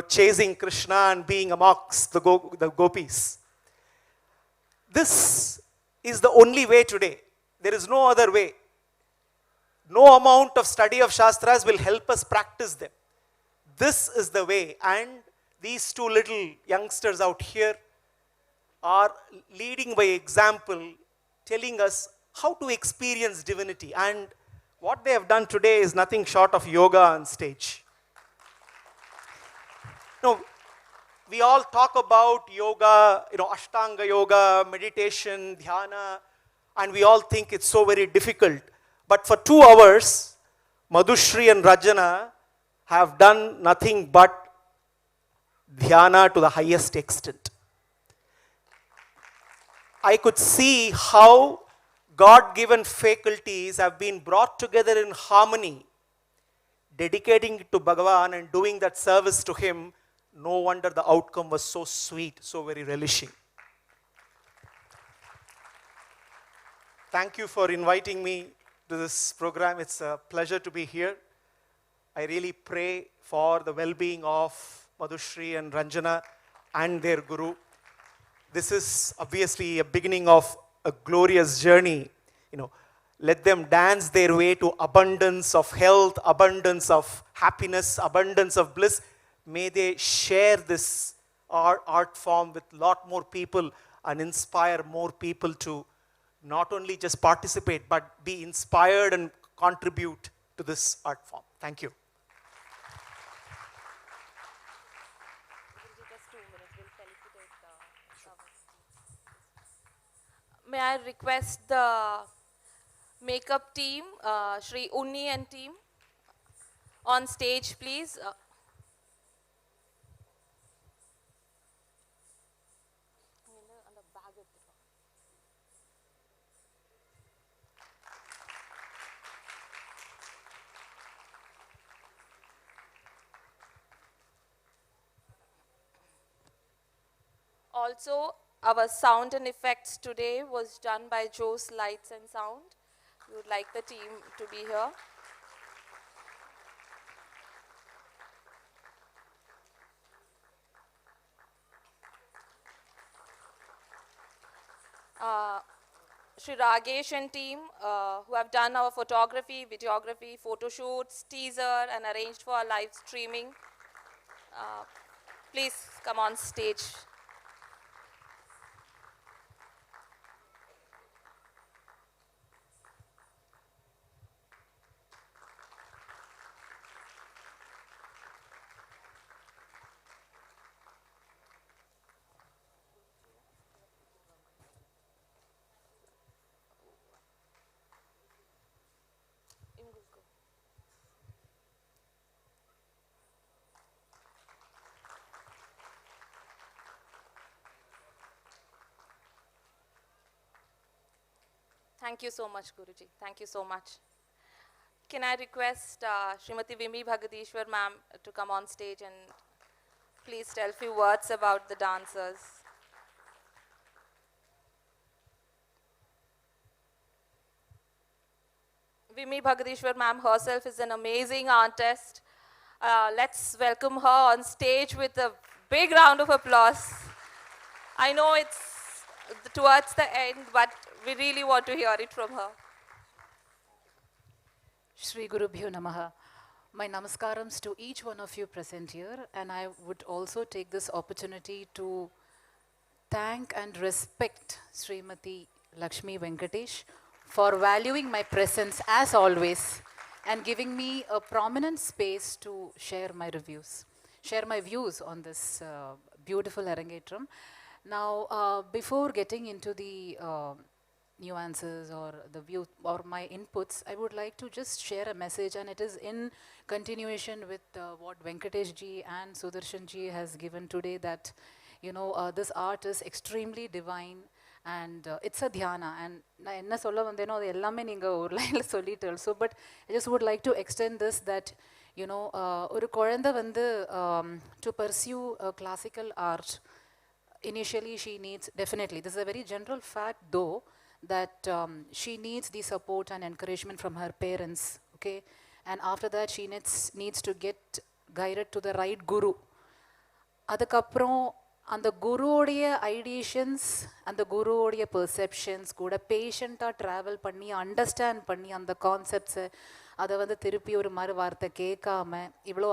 chasing Krishna and being amongst the gopis. This is the only way today. There is no other way. No amount of study of Shastras will help us practice them. This is the way. And these two little youngsters out here are leading by example, telling us how to experience divinity. And what they have done today is nothing short of yoga on stage. Now, we all talk about yoga, Ashtanga yoga, meditation, dhyana, and we all think it's so very difficult. But for 2 hours, Madhushri and Ranjana have done nothing but dhyana to the highest extent. I could see how God-given faculties have been brought together in harmony, dedicating it to Bhagavan and doing that service to Him. No wonder the outcome was so sweet, so very relishing. Thank you for inviting me to this program. It's a pleasure to be here. I really pray for the well-being of Madhushri and Ranjana and their Guru. This is obviously a beginning of a glorious journey. Let them dance their way to abundance of health, abundance of happiness, abundance of bliss. May they share this art form with a lot more people and inspire more people to not only just participate, but be inspired and contribute to this art form. Thank you. May I request the makeup team, Shri Unni and team, on stage, please. Also, our sound and effects today was done by Joe's Lights and Sound. We would like the team to be here. Shri Ragesh and team who have done our photography, videography, photo shoots, teaser and arranged for our live streaming. Please come on stage. Thank you so much, Guruji. Thank you so much. Can I request Srimati Vimi Bhagatishwar ma'am to come on stage and please tell a few words about the dancers. Vimi Bhagatishwar ma'am herself is an amazing artist. Let's welcome her on stage with a big round of applause. I know it's towards the end, but we really want to hear it from her. Shri Gurubhyo Namaha. My namaskarams to each one of you present here, and I would also take this opportunity to thank and respect Srimati Lakshmi Venkatesh for valuing my presence as always and giving me a prominent space to share my views on this beautiful Arangetram. Now, before getting into the nuances or the view or my inputs, I would like to just share a message, and it is in continuation with what Venkatesh ji and Sudarshan ji has given today, that this art is extremely divine and it's a dhyana, and நான் என்ன சொல்ல வந்தேனோ அது எல்லாமே நீங்க ஒரு லைன்ல சொல்லிட்டீங்க. So but I just would like to extend this, that ஒரு குழந்தை வந்து to pursue a classical art, initially she needs, definitely this is a very general fact though, that she needs the support and encouragement from her parents, okay, and after that she needs to get guided to the right guru. அதுக்கப்புறம் அந்த குருவோடைய ideations, அந்த குருவோடைய perceptions கூட பேஷண்ட்டாக travel பண்ணி understand பண்ணி அந்த கான்செப்ட்ஸை அதை வந்து திருப்பி ஒரு மறு வார்த்தை கேட்காம இவ்வளோ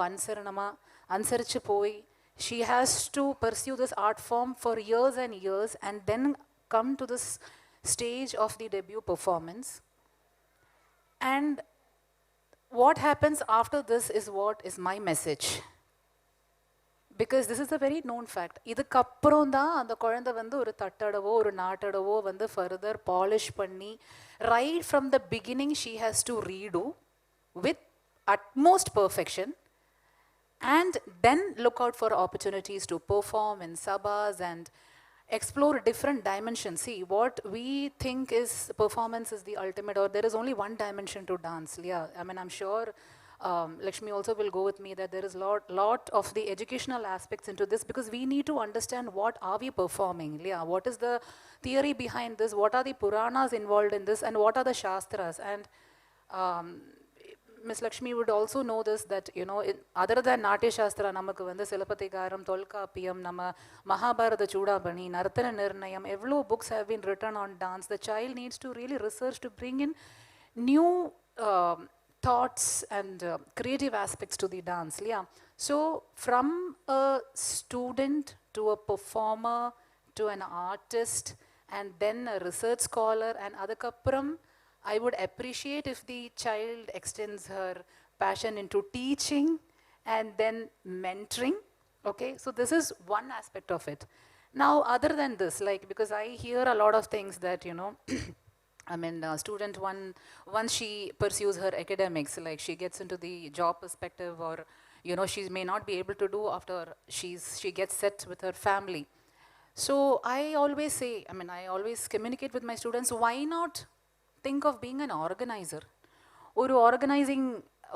அனுசரித்து போய் she has to pursue this art form for years and years and then come to this stage of the debut performance. And what happens after this is what is my message. Because this is a very known fact. இதுக்கப்புறம் தான் அந்த குழந்தை வந்து ஒரு தட்டடவோ ஒரு நாட்டடவோ வந்து further polish பண்ணி right from the beginning she has to redo with utmost perfection and then look out for opportunities to perform in sabhas and explore different dimensions. See, what we think is performance is the ultimate, or there is only one dimension to dance. Yeah, I mean, I'm sure Lakshmi also will go with me that there is lot of the educational aspects into this, because we need to understand what are we performing. Yeah, what is the theory behind this? What are the Puranas involved in this? And what are the Shastras? And Ms. Lakshmi would also know this, that other than Natya Shastra, namakku vandu Silapatikaram, Tolkapiyam, nama Mahabharata Chudabani, Nartana Nirnayam, evlo books have been written on dance. The child needs to really research to bring in new thoughts and creative aspects to the dance. Yeah. So from a student to a performer to an artist and then a research scholar, and adakapram I would appreciate if the child extends her passion into teaching and then mentoring. Okay, so this is one aspect of it. Now, other than this, like, because I hear a lot of things that, I mean, student once she pursues her academics, like she gets into the job perspective, or, she may not be able to do after she gets set with her family. So I always say, I mean, I always communicate with my students, why not think of being an organizer? ஒரு organising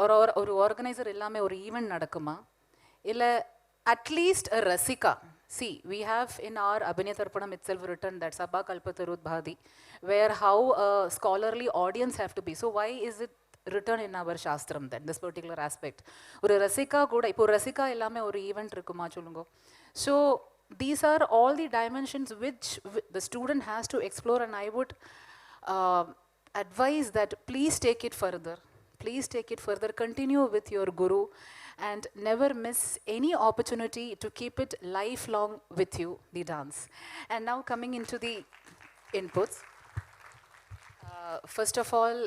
ஒரு organiser இல்லாமல் ஒரு event நடக்குமா? இல்லை at least Rasika, See, we have in our Abhinyatarpanam itself written that Sabha Kalpatarut Bhadi, where how a scholarly audience have to be. So why is it written in our Shastram then, this particular aspect? ஒரு ரசிகா கூட இப்போ ரசிகா எல்லாமே ஒரு event இருக்குமா சொல்லுங்க. So these are all the dimensions which the student has to explore, and I would advise that please take it further. Please take it further, continue with your guru, and never miss any opportunity to keep it lifelong with you, the dance. And now coming into the inputs. First of all,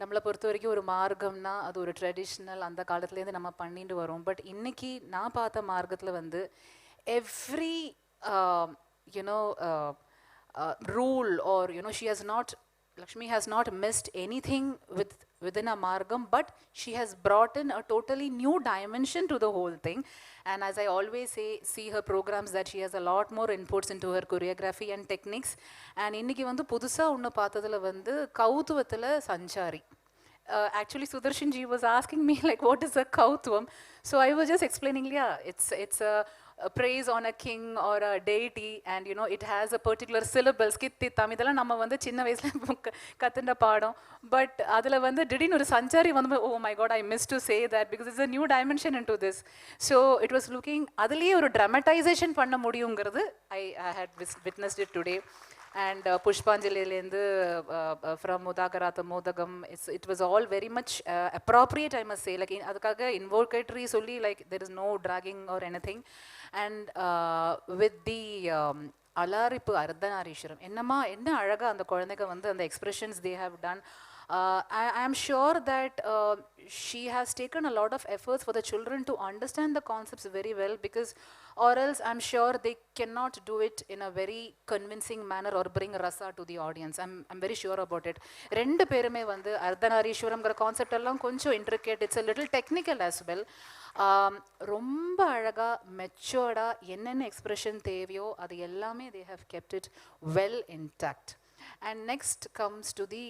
நம்மளை பொறுத்த வரைக்கும் ஒரு மார்க்கம்னா அது ஒரு traditional அந்த காலத்துலேருந்து நம்ம பண்ணிட்டு வரோம். பட் இன்னைக்கு நான் பார்த்த மார்க்கத்தில் வந்து every rule, or she has not, Lakshmi has not missed anything within a margam, but she has brought in a totally new dimension to the whole thing. And as I always say, see her programs, that she has a lot more inputs into her choreography and techniques. And இன்னைக்கு வந்து புதுசா ஒன்று பார்த்ததுல வந்து கௌத்துவத்தில் சஞ்சாரி. Actually Sudarshan ji was asking me like, what is a kautvam? So I was just explaining, yeah, it's a praise on a king or a deity, and it has a particular syllables. Kitti tamidala நம்ம வந்து சின்ன வயசுல கத்துண்ட பாடம். But அதுல வந்து திடீர்னு ஒரு சஞ்சாரி வந்து, oh my god, I missed to say that because it's a new dimension into this. So it was looking, அதுலயே ஒரு dramatization பண்ண முடியுங்கிறது I had witnessed it today. And Pushpanjalilendu from Mudakarata Modagam, it was all very much appropriate, I must say. Like adukkaga invocatory solli, like there is no dragging or anything. And with the Alaripu Ardhanarishwaram, enna alaga and the kulandaiga vandu and the expressions they have done. I am sure that she has taken a lot of efforts for the children to understand the concepts very well, because or else I'm sure they cannot do it in a very convincing manner or bring rasa to the audience. I'm very sure about it. Rendu perume vandu Ardhanarishwaramgra concept ellam konjam intricate, it's a little technical as well. ரொம்ப அழகா மெச்சோர்டா என்னென்ன expression தேவையோ அது எல்லாமே they have kept it well intact. And next comes to the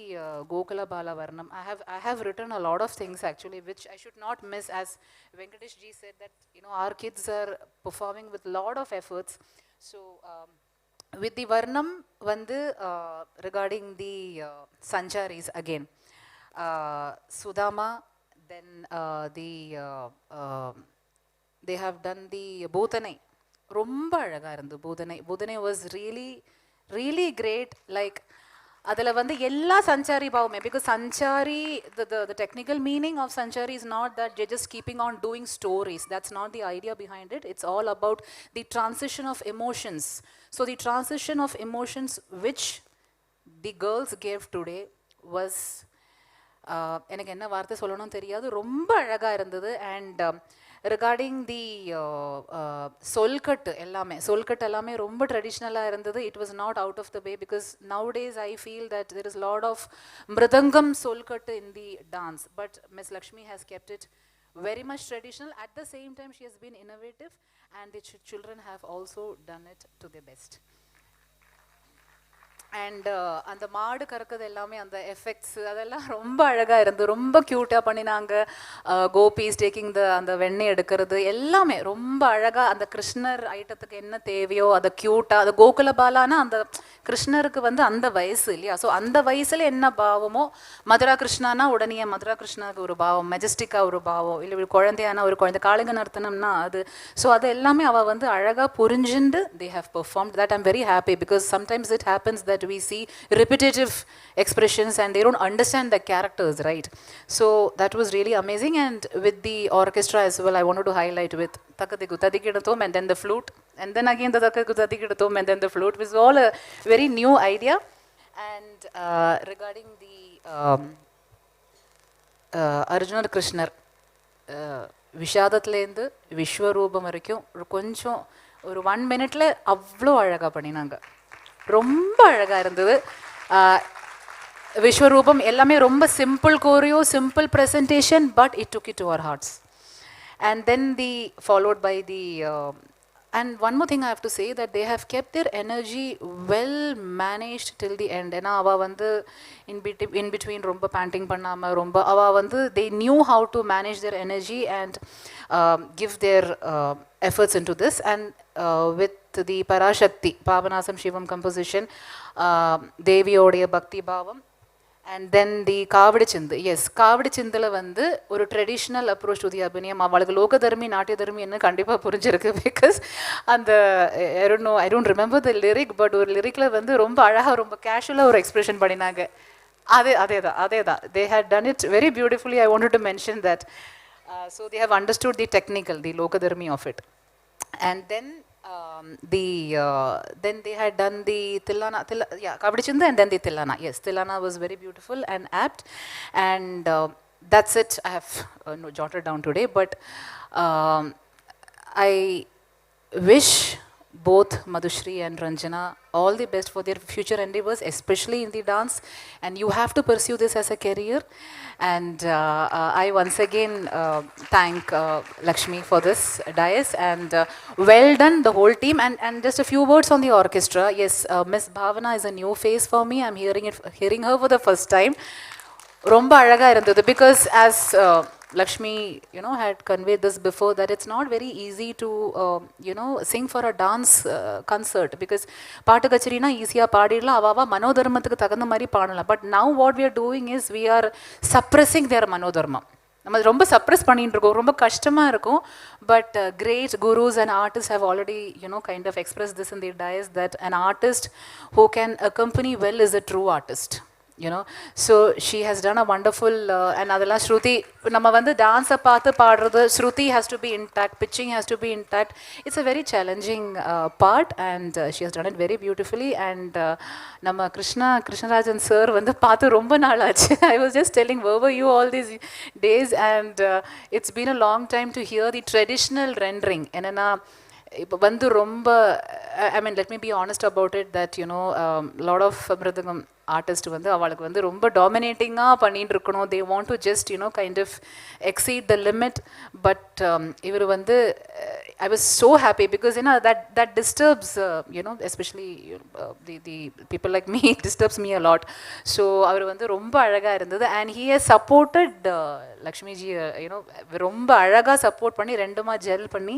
Gokula Bala Varnam. I have written a lot of things actually which I should not miss, as Venkatesh ji said that our kids are performing with lot of efforts. So with the Varnam vandu regarding the Sancharis again, Sudama, then they have done the Bhutanai. Romba alaga irundhu Bhutanai was really great. Like adala vandu ella sanchari bhavame, because sanchari, the technical meaning of sanchari is not that you're just keeping on doing stories. That's not the idea behind it. It's all about the transition of emotions. So the transition of emotions which the girls gave today was எனக்கு என்ன வார்த்தை சொல்லணும்னு தெரியாது, ரொம்ப அழகா இருந்தது. And regarding the solkat எல்லாமே ரொம்ப ட்ரெடிஷ்னலாக இருந்தது. It was not out of the way, because nowadays I feel that there is a lot of mridangam solkat in the dance, but Miss Lakshmi has kept it very much traditional. At the same time she has been innovative, and the children have also done it to their best. And அந்த மாடு கறக்கிறது எல்லாமே அந்த effects அதெல்லாம் ரொம்ப அழகாக இருந்து ரொம்ப க்யூட்டாக பண்ணினாங்க. கோபிஸ் டேக்கிங் அந்த வெண்ணெய் எடுக்கிறது எல்லாமே ரொம்ப அழகாக, அந்த கிருஷ்ணர் ஐட்டத்துக்கு என்ன தேவையோ அதை க்யூட்டாக, அது கோகுல பாலானா அந்த கிருஷ்ணருக்கு வந்து அந்த வயசு இல்லையா, ஸோ அந்த வயசில் என்ன பாவமோ, மதுரா கிருஷ்ணானா உடனே மதுரா கிருஷ்ணாவுக்கு ஒரு பாவம், மெஜஸ்டிக்காக ஒரு பாவம், இல்லை ஒரு குழந்தையானா ஒரு குழந்தை, காளிங்க நர்த்தனம்னா அது, ஸோ அது எல்லாமே அவள் வந்து அழகாக புரிஞ்சுண்டு they have performed. That I'm very happy, because sometimes it happens that we see repetitive expressions and they don't understand the characters, right? So that was really amazing. And with the orchestra as well, I wanted to highlight with takadigu tadikidathom and then the flute, and then again the takadigu tadikidathom and then the flute, was all a very new idea. And regarding the Arjuna Krishnar, விஷாதத்துலேருந்து விஸ்வரூபம் வரைக்கும் கொஞ்சம் ஒரு 1 minute அவ்வளோ அழகாக பண்ணினாங்க, ரொம்ப அழகாக இருந்தது. விஸ்வரூபம் எல்லாமே ரொம்ப simple choreo, simple presentation, but it took it to our hearts. And then followed by the and one more thing I have to say, that they have kept their energy well managed till the end. ஏன்னா அவ வந்து in between ரொம்ப panting பண்ணாம ரொம்ப அவ வந்து they knew how to manage their energy and give their efforts into this. And with the Parashakti Pavanasam Shivam composition, தேவியோடைய பக்தி பாவம், and then the Kavadi Chindu. Yes, Kavadi Chindala வந்து ஒரு traditional approach to the abhinayam. அவளுக்கு லோகதர்மி நாட்டியதர்மி என்ன கண்டிப்பாக புரிஞ்சிருக்கு. Because அந்த I don't remember the lyric, but ஒரு லிரிக்கில் வந்து ரொம்ப அழகாக ரொம்ப கேஷுவலாக ஒரு எக்ஸ்பிரஷன் பண்ணினாங்க. அதே தான் they had done it very beautifully. I wanted to mention that. So they have understood the technical, the lokadharmi of it. And then then they had done the Tillana, Kavadi Chindu, and then the Tillana. Yes, Tillana was very beautiful and apt. And that's it. I have jotted down today. But I wish both Madhushri and Ranjana all the best for their future endeavors, especially in the dance. And you have to pursue this as a career. And I once again thank Lakshmi for this dais. And well done, the whole team. And just a few words on the orchestra. Yes, Miss Bhavana is a new face for me. I'm hearing her for the first time. Romba alaga irundhathu, because as Lakshmi, had conveyed this before, that it's not very easy to, sing for a dance concert, because paatu kachirina easy-a paadidala, avava manodharmathukku thaganda mari paadala. But now what we are doing is we are suppressing their manodharmam. நம்ம ரொம்ப suppress பண்ணிட்டு இருக்கோம், ரொம்ப கஷ்டமாக இருக்கும். But great gurus and artists have already, kind of expressed this in their dais, that an artist who can accompany well is a true artist. So she has done a wonderful and adala Shruti nama vandu dance paathu paadradhu, Shruti has to be intact, pitching has to be intact. It's a very challenging part, and she has done it very beautifully. And nama Krishnarajan sir vandu paathu romba naal aachu. I was just telling, where were you all these days? And it's been a long time to hear the traditional rendering. Enna இப்போ வந்து ரொம்ப I mean, let me be honest about it, that lot of mridangam artist வந்து அவளுக்கு வந்து ரொம்ப டாமினேட்டிங்காக பண்ணிட்டு இருக்கணும். they want to just kind of exceed the limit. But இவர் வந்து I was so happy, because that disturbs especially the people like me, it disturbs me a lot. So அவர் வந்து ரொம்ப அழகாக இருந்தது. And he has supported Lakshmi ji, ரொம்ப அழகாக support பண்ணி ரெண்டுமா gel பண்ணி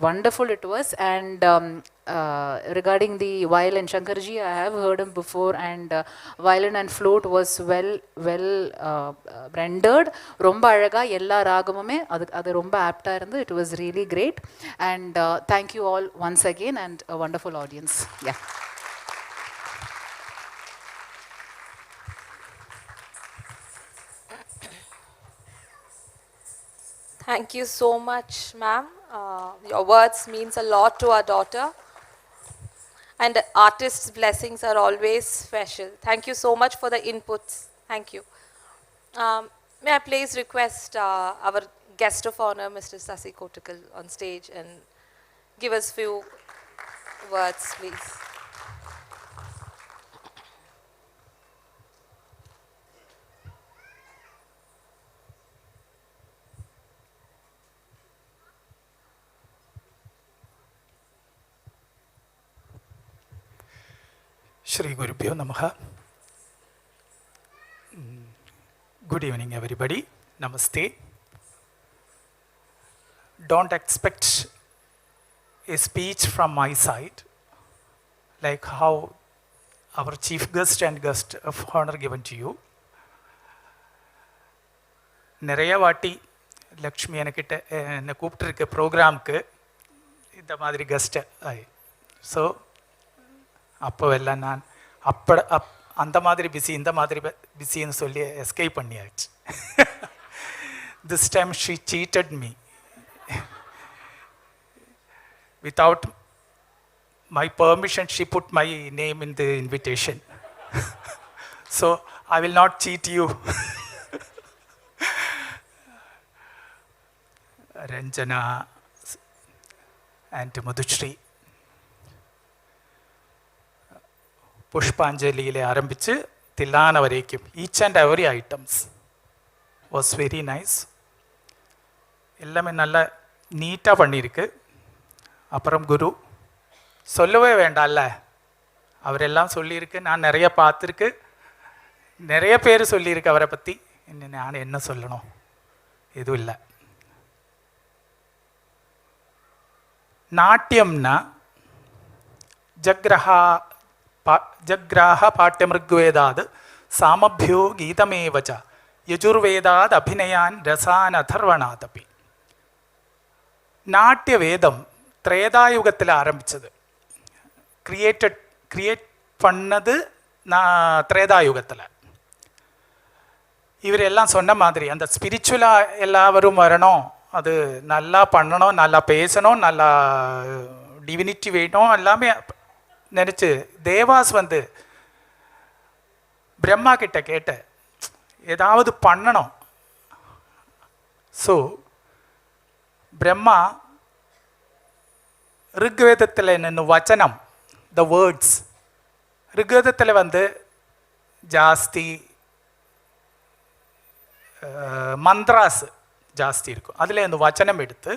wonderful it was. And regarding the violin, Shankarji, I have heard him before, and violin and flute was well rendered. Romba alaga ella ragamume adu romba apt ah irundhu. It was really great. And thank you all once again, and a wonderful audience. Yeah. Thank you so much, ma'am. Your words means a lot to our daughter, and artists' blessings are always special. Thank you so much for the inputs. Thank you. May I please request our guest of honor, Mr. Sasi Kotakal, on stage and give us few words, please. Shri Gurubhyo Namaha. Good evening, everybody. Namaste. Don't expect a speech from my side, like how our chief guest and guest of honor given to you. நிறைய வாட்டி லக்ஷ்மி என்கிட்ட என்னை கூப்பிட்டுருக்க ப்ரோக்ராமுக்கு இந்த மாதிரி guest so அப்போவெல்லாம் நான் அந்த மாதிரி பிஸி இந்த மாதிரி பிஸின்னு சொல்லி எஸ்கேப் பண்ணியாச்சு. This time she cheated me. Without my permission, she put my name in the invitation. So I will not cheat you. Ranjana and Madhushri. புஷ்பாஞ்சலியிலே ஆரம்பித்து தில்லான வரைக்கும் each and every items was very nice. எல்லாமே நல்லா நீட்டாக பண்ணியிருக்கு. அப்புறம் குரு சொல்லவே வேண்டாம்ல, அவரெல்லாம் சொல்லியிருக்கு, நான் நிறைய பார்த்துருக்கு, நிறைய பேர் சொல்லியிருக்கு அவரை பற்றி. நான் என்ன சொல்லணும், எதுவும் இல்லை. நாட்டியம்னா ஜக்ராஹ பாட்டியமிருக்வேதாத் சாமபியோ கீதமேவச்ச யஜுர்வேதாத் அபிநயான் ரசான் அதர்வணாதபி. நாட்டிய வேதம் திரேதாயுகத்தில் ஆரம்பித்தது. கிரியேட் பண்ணது திரேதாயுகத்தில். இவரெல்லாம் சொன்ன மாதிரி அந்த ஸ்பிரிச்சுவலாக எல்லாரும் வரணும், அது நல்லா பண்ணணும், நல்லா பேசணும், நல்லா டிவினிட்டி வேணும், எல்லாமே நினச்சி தேவாஸ் வந்து பிரம்மா கிட்ட கேட்ட ஏதாவது பண்ணணும். ஸோ பிரம்மா ரிக்வேதத்தில் நின்று வச்சனம், த வேர்ட்ஸ், ரிக்வேதத்தில் வந்து ஜாஸ்தி மந்த்ராஸ் ஜாஸ்தி இருக்கும். அதில் இருந்து வச்சனம் எடுத்து,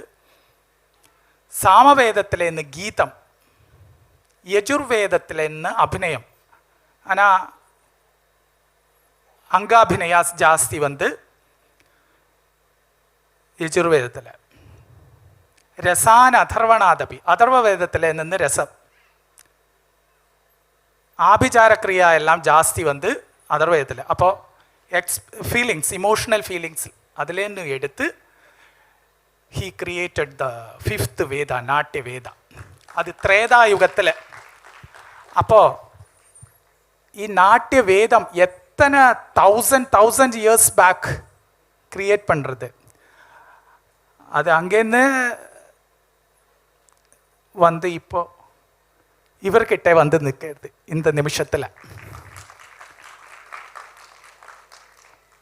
சாமவேதத்தில் இருந்து கீதம், யஜுர்வேதத்தில் இருந்து அபிநயம். ஆனால் அங்காபிநயாஸ் ஜாஸ்தி வந்து யஜுர்வேதத்தில். ரசான் அதர்வணாதபி, அதர்வ வேதத்தில் இருந்து ரசம். ஆபிச்சார கிரியா எல்லாம் ஜாஸ்தி வந்து அதர்வேதத்தில். அப்போ ஃபீலிங்ஸ், இமோஷனல் ஃபீலிங்ஸ் அதுலேருந்து எடுத்து he created the fifth Veda, நாட்டிய வேதா. அது திரேதா யுகத்தில். அப்போது நாட்டிய வேதம் எத்தனை தௌசண்ட் இயர்ஸ் பேக் கிரியேட் பண்ணுறது, அது அங்கேருந்து வந்து இப்போ இவர்கிட்ட வந்து நிற்கிறது இந்த நிமிஷத்தில்.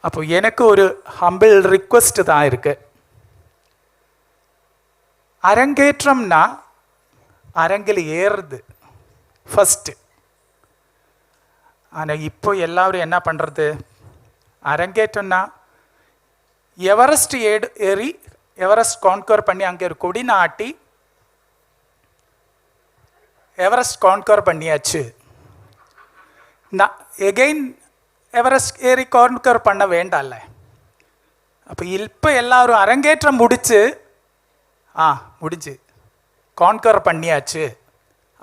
அப்போ எனக்கு ஒரு ஹம்பிள் ரிக்வெஸ்ட் தான் இருக்கு. அரங்கேற்றம்னா அரங்கில் ஏறுது ஃபஸ்ட்டு. ஆனால் இப்போ எல்லாரும் என்ன பண்ணுறது, அரங்கேற்றம்னா எவரெஸ்ட் ஏறி எவரெஸ்ட் கான்கர் பண்ணி அங்கே ஒரு கொடி நாட்டி எவரெஸ்ட் கான்கர் பண்ணியாச்சு. எகெயின் எவரெஸ்ட் ஏறி கான்கர் பண்ண வேண்டாம்ல. அப்போ இப்போ எல்லாரும் அரங்கேற்றம் முடிஞ்சு கான்கர் பண்ணியாச்சு.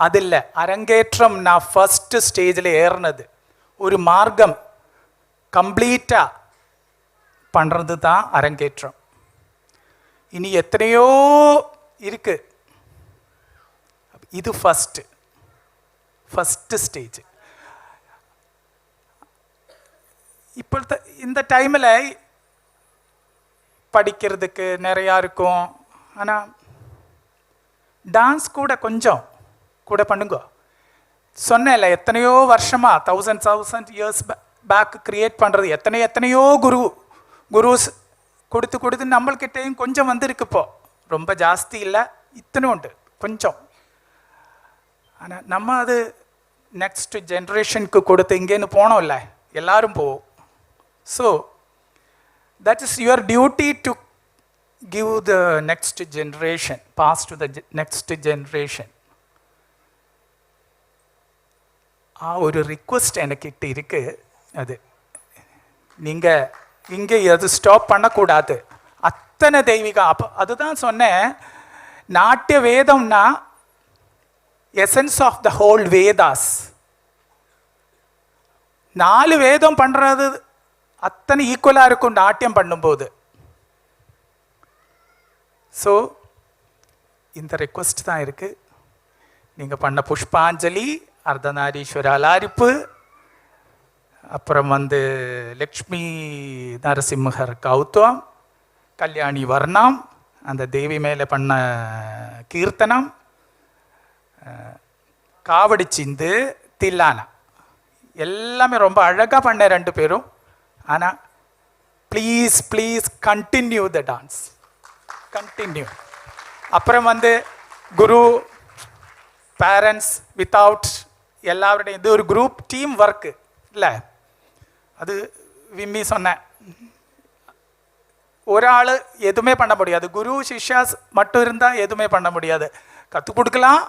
அது இல்லை, அரங்கேற்றம் நான் ஃபஸ்ட்டு ஸ்டேஜில் ஏறினது. ஒரு மார்க்கம் கம்ப்ளீட்டாக பண்ணுறது தான் அரங்கேற்றம். இனி எத்தனையோ இருக்கு. இது ஃபஸ்ட்டு ஸ்டேஜ். இப்போது இந்த டைமில் படிக்கிறதுக்கு நிறையா இருக்கும். ஆனால் டான்ஸ் கொஞ்சம் கூட பண்ணுங்க. சொன்னேன்ல, எத்தனையோ வருஷமாக தௌசண்ட் இயர்ஸ் பேக் க்ரியேட் பண்ணுறது. எத்தனையோ குருஸ் கொடுத்து நம்மள்கிட்டையும் கொஞ்சம் வந்துருக்கு. இப்போ ரொம்ப ஜாஸ்தி இல்லை, இத்தனை உண்டு கொஞ்சம். ஆனால் நம்ம அது நெக்ஸ்ட் ஜென்ரேஷனுக்கு கொடுத்து இங்கேன்னு போனோம்ல, எல்லாரும் போவோம். So that is your duty to give the next generation, pass to the next generation. ஒரு ரிக்வெஸ்ட் எனக்கிட்ட இருக்கு. அது நீங்கள் இங்கே அது ஸ்டாப் பண்ணக்கூடாது. அத்தனை தெய்வீகம். அப்போ அதுதான் சொன்னேன், நாட்டிய வேதம்னா essence of the whole Vedas. 4 வேதம் பண்ணுறது அத்தனை ஈக்குவலாக இருக்கும் நாட்டியம் பண்ணும்போது. ஸோ இந்த ரெக்வஸ்ட் தான் இருக்குது. நீங்கள் பண்ண புஷ்பாஞ்சலி, அர்த்தநாரீஸ்வர அலாரிப்பு, அப்புறம் வந்து லக்ஷ்மி நரசிம்மஹர் கௌதம், கல்யாணி வர்ணம், அந்த தேவி மேலே பண்ண கீர்த்தனம், காவடி சிந்து, தில்லானா எல்லாமே ரொம்ப அழகாக பண்ண 2 பேரும். ஆனால் please continue the dance, continue. அப்புறம் வந்து குரு, பேரண்ட்ஸ், வித்தவுட் எல்லாருடைய இது ஒரு குரூப் டீம் ஒர்க்கு இல்லை. அது விம்மி சொன்னேன், ஒரு ஆள் எதுவுமே பண்ண முடியாது. குரு சிஷ்யாஸ் மட்டும் இருந்தால் எதுவுமே பண்ண முடியாது. கற்றுக் கொடுக்கலாம்.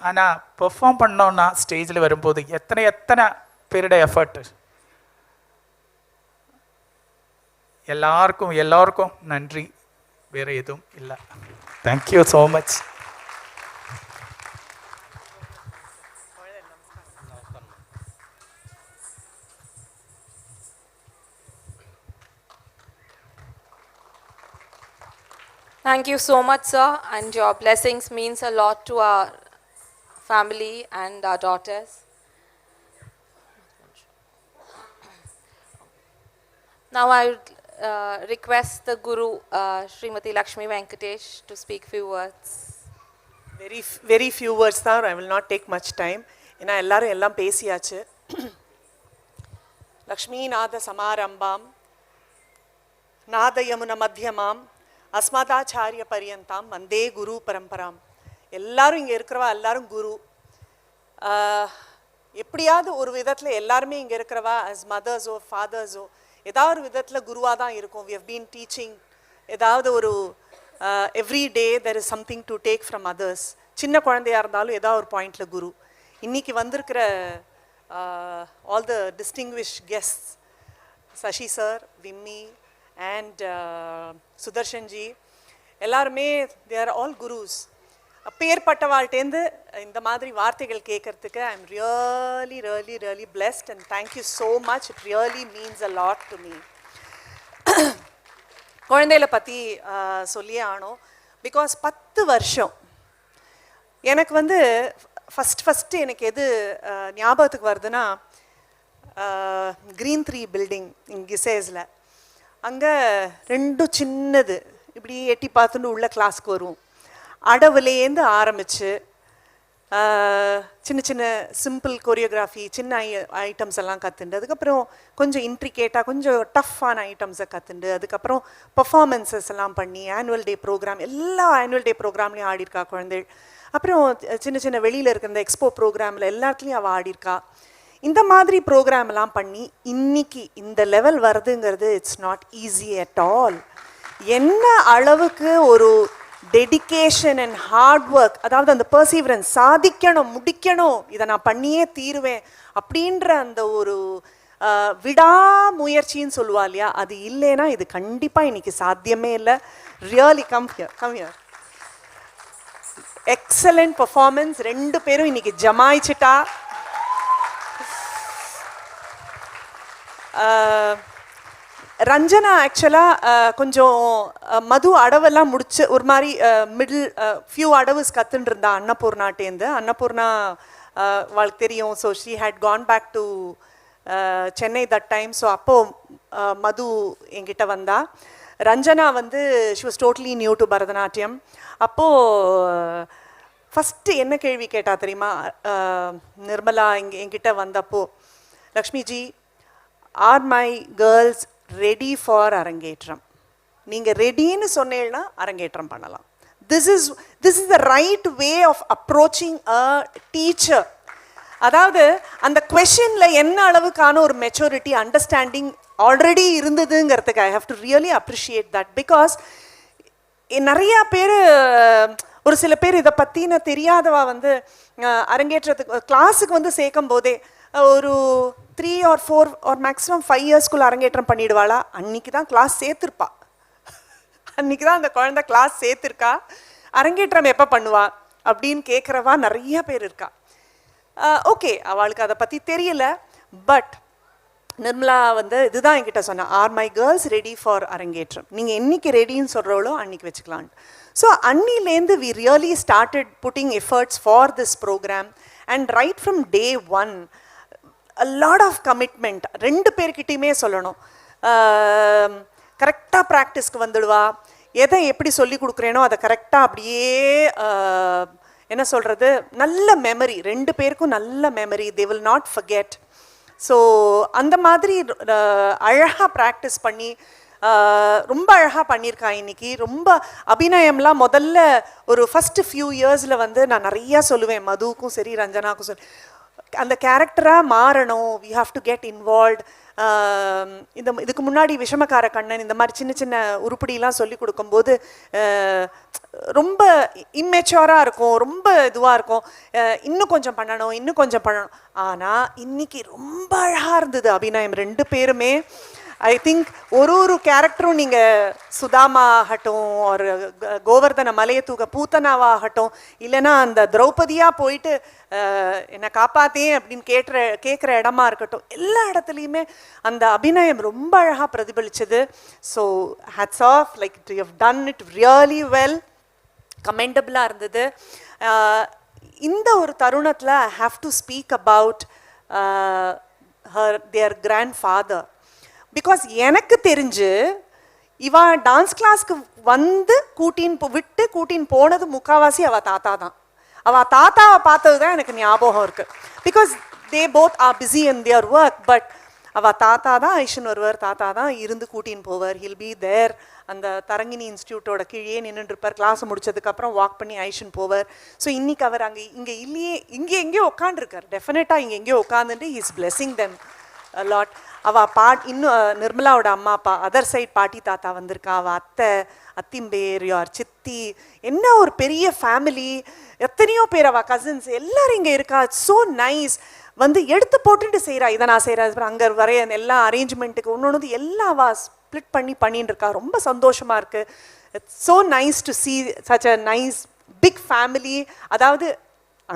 ஆனால் பெர்ஃபார்ம் பண்ணோன்னா ஸ்டேஜில் வரும்போது எத்தனை பேருடைய எஃபர்ட்டு. எல்லாருக்கும் நன்றி, வேறு எதுவும் இல்லை. Thank you so much. Thank you so much, sir, and your blessings means a lot to our family and our daughters. Now I would request the Guru, Srimati Lakshmi Venkatesh, to speak few words. Very few words தான். I will not take much time. ஏன்னா எல்லாரும் எல்லாம் பேசியாச்சு. லக்ஷ்மி நாத சமாரம்பாம் நாதயமுன மத்தியமாம் அஸ்மதாச்சாரிய பரியந்தாம் வந்தே குரு பரம்பராம். எல்லாரும் இங்கே இருக்கிறவா எல்லாரும் குரு. எப்படியாவது ஒரு விதத்தில் எல்லாருமே இங்கே இருக்கிறவா as மதர்ஸோ ஃபாதர்ஸோ ஏதாவது ஒரு விதத்தில் குருவாக தான் இருக்கும். we have been teaching ஏதாவது ஒரு every day there is something to take from others. சின்ன குழந்தையாக இருந்தாலும் ஏதாவது ஒரு பாயிண்டில் குரு. இன்னைக்கு வந்திருக்கிற all the distinguished guests, Sashi sir, Vimmi and Sudarshan ji, எல்லாருமே they are all gurus. அப்பேற்பட்டவாழ்கிட்டேருந்து இந்த மாதிரி வார்த்தைகள் கேட்கறதுக்கு I am really blessed and thank you so much. It really means a lot to me. குழந்தைகளை பற்றி சொல்லியே ஆனோம். பிகாஸ் 10 வருஷம் எனக்கு வந்து ஃபஸ்ட்டு எனக்கு எது ஞாபகத்துக்கு வருதுன்னா க்ரீன் 3 பில்டிங் இங்கே கிசேஸில் அங்கே 2 சின்னது இப்படி எட்டி பார்த்துட்டு உள்ள கிளாஸ்க்கு வருவோம். அடவுலேருந்து ஆரம்பித்து சின்ன சின்ன சிம்பிள் கொரியோகிராஃபி சின்ன ஐட்டம்ஸ் எல்லாம் கற்றுண்டு அதுக்கப்புறம் கொஞ்சம் இன்ட்ரிகேட்டாக கொஞ்சம் டஃப்பான ஐட்டம்ஸை கற்றுண்டு அதுக்கப்புறம் பர்ஃபார்மன்ஸஸ் எல்லாம் பண்ணி ஆனுவல் டே ப்ரோக்ராம் எல்லா ஆனுவல் டே ப்ரோக்ராம்லேயும் ஆடிருக்கா குழந்தைகள். அப்புறம் சின்ன சின்ன வெளியில் இருக்கிற இந்த எக்ஸ்போ ப்ரோக்ராமில் எல்லாத்துலேயும் அவள் ஆடிருக்கா. இந்த மாதிரி ப்ரோக்ராம்லாம் பண்ணி இன்னைக்கு இந்த லெவல் வருதுங்கிறது it's not easy at all. என்ன அளவுக்கு ஒரு டெடிகேஷன் அண்ட் ஹார்ட் ஒர்க், அதாவது அந்த பர்சீவரன்ஸ், சாதிக்கணும் முடிக்கணும் இதை நான் பண்ணியே தீருவேன் அப்படின்ற அந்த ஒரு விடாமுயற்சின்னு சொல்லுவா இல்லையா, அது இல்லைன்னா இது கண்டிப்பாக இன்னைக்கு சாத்தியமே இல்லை. Really come here. Excellent performance. 2 பேரும் இன்னைக்கு ஜமாயிச்சிட்டா. ரஞ்சனா ஆக்சுவலாக கொஞ்சம் மது அடவெல்லாம் முடிச்சு ஒரு மாதிரி மிடில் ஃபியூ அடவுஸ் கற்றுன்னு இருந்தா அன்னபூர்ணாட்டேந்து. அன்னபூர்ணா வாழ்க்கை தெரியும். So she had gone back to Chennai that time. So அப்போது மது என்கிட்ட வந்தா. ரஞ்சனா வந்து she was totally new to Bharatanatyam. அப்போது ஃபஸ்ட்டு என்ன கேள்வி கேட்டா தெரியுமா நிர்மலா என்கிட்ட வந்தப்போ, Lakshmiji, are my girls ready for arangetram? நீங்கள் ரெடின்னு சொன்னீங்கன்னா அரங்கேற்றம் பண்ணலாம். This is the right way of approaching a teacher. அதாவது அந்த கொஷனில் என்ன அளவுக்கான ஒரு மெச்சூரிட்டி அண்டர்ஸ்டாண்டிங் ஆல்ரெடி இருந்ததுங்கிறதுக்கு I have to really appreciate that. Because நிறையா பேர் ஒரு சில பேர் இதை பற்றின தெரியாதவா வந்து அரங்கேற்றத்துக்கு கிளாஸுக்கு வந்து சேர்க்கும் போதே ஒரு 3 or 4 or maximum 5 இயர்ஸ்க்குள்ள அரங்கேற்றம் பண்ணிடுவாளா? அன்னைக்கு தான் கிளாஸ் சேர்த்துருப்பா. அன்னைக்கு தான் அந்த குழந்தை கிளாஸ் சேர்த்துருக்கா. அரங்கேற்றம் எப்போ பண்ணுவா அப்படின்னு கேட்குறவா நிறைய பேர் இருக்கா. ஓகே, அவளுக்கு அதை பற்றி தெரியல. பட் நிர்மலா வந்து இதுதான் என்கிட்ட சொன்னா, are my girls ready for arangetram? நீங்கள் என்னைக்கு ரெடின்னு சொல்கிறவளோ அன்னைக்கு வச்சுக்கலான். ஸோ அன்னிலேருந்து we really started putting efforts for this program. And right from day 1 a lot of commitment. 2 பேர்கிட்டையுமே சொல்லணும். கரெக்டாக ப்ராக்டிஸ்க்கு வந்துடுவா. எதை எப்படி சொல்லி கொடுக்குறேனோ அதை கரெக்டாக அப்படியே என்ன சொல்கிறது, நல்ல மெமரி. 2 பேருக்கும் நல்ல memory. They will not forget. So அந்த மாதிரி அழகாக ப்ராக்டிஸ் பண்ணி ரொம்ப அழகாக பண்ணியிருக்கா. இன்னைக்கு ரொம்ப அபிநயம்லாம் முதல்ல ஒரு ஃபஸ்ட்டு ஃபியூ இயர்ஸில் வந்து நான் நிறையா சொல்லுவேன், மதுவுக்கும் சரி ரஞ்சனாவுக்கும் சரி, அந்த கேரக்டராக மாறணும். We have to get involved. இதுக்கு முன்னாடி விஷமக்கார கண்ணன் இந்த மாதிரி சின்ன சின்ன உருப்படிலாம் சொல்லி கொடுக்கும்போது ரொம்ப இம்மெச்சூராக இருக்கும், ரொம்ப இதுவாக இருக்கும், இன்னும் கொஞ்சம் பண்ணணும். ஆனால் இன்னைக்கு ரொம்ப அழகாக இருந்தது அபிநயம். 2 பேருமே ஐ திங்க் ஒரு கேரக்டரும் நீங்கள் சுதாமா ஆகட்டும், ஒரு கோவர்தன மலையை தூக்க பூத்தனாவாகட்டும், இல்லைன்னா அந்த திரௌபதியாக போயிட்டு என்னை காப்பாத்தேன் அப்படின்னு கேட்குற இடமா இருக்கட்டும், எல்லா இடத்துலையுமே அந்த அபிநயம் ரொம்ப அழகாக பிரதிபலிச்சது. So hats off, like you have done it really well, கமெண்டபிளாக இருந்தது. இந்த ஒரு தருணத்தில் I have to speak about their grand father. Because எனக்கு தெரிஞ்சு இவன் டான்ஸ் கிளாஸ்க்கு வந்து கூட்டின்னு போனது முக்கால்வாசி அவள் தாத்தா தான். அவள் தாத்தாவை பார்த்தது தான் எனக்கு ஞாபகம் இருக்குது. Because they both are busy in their work, but அவள் தாத்தா தான் ஐஷன் வருவார், தாத்தா தான் இருந்து கூட்டின்னு போவார். ஹில் பி தேர், அந்த தரங்கினி இன்ஸ்டியூட்டோட கீழே நின்றுருப்பார். கிளாஸ் முடிச்சதுக்கப்புறம் வாக் பண்ணி ஐஷன் போவார். ஸோ இன்னைக்கு அவர் இங்கே இல்லையே, எங்கேயோ உட்காந்துருக்கார். டெஃபினட்டாக எங்கேயோ உட்காந்துட்டு he is blessing them lot. அவள் இன்னும் நிர்மலாவோட அம்மா அப்பா அதர் சைட் பாட்டி தாத்தா வந்திருக்கா, அவள் அத்திம்பேர், யார் சித்தி, என்ன ஒரு பெரிய ஃபேமிலி, எத்தனையோ பேர் அவள் கசின்ஸ் எல்லாரும் இங்கே இருக்கா. So nice. வந்து எடுத்து போட்டுட்டு செய்கிறா, இதை நான் செய்கிறேன், அங்கே வரைய எல்லா அரேஞ்ச்மெண்ட்டுக்கு ஒன்று எல்லாம் அவள் ஸ்ப்ளிட் பண்ணிட்டு இருக்கா. ரொம்ப சந்தோஷமாக இருக்குது. It's so nice to see such a nice big family. அதாவது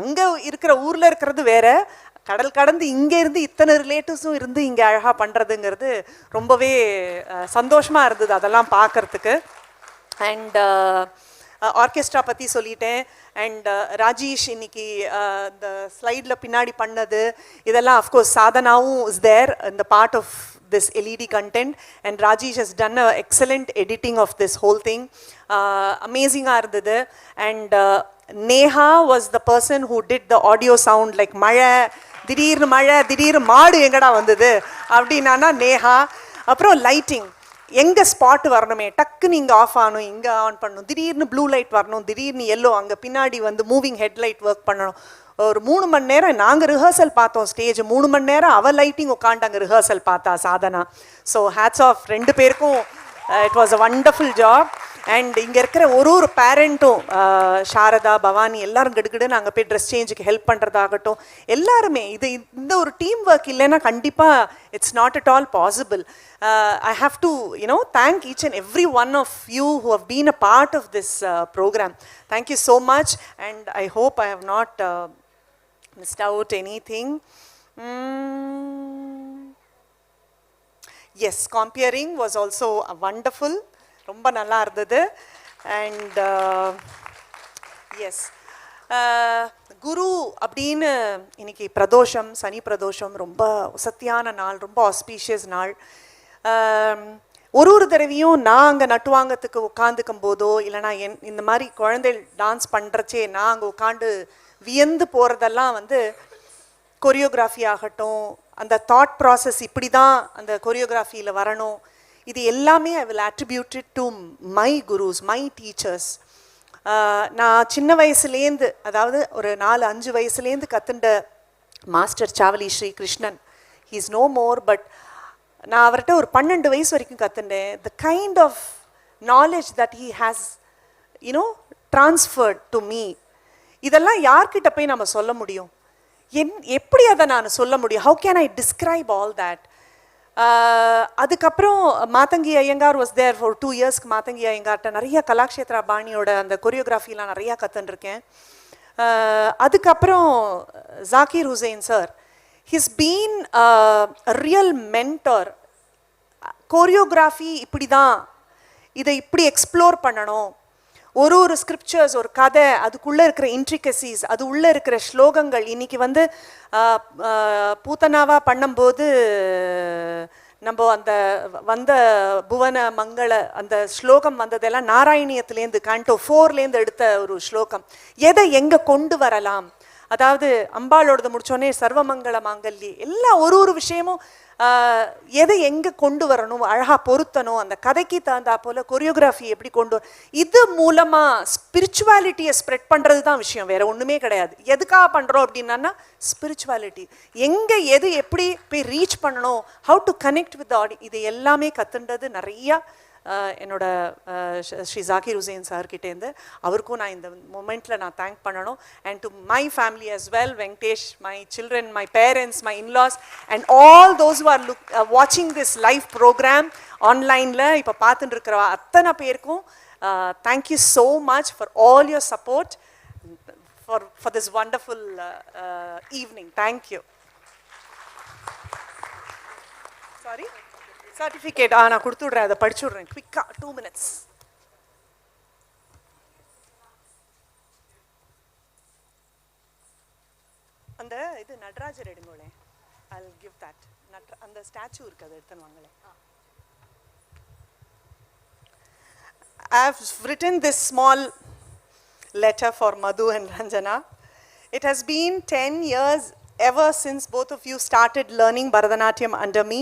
அங்கே இருக்கிற ஊரில் இருக்கிறது வேற, கடல் கடந்து இங்கே இருந்து இத்தனை ரிலேட்டிவ்ஸும் இருந்து இங்கே அழகாக பண்ணுறதுங்கிறது ரொம்பவே சந்தோஷமாக இருந்தது அதெல்லாம் பார்க்குறதுக்கு. அண்ட் ஆர்கெஸ்ட்ரா பற்றி சொல்லிட்டேன். அண்ட் ராஜேஷ் இன்னைக்கு இந்த ஸ்லைடில் பின்னாடி பண்ணது இதெல்லாம் அஃப்கோர்ஸ் சாதனாவும் இஸ் தேர் இந்த part of this LED content, and Rajesh has done an excellent editing of this whole thing. Amazing irundhathu. And Neha was the person who did the audio sound, like mala திடீர்னு மாடு எங்கடா வந்தது அப்படின்னா நேஹா. அப்புறம் lighting, எங்கே spot வரணுமே டக்குன்னு இங்கே ஆஃப் ஆகணும், இங்கே ஆன் பண்ணணும், திடீர்னு ப்ளூ லைட் வரணும், திடீர்னு எல்லோ, அங்கே பின்னாடி வந்து மூவிங் ஹெட்லைட் ஒர்க் பண்ணணும். ஒரு 3 மணி நேரம் நாங்கள் ரிஹர்சல் பார்த்தோம் ஸ்டேஜ், 3 மணி நேரம் அவள் லைட்டிங் உட்காந்து அங்கே ரிஹர்சல் பார்த்தா சாதனா. ஸோ ஹேட்ஸ் ஆஃப் 2 பேருக்கும். It was a wonderful job. And இங்கே இருக்கிற ஒரு பேரண்ட்டும் சாரதா, பவானி எல்லாரும் கிடுக்கிடுன்னு அங்கே போய் ட்ரெஸ் சேஞ்சுக்கு ஹெல்ப் பண்ணுறதாகட்டும், எல்லாருமே இந்த ஒரு டீம் ஒர்க் இல்லைன்னா கண்டிப்பாக it's not at all possible. I have to thank each and every one of you who have been a part of this program. Thank you so much, and I hope I have not missed out anything. Yes, comparing was also wonderful. ரொம்ப நல்லா இருந்தது. And S, குரு அப்படின்னு இன்னைக்கு பிரதோஷம், சனி பிரதோஷம், ரொம்ப சத்தியான நாள், ரொம்ப auspicious நாள். ஒரு தடவையும் நான் அங்கே நட்டுவாங்கத்துக்கு உட்காந்துக்கும் போதோ இல்லைனா இந்த மாதிரி குழந்தைகள் டான்ஸ் பண்ணுறச்சே நான் அங்கே உட்காந்து வியந்து போகிறதெல்லாம் வந்து கொரியோகிராஃபி ஆகட்டும், அந்த தாட் ப்ராசஸ் இப்படி தான் அந்த கொரியோகிராஃபியில் வரணும், இது எல்லாமே I will attribute it to my gurus, my teachers. நான் சின்ன வயசுலேருந்து, அதாவது ஒரு 4-5 வயசுலேருந்து கற்றுண்ட master Savali Sri Krishnan, he is no more, but நான் அவர்கிட்ட ஒரு 12 வயசு வரைக்கும் கற்றுண்டேன். The kind of knowledge that he has transferred to me, இதெல்லாம் யார்கிட்ட போய் நம்ம சொல்ல முடியும்? எப்படி அதை நான் சொல்ல முடியும்? How can I describe all that? அதுக்கப்புறம் Mathangi Iyengar was there for 2 இயர்ஸ்க்கு. மாதங்கி ஐயங்கார்ட்ட நிறைய கலாக்ஷேத்ரா பாணியோட அந்த கொரியோகிராஃபிலாம் நிறையா கற்றுருக்கேன். அதுக்கப்புறம் Zakir Hussain sir, he's been real mentor. Choreography இப்படி தான், இதை இப்படி எக்ஸ்ப்ளோர் பண்ணணும், ஒரு ஸ்கிரிப்சர்ஸ், ஒரு கதை, அதுக்குள்ளே இருக்கிற இன்ட்ரிகசிஸ், அது உள்ளே இருக்கிற ஸ்லோகங்கள். இன்னைக்கு வந்து பூத்தனாவா பண்ணும்போது நம்ம அந்த வந்த புவன மங்கள அந்த ஸ்லோகம் வந்ததெல்லாம் நாராயணியத்துலேருந்து, கேண்டோ 4லேருந்து எடுத்த ஒரு ஸ்லோகம். எதை எங்கே கொண்டு வரலாம், அதாவது அம்பாளோடது முடிச்சோடனே சர்வமங்கள மாங்கல்யே எல்லாம் ஒரு விஷயமும் எதை எங்கே கொண்டு வரணும், அழகாக பொருத்தணும், அந்த கதைக்கு தகுந்தா போல் கொரியோகிராஃபி எப்படி கொண்டு இது மூலமாக ஸ்பிரிச்சுவாலிட்டியை ஸ்ப்ரெட் பண்ணுறது தான் விஷயம், வேறு ஒன்றுமே கிடையாது. எதுக்காக பண்ணுறோம் அப்படின்னா ஸ்பிரிச்சுவாலிட்டி, எங்கே எது எப்படி போய் ரீச் பண்ணணும், ஹவு டு கனெக்ட் வித் ஆடி, இது எல்லாமே கற்றுன்றது நிறையா என்னோட ஸ்ரீ ஜாகிர் ஹுசேன் சார்கிட்டேருந்து. அவருக்கும் நான் இந்த மொமெண்ட்டில் நான் தேங்க் பண்ணணும். And to my family as well, Venkatesh, my children, my parents, my in-laws and all those who are வாட்சிங் திஸ் லைவ் ப்ரோக்ராம் ஆன்லைனில் இப்போ பார்த்துட்டு இருக்கிற அத்தனை பேருக்கும் thank you so much for all your support for this wonderful evening. Thank you. Sorry? Certificate நான் கொடுத்துட்றேன், அதை படிச்சுட்றேன் குவிக்காக, 2 minutes. அந்த இது நடராஜர் எடுங்களே, ஐ வில் கிவ் தட். அந்த ஸ்டாச்சு இருக்கு, அதை எடுத்துன்னு வாங்களே. I have written this small letter for Madhu and Ranjana. It has been 10 years ever since both of you started learning Bharatanatyam under me.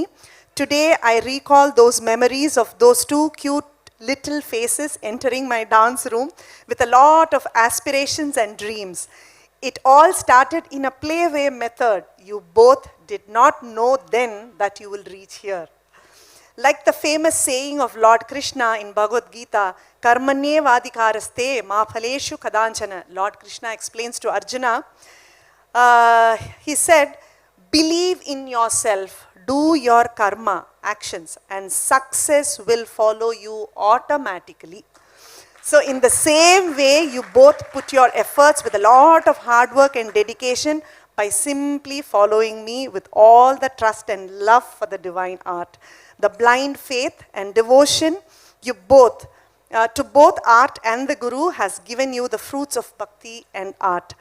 Today, I recall those memories of those two cute little faces entering my dance room with a lot of aspirations and dreams. It all started in a playway method. You both did not know then that you will reach here. Like the famous saying of Lord Krishna in Bhagavad Gita, Karmanye vadikaraste ma phaleshu kadanchana. Lord Krishna explains to Arjuna, he said, believe in yourself, do your karma, actions, and success will follow you automatically. So in the same way, you both put your efforts with a lot of hard work and dedication by simply following me with all the trust and love for the divine art. The blind faith and devotion you both, to both art and the Guru has given you the fruits of bhakti and art.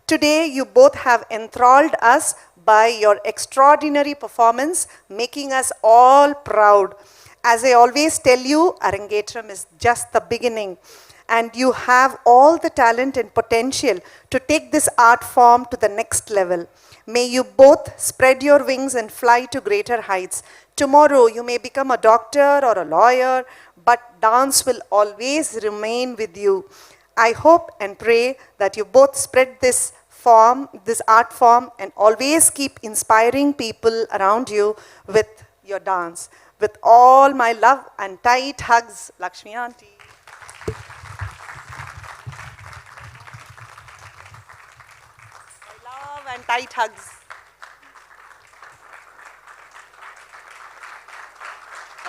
Today, you both have enthralled us by your extraordinary performance, making us all proud. As I always tell you, Arangetram is just the beginning, and you have all the talent and potential to take this art form to the next level. May you both spread your wings and fly to greater heights. Tomorrow, you may become a doctor or a lawyer, but dance will always remain with you. I hope and pray that you both spread this art form, and always keep inspiring people around you with your dance. With all my love and tight hugs, Lakshmi auntie. My love and tight hugs.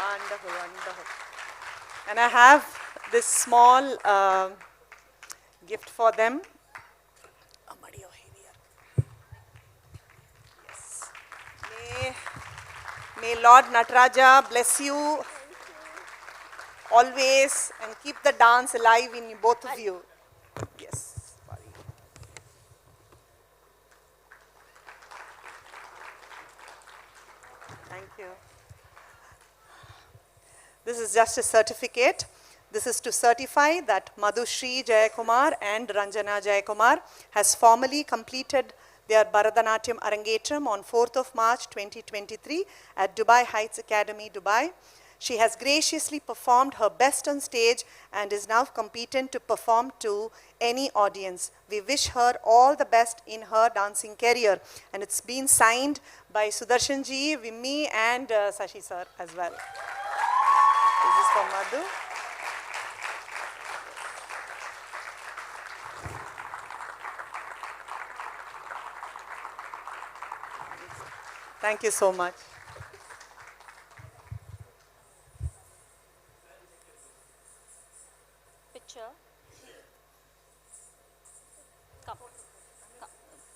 Wonderful, wonderful. And I have this small gift for them. May Lord Nataraja bless you always and keep the dance alive in both of you. Yes. Thank you. This is just a certificate. This is to certify that Madhushri Jayakumar and Ranjana Jayakumar has formally completed their Bharatanatyam Arangetram on 4th of March 2023 at Dubai Heights Academy, Dubai. She has graciously performed her best on stage and is now competent to perform to any audience. We wish her all the best in her dancing career. And it's been signed by Sudarshan ji, Vimmi and Sashi sir as well. This is from Madhu. Thank you so much. Picture. Come.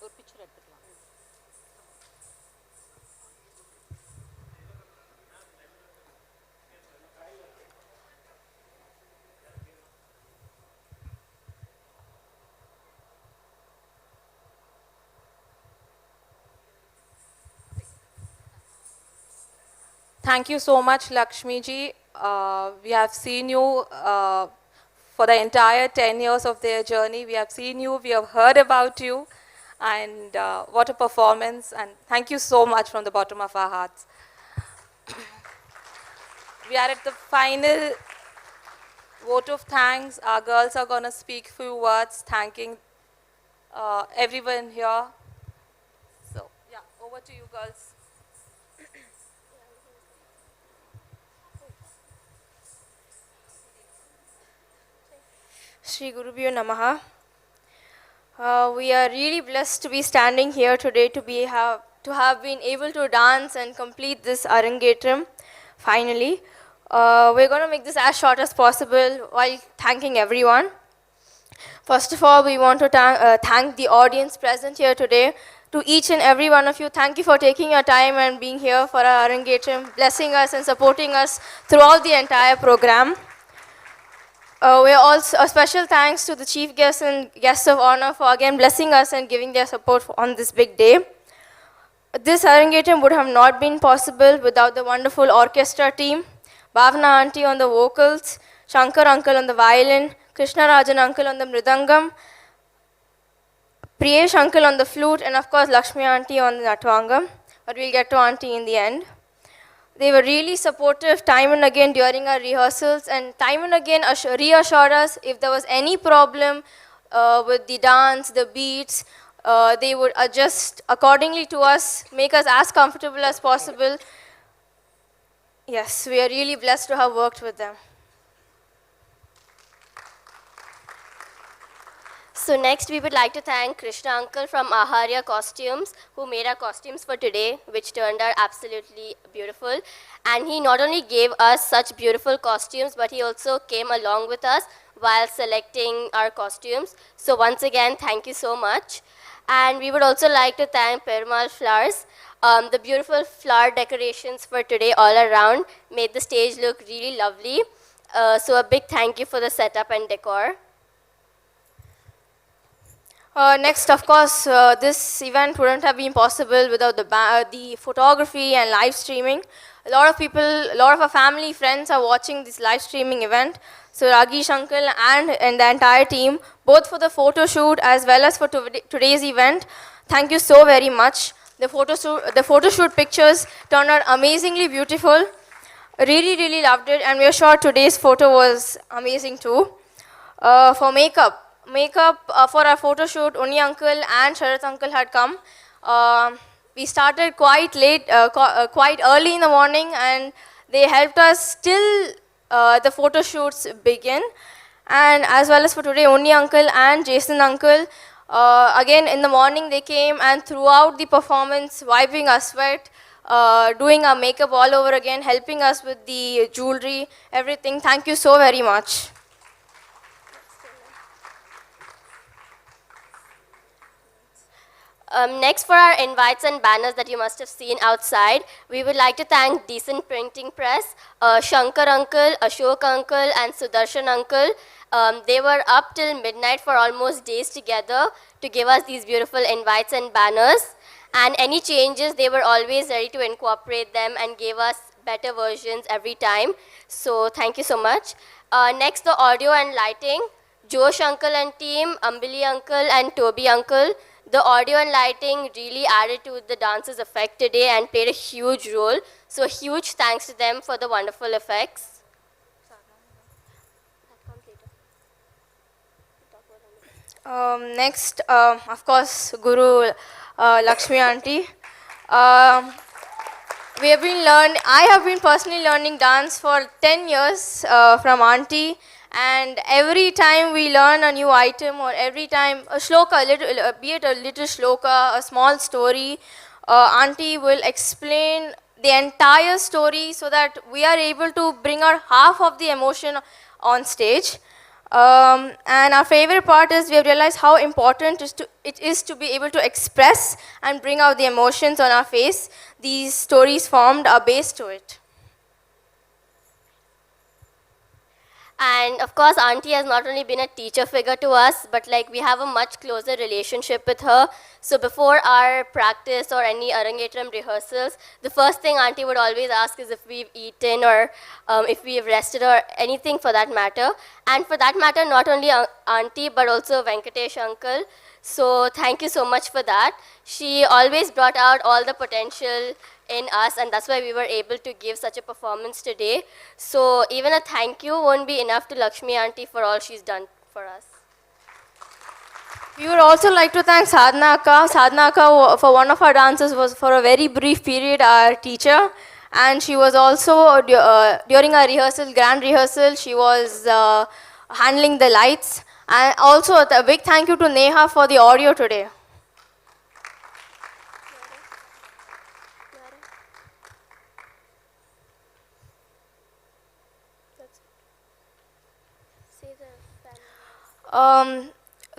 Or picture எடுத்துக்கலாம். Thank you so much, Lakshmi ji. We have seen you for the entire 10 years of their journey. We have seen you, we have heard about you. And what a performance, and thank you so much from the bottom of our hearts. We are at the final vote of thanks. Our girls are going to speak few words thanking everyone here. So, yeah, over to you girls. Shri Gurubhyo Namaha. We are really blessed to be standing here today to have been able to dance and complete this Arangetram finally. We're going to make this as short as possible while thanking everyone. First of all, we want to thank the audience present here today. To each and every one of you, thank you for taking your time and being here for our Arangetram, blessing us and supporting us throughout the entire program. We are also a special thanks to the chief guests and guests of honor for again blessing us and giving their support on this big day. This Arangetram would have not been possible without the wonderful orchestra team, Bhavna auntie on the vocals, Shankar uncle on the violin, Krishna Rajan uncle on the mridangam, Priyesh uncle on the flute, and of course Lakshmi auntie on the natwangam. But we'll get to auntie in the end. They were really supportive time and again during our rehearsals, and time and again reassured us if there was any problem with the dance, the beats, they would adjust accordingly to us, make us as comfortable as possible. Yes, we are really blessed to have worked with them. So next we would like to thank Krishna uncle from Aharya Costumes, who made our costumes for today, which turned out absolutely beautiful. And he not only gave us such beautiful costumes, but he also came along with us while selecting our costumes. So once again, thank you so much. And we would also like to thank Perumal Flowers. The beautiful flower decorations for today all around made the stage look really lovely. So a big thank you for the setup and decor. Next, of course, this event wouldn't have been possible without the photography and live streaming. A lot of people, a lot of our family, friends are watching this live streaming event. So Ragish uncle and the entire team, both for the photo shoot as well as for today's event, thank you so very much. The photo shoot pictures turned out amazingly beautiful. Really, really loved it, and we are sure today's photo was amazing too. For makeup for our photo shoot, Uni uncle and Sharath uncle had come. We started quite late, quite early in the morning, and they helped us till the photo shoots begin. And as well as for today, Uni uncle and Jason uncle, again in the morning they came, and throughout the performance, wiping our sweat, doing our makeup all over again, helping us with the jewelry, everything. Thank you so very much. Next, for our invites and banners that you must have seen outside, we would like to thank Decent Printing Press, Shankar uncle, Ashok uncle, and Sudarshan uncle. They were up till midnight for almost days together to give us these beautiful invites and banners. And any changes, they were always ready to incorporate them and gave us better versions every time. So thank you so much. Next, the audio and lighting, Josh uncle and team, Ambili uncle and Toby uncle. The audio and lighting really added to the dance's effect today and played a huge role. So huge thanks to them for the wonderful effects. Next, of course, Guru Lakshmi auntie. I have been personally learning dance for 10 years from auntie. And every time we learn a new item, or every time a shloka, be it a little shloka, a small story, auntie will explain the entire story so that we are able to bring out half of the emotion on stage. And our favorite part is we have realized how important it is to be able to express and bring out the emotions on our face. These stories formed are based to it. And of course, auntie has not only been a teacher figure to us, but like we have a much closer relationship with her. So before our practice or any Arangetram rehearsals, the first thing auntie would always ask is if we've eaten or if we've rested or anything for that matter. And for that matter, not only auntie, but also Venkatesh uncle. So thank you so much for that. She always brought out all the potential in us, and that's why we were able to give such a performance today. So even a thank you won't be enough to Lakshmi auntie for all she's done for us. We would also like to thank Sadhana Akka. Sadhana Akka, for one of our dances, was for a very brief period our teacher. And she was also, during our rehearsal, grand rehearsal, she was handling the lights. And also a big thank you to Neha for the audio today.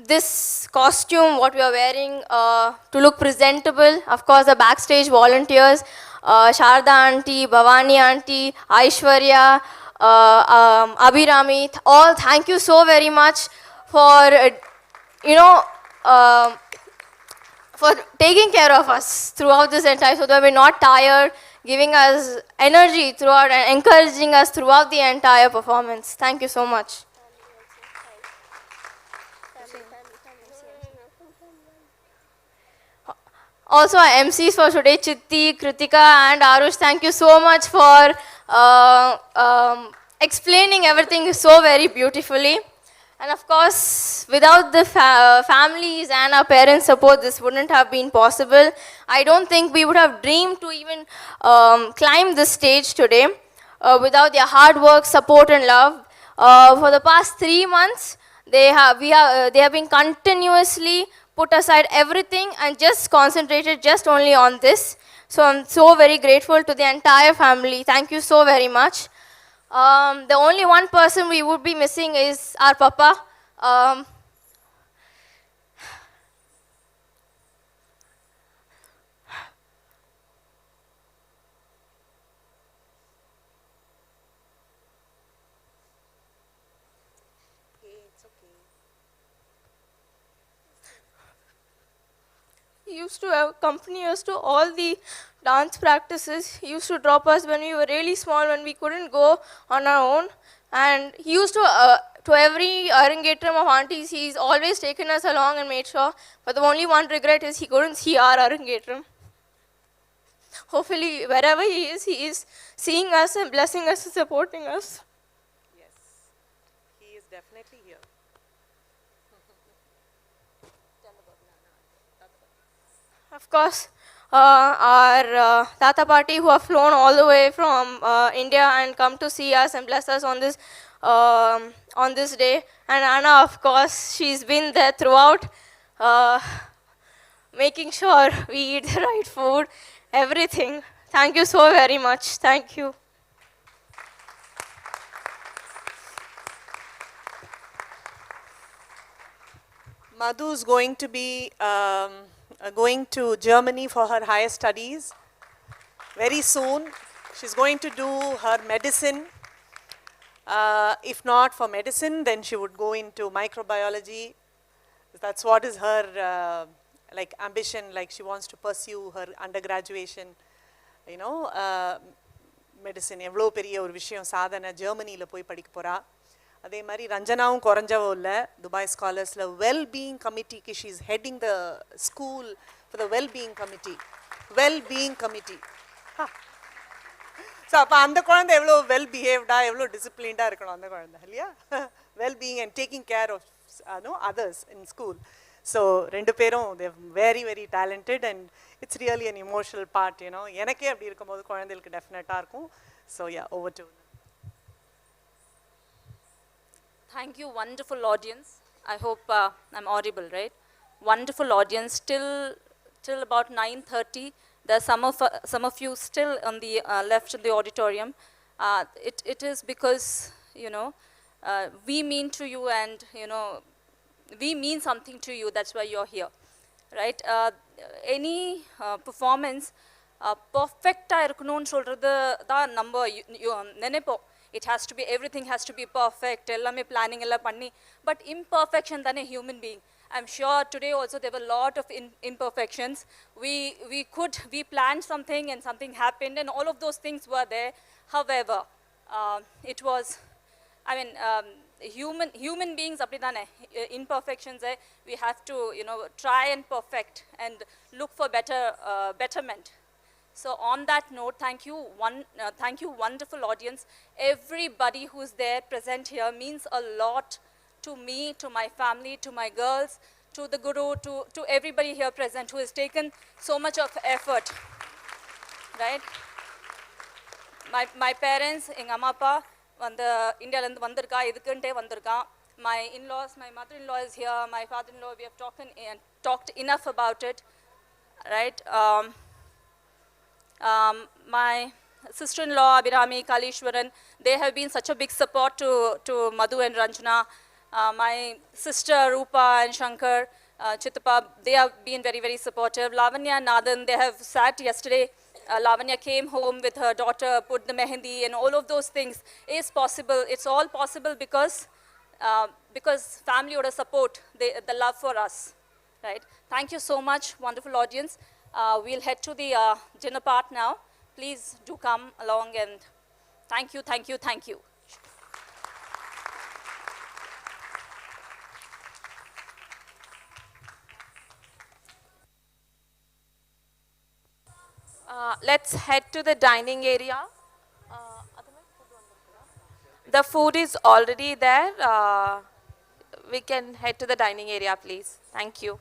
This costume, what we are wearing, to look presentable, of course, the backstage volunteers, Sharda auntie, Bhavani auntie, Aishwarya, Abhirami, all thank you so very much for, you know, for taking care of us throughout this entire, so that we're not tired, giving us energy throughout and encouraging us throughout the entire performance. Thank you so much. Also, our MCs for today, Chitti, Kritika, and Arush, thank you so much for explaining everything so very beautifully. And of course, without the families and our parents' support, this wouldn't have been possible. I don't think we would have dreamed to even climb this stage today without their hard work, support, and love. For the past 3 months, they have been continuously put aside everything and just concentrated just only on this. So I'm so very grateful to the entire family. Thank you so very much. The only one person we would be missing is our papa. He used to accompany us to all the dance practices. He used to drop us when we were really small, when we couldn't go on our own. And he used to every Arangetram of aunties, he's always taken us along and made sure. But the only one regret is he couldn't see our Arangetram. Hopefully, wherever he is seeing us and blessing us and supporting us. Yes, he is definitely here. Of course, our Tata Party who have flown all the way from India and come to see us and bless us on this day. And Anna, of course, she's been there throughout, making sure we eat the right food, everything. Thank you so very much. Thank you. Madhu is going to be going to Germany for her higher studies very soon. She's going to do her medicine. If not for medicine, then she would go into microbiology. That's what is her like ambition. Like she wants to pursue her undergraduation. You know, medicine. எவ்வளோ பெரிய ஒரு விஷயம் சாதனை ஜெர்மனியில் போய் படிக்க போறா. அதே மாதிரி ரஞ்சனாவும் குறைஞ்சவோ இல்லை துபாய் ஸ்காலர்ஸில் வெல்பீயிங் கமிட்டிக்கு she is heading the school for the wellbeing committee so அப்போ அந்த குழந்தை எவ்வளோ வெல் பிஹேவ்டாக எவ்வளோ டிசிப்ளின்டாக இருக்கணும் அந்த குழந்தை இல்லையா wellbeing and taking care of others in school so ரெண்டு பேரும் they're very very talented and it's really an emotional part you know எனக்கே அப்படி இருக்கும்போது குழந்தைகளுக்கு டெஃபினட்டாக இருக்கும் so yeah over to Thank you, wonderful audience. I hope I'm audible, right? Wonderful audience. Till about 9:30, there's some of you still on the left in the auditorium. It is because, you know, we mean to you and, you know, we mean something to you. That's why you're here, right? Any performance, perfect irukonu solradhu da number nenepo. It has to be, everything has to be perfect, ellame planning ella panni, but imperfection than a human being. I'm sure today also there were a lot of imperfections. We planned something and something happened and all of those things were there. However, it was I mean, human beings, imperfections, we have to, try and perfect and look for betterment. So on that note, thank you, wonderful audience. Everybody who's there present here means a lot to me, to my family, to my girls, to the guru, to everybody here present who has taken so much of effort, right? My parents, எங்க அம்மா அப்பா வந்து இந்தியால இருந்து வந்திருக்கா இதுக்குன்ட்டே வந்திருக்கா. My in-laws, my mother-in-law is here, my father-in-law, we have talked enough about it, right? My sister-in-law Abhirami, Kalishwaran, they have been such a big support to Madhu and Ranjana. My sister Rupa and Shankar, Chittappa, they have been very, very supportive. Lavanya and Nathan, they have sat yesterday. Lavanya came home with her daughter, put the mehendi, and all of those things is possible. It's all possible because family or support, the love for us, right? Thank you so much, wonderful audience. We'll head to the dinner part now. Please do come along, and thank you, thank you, thank you. Let's head to the dining area. The food is already there. We can head to the dining area, please. Thank you.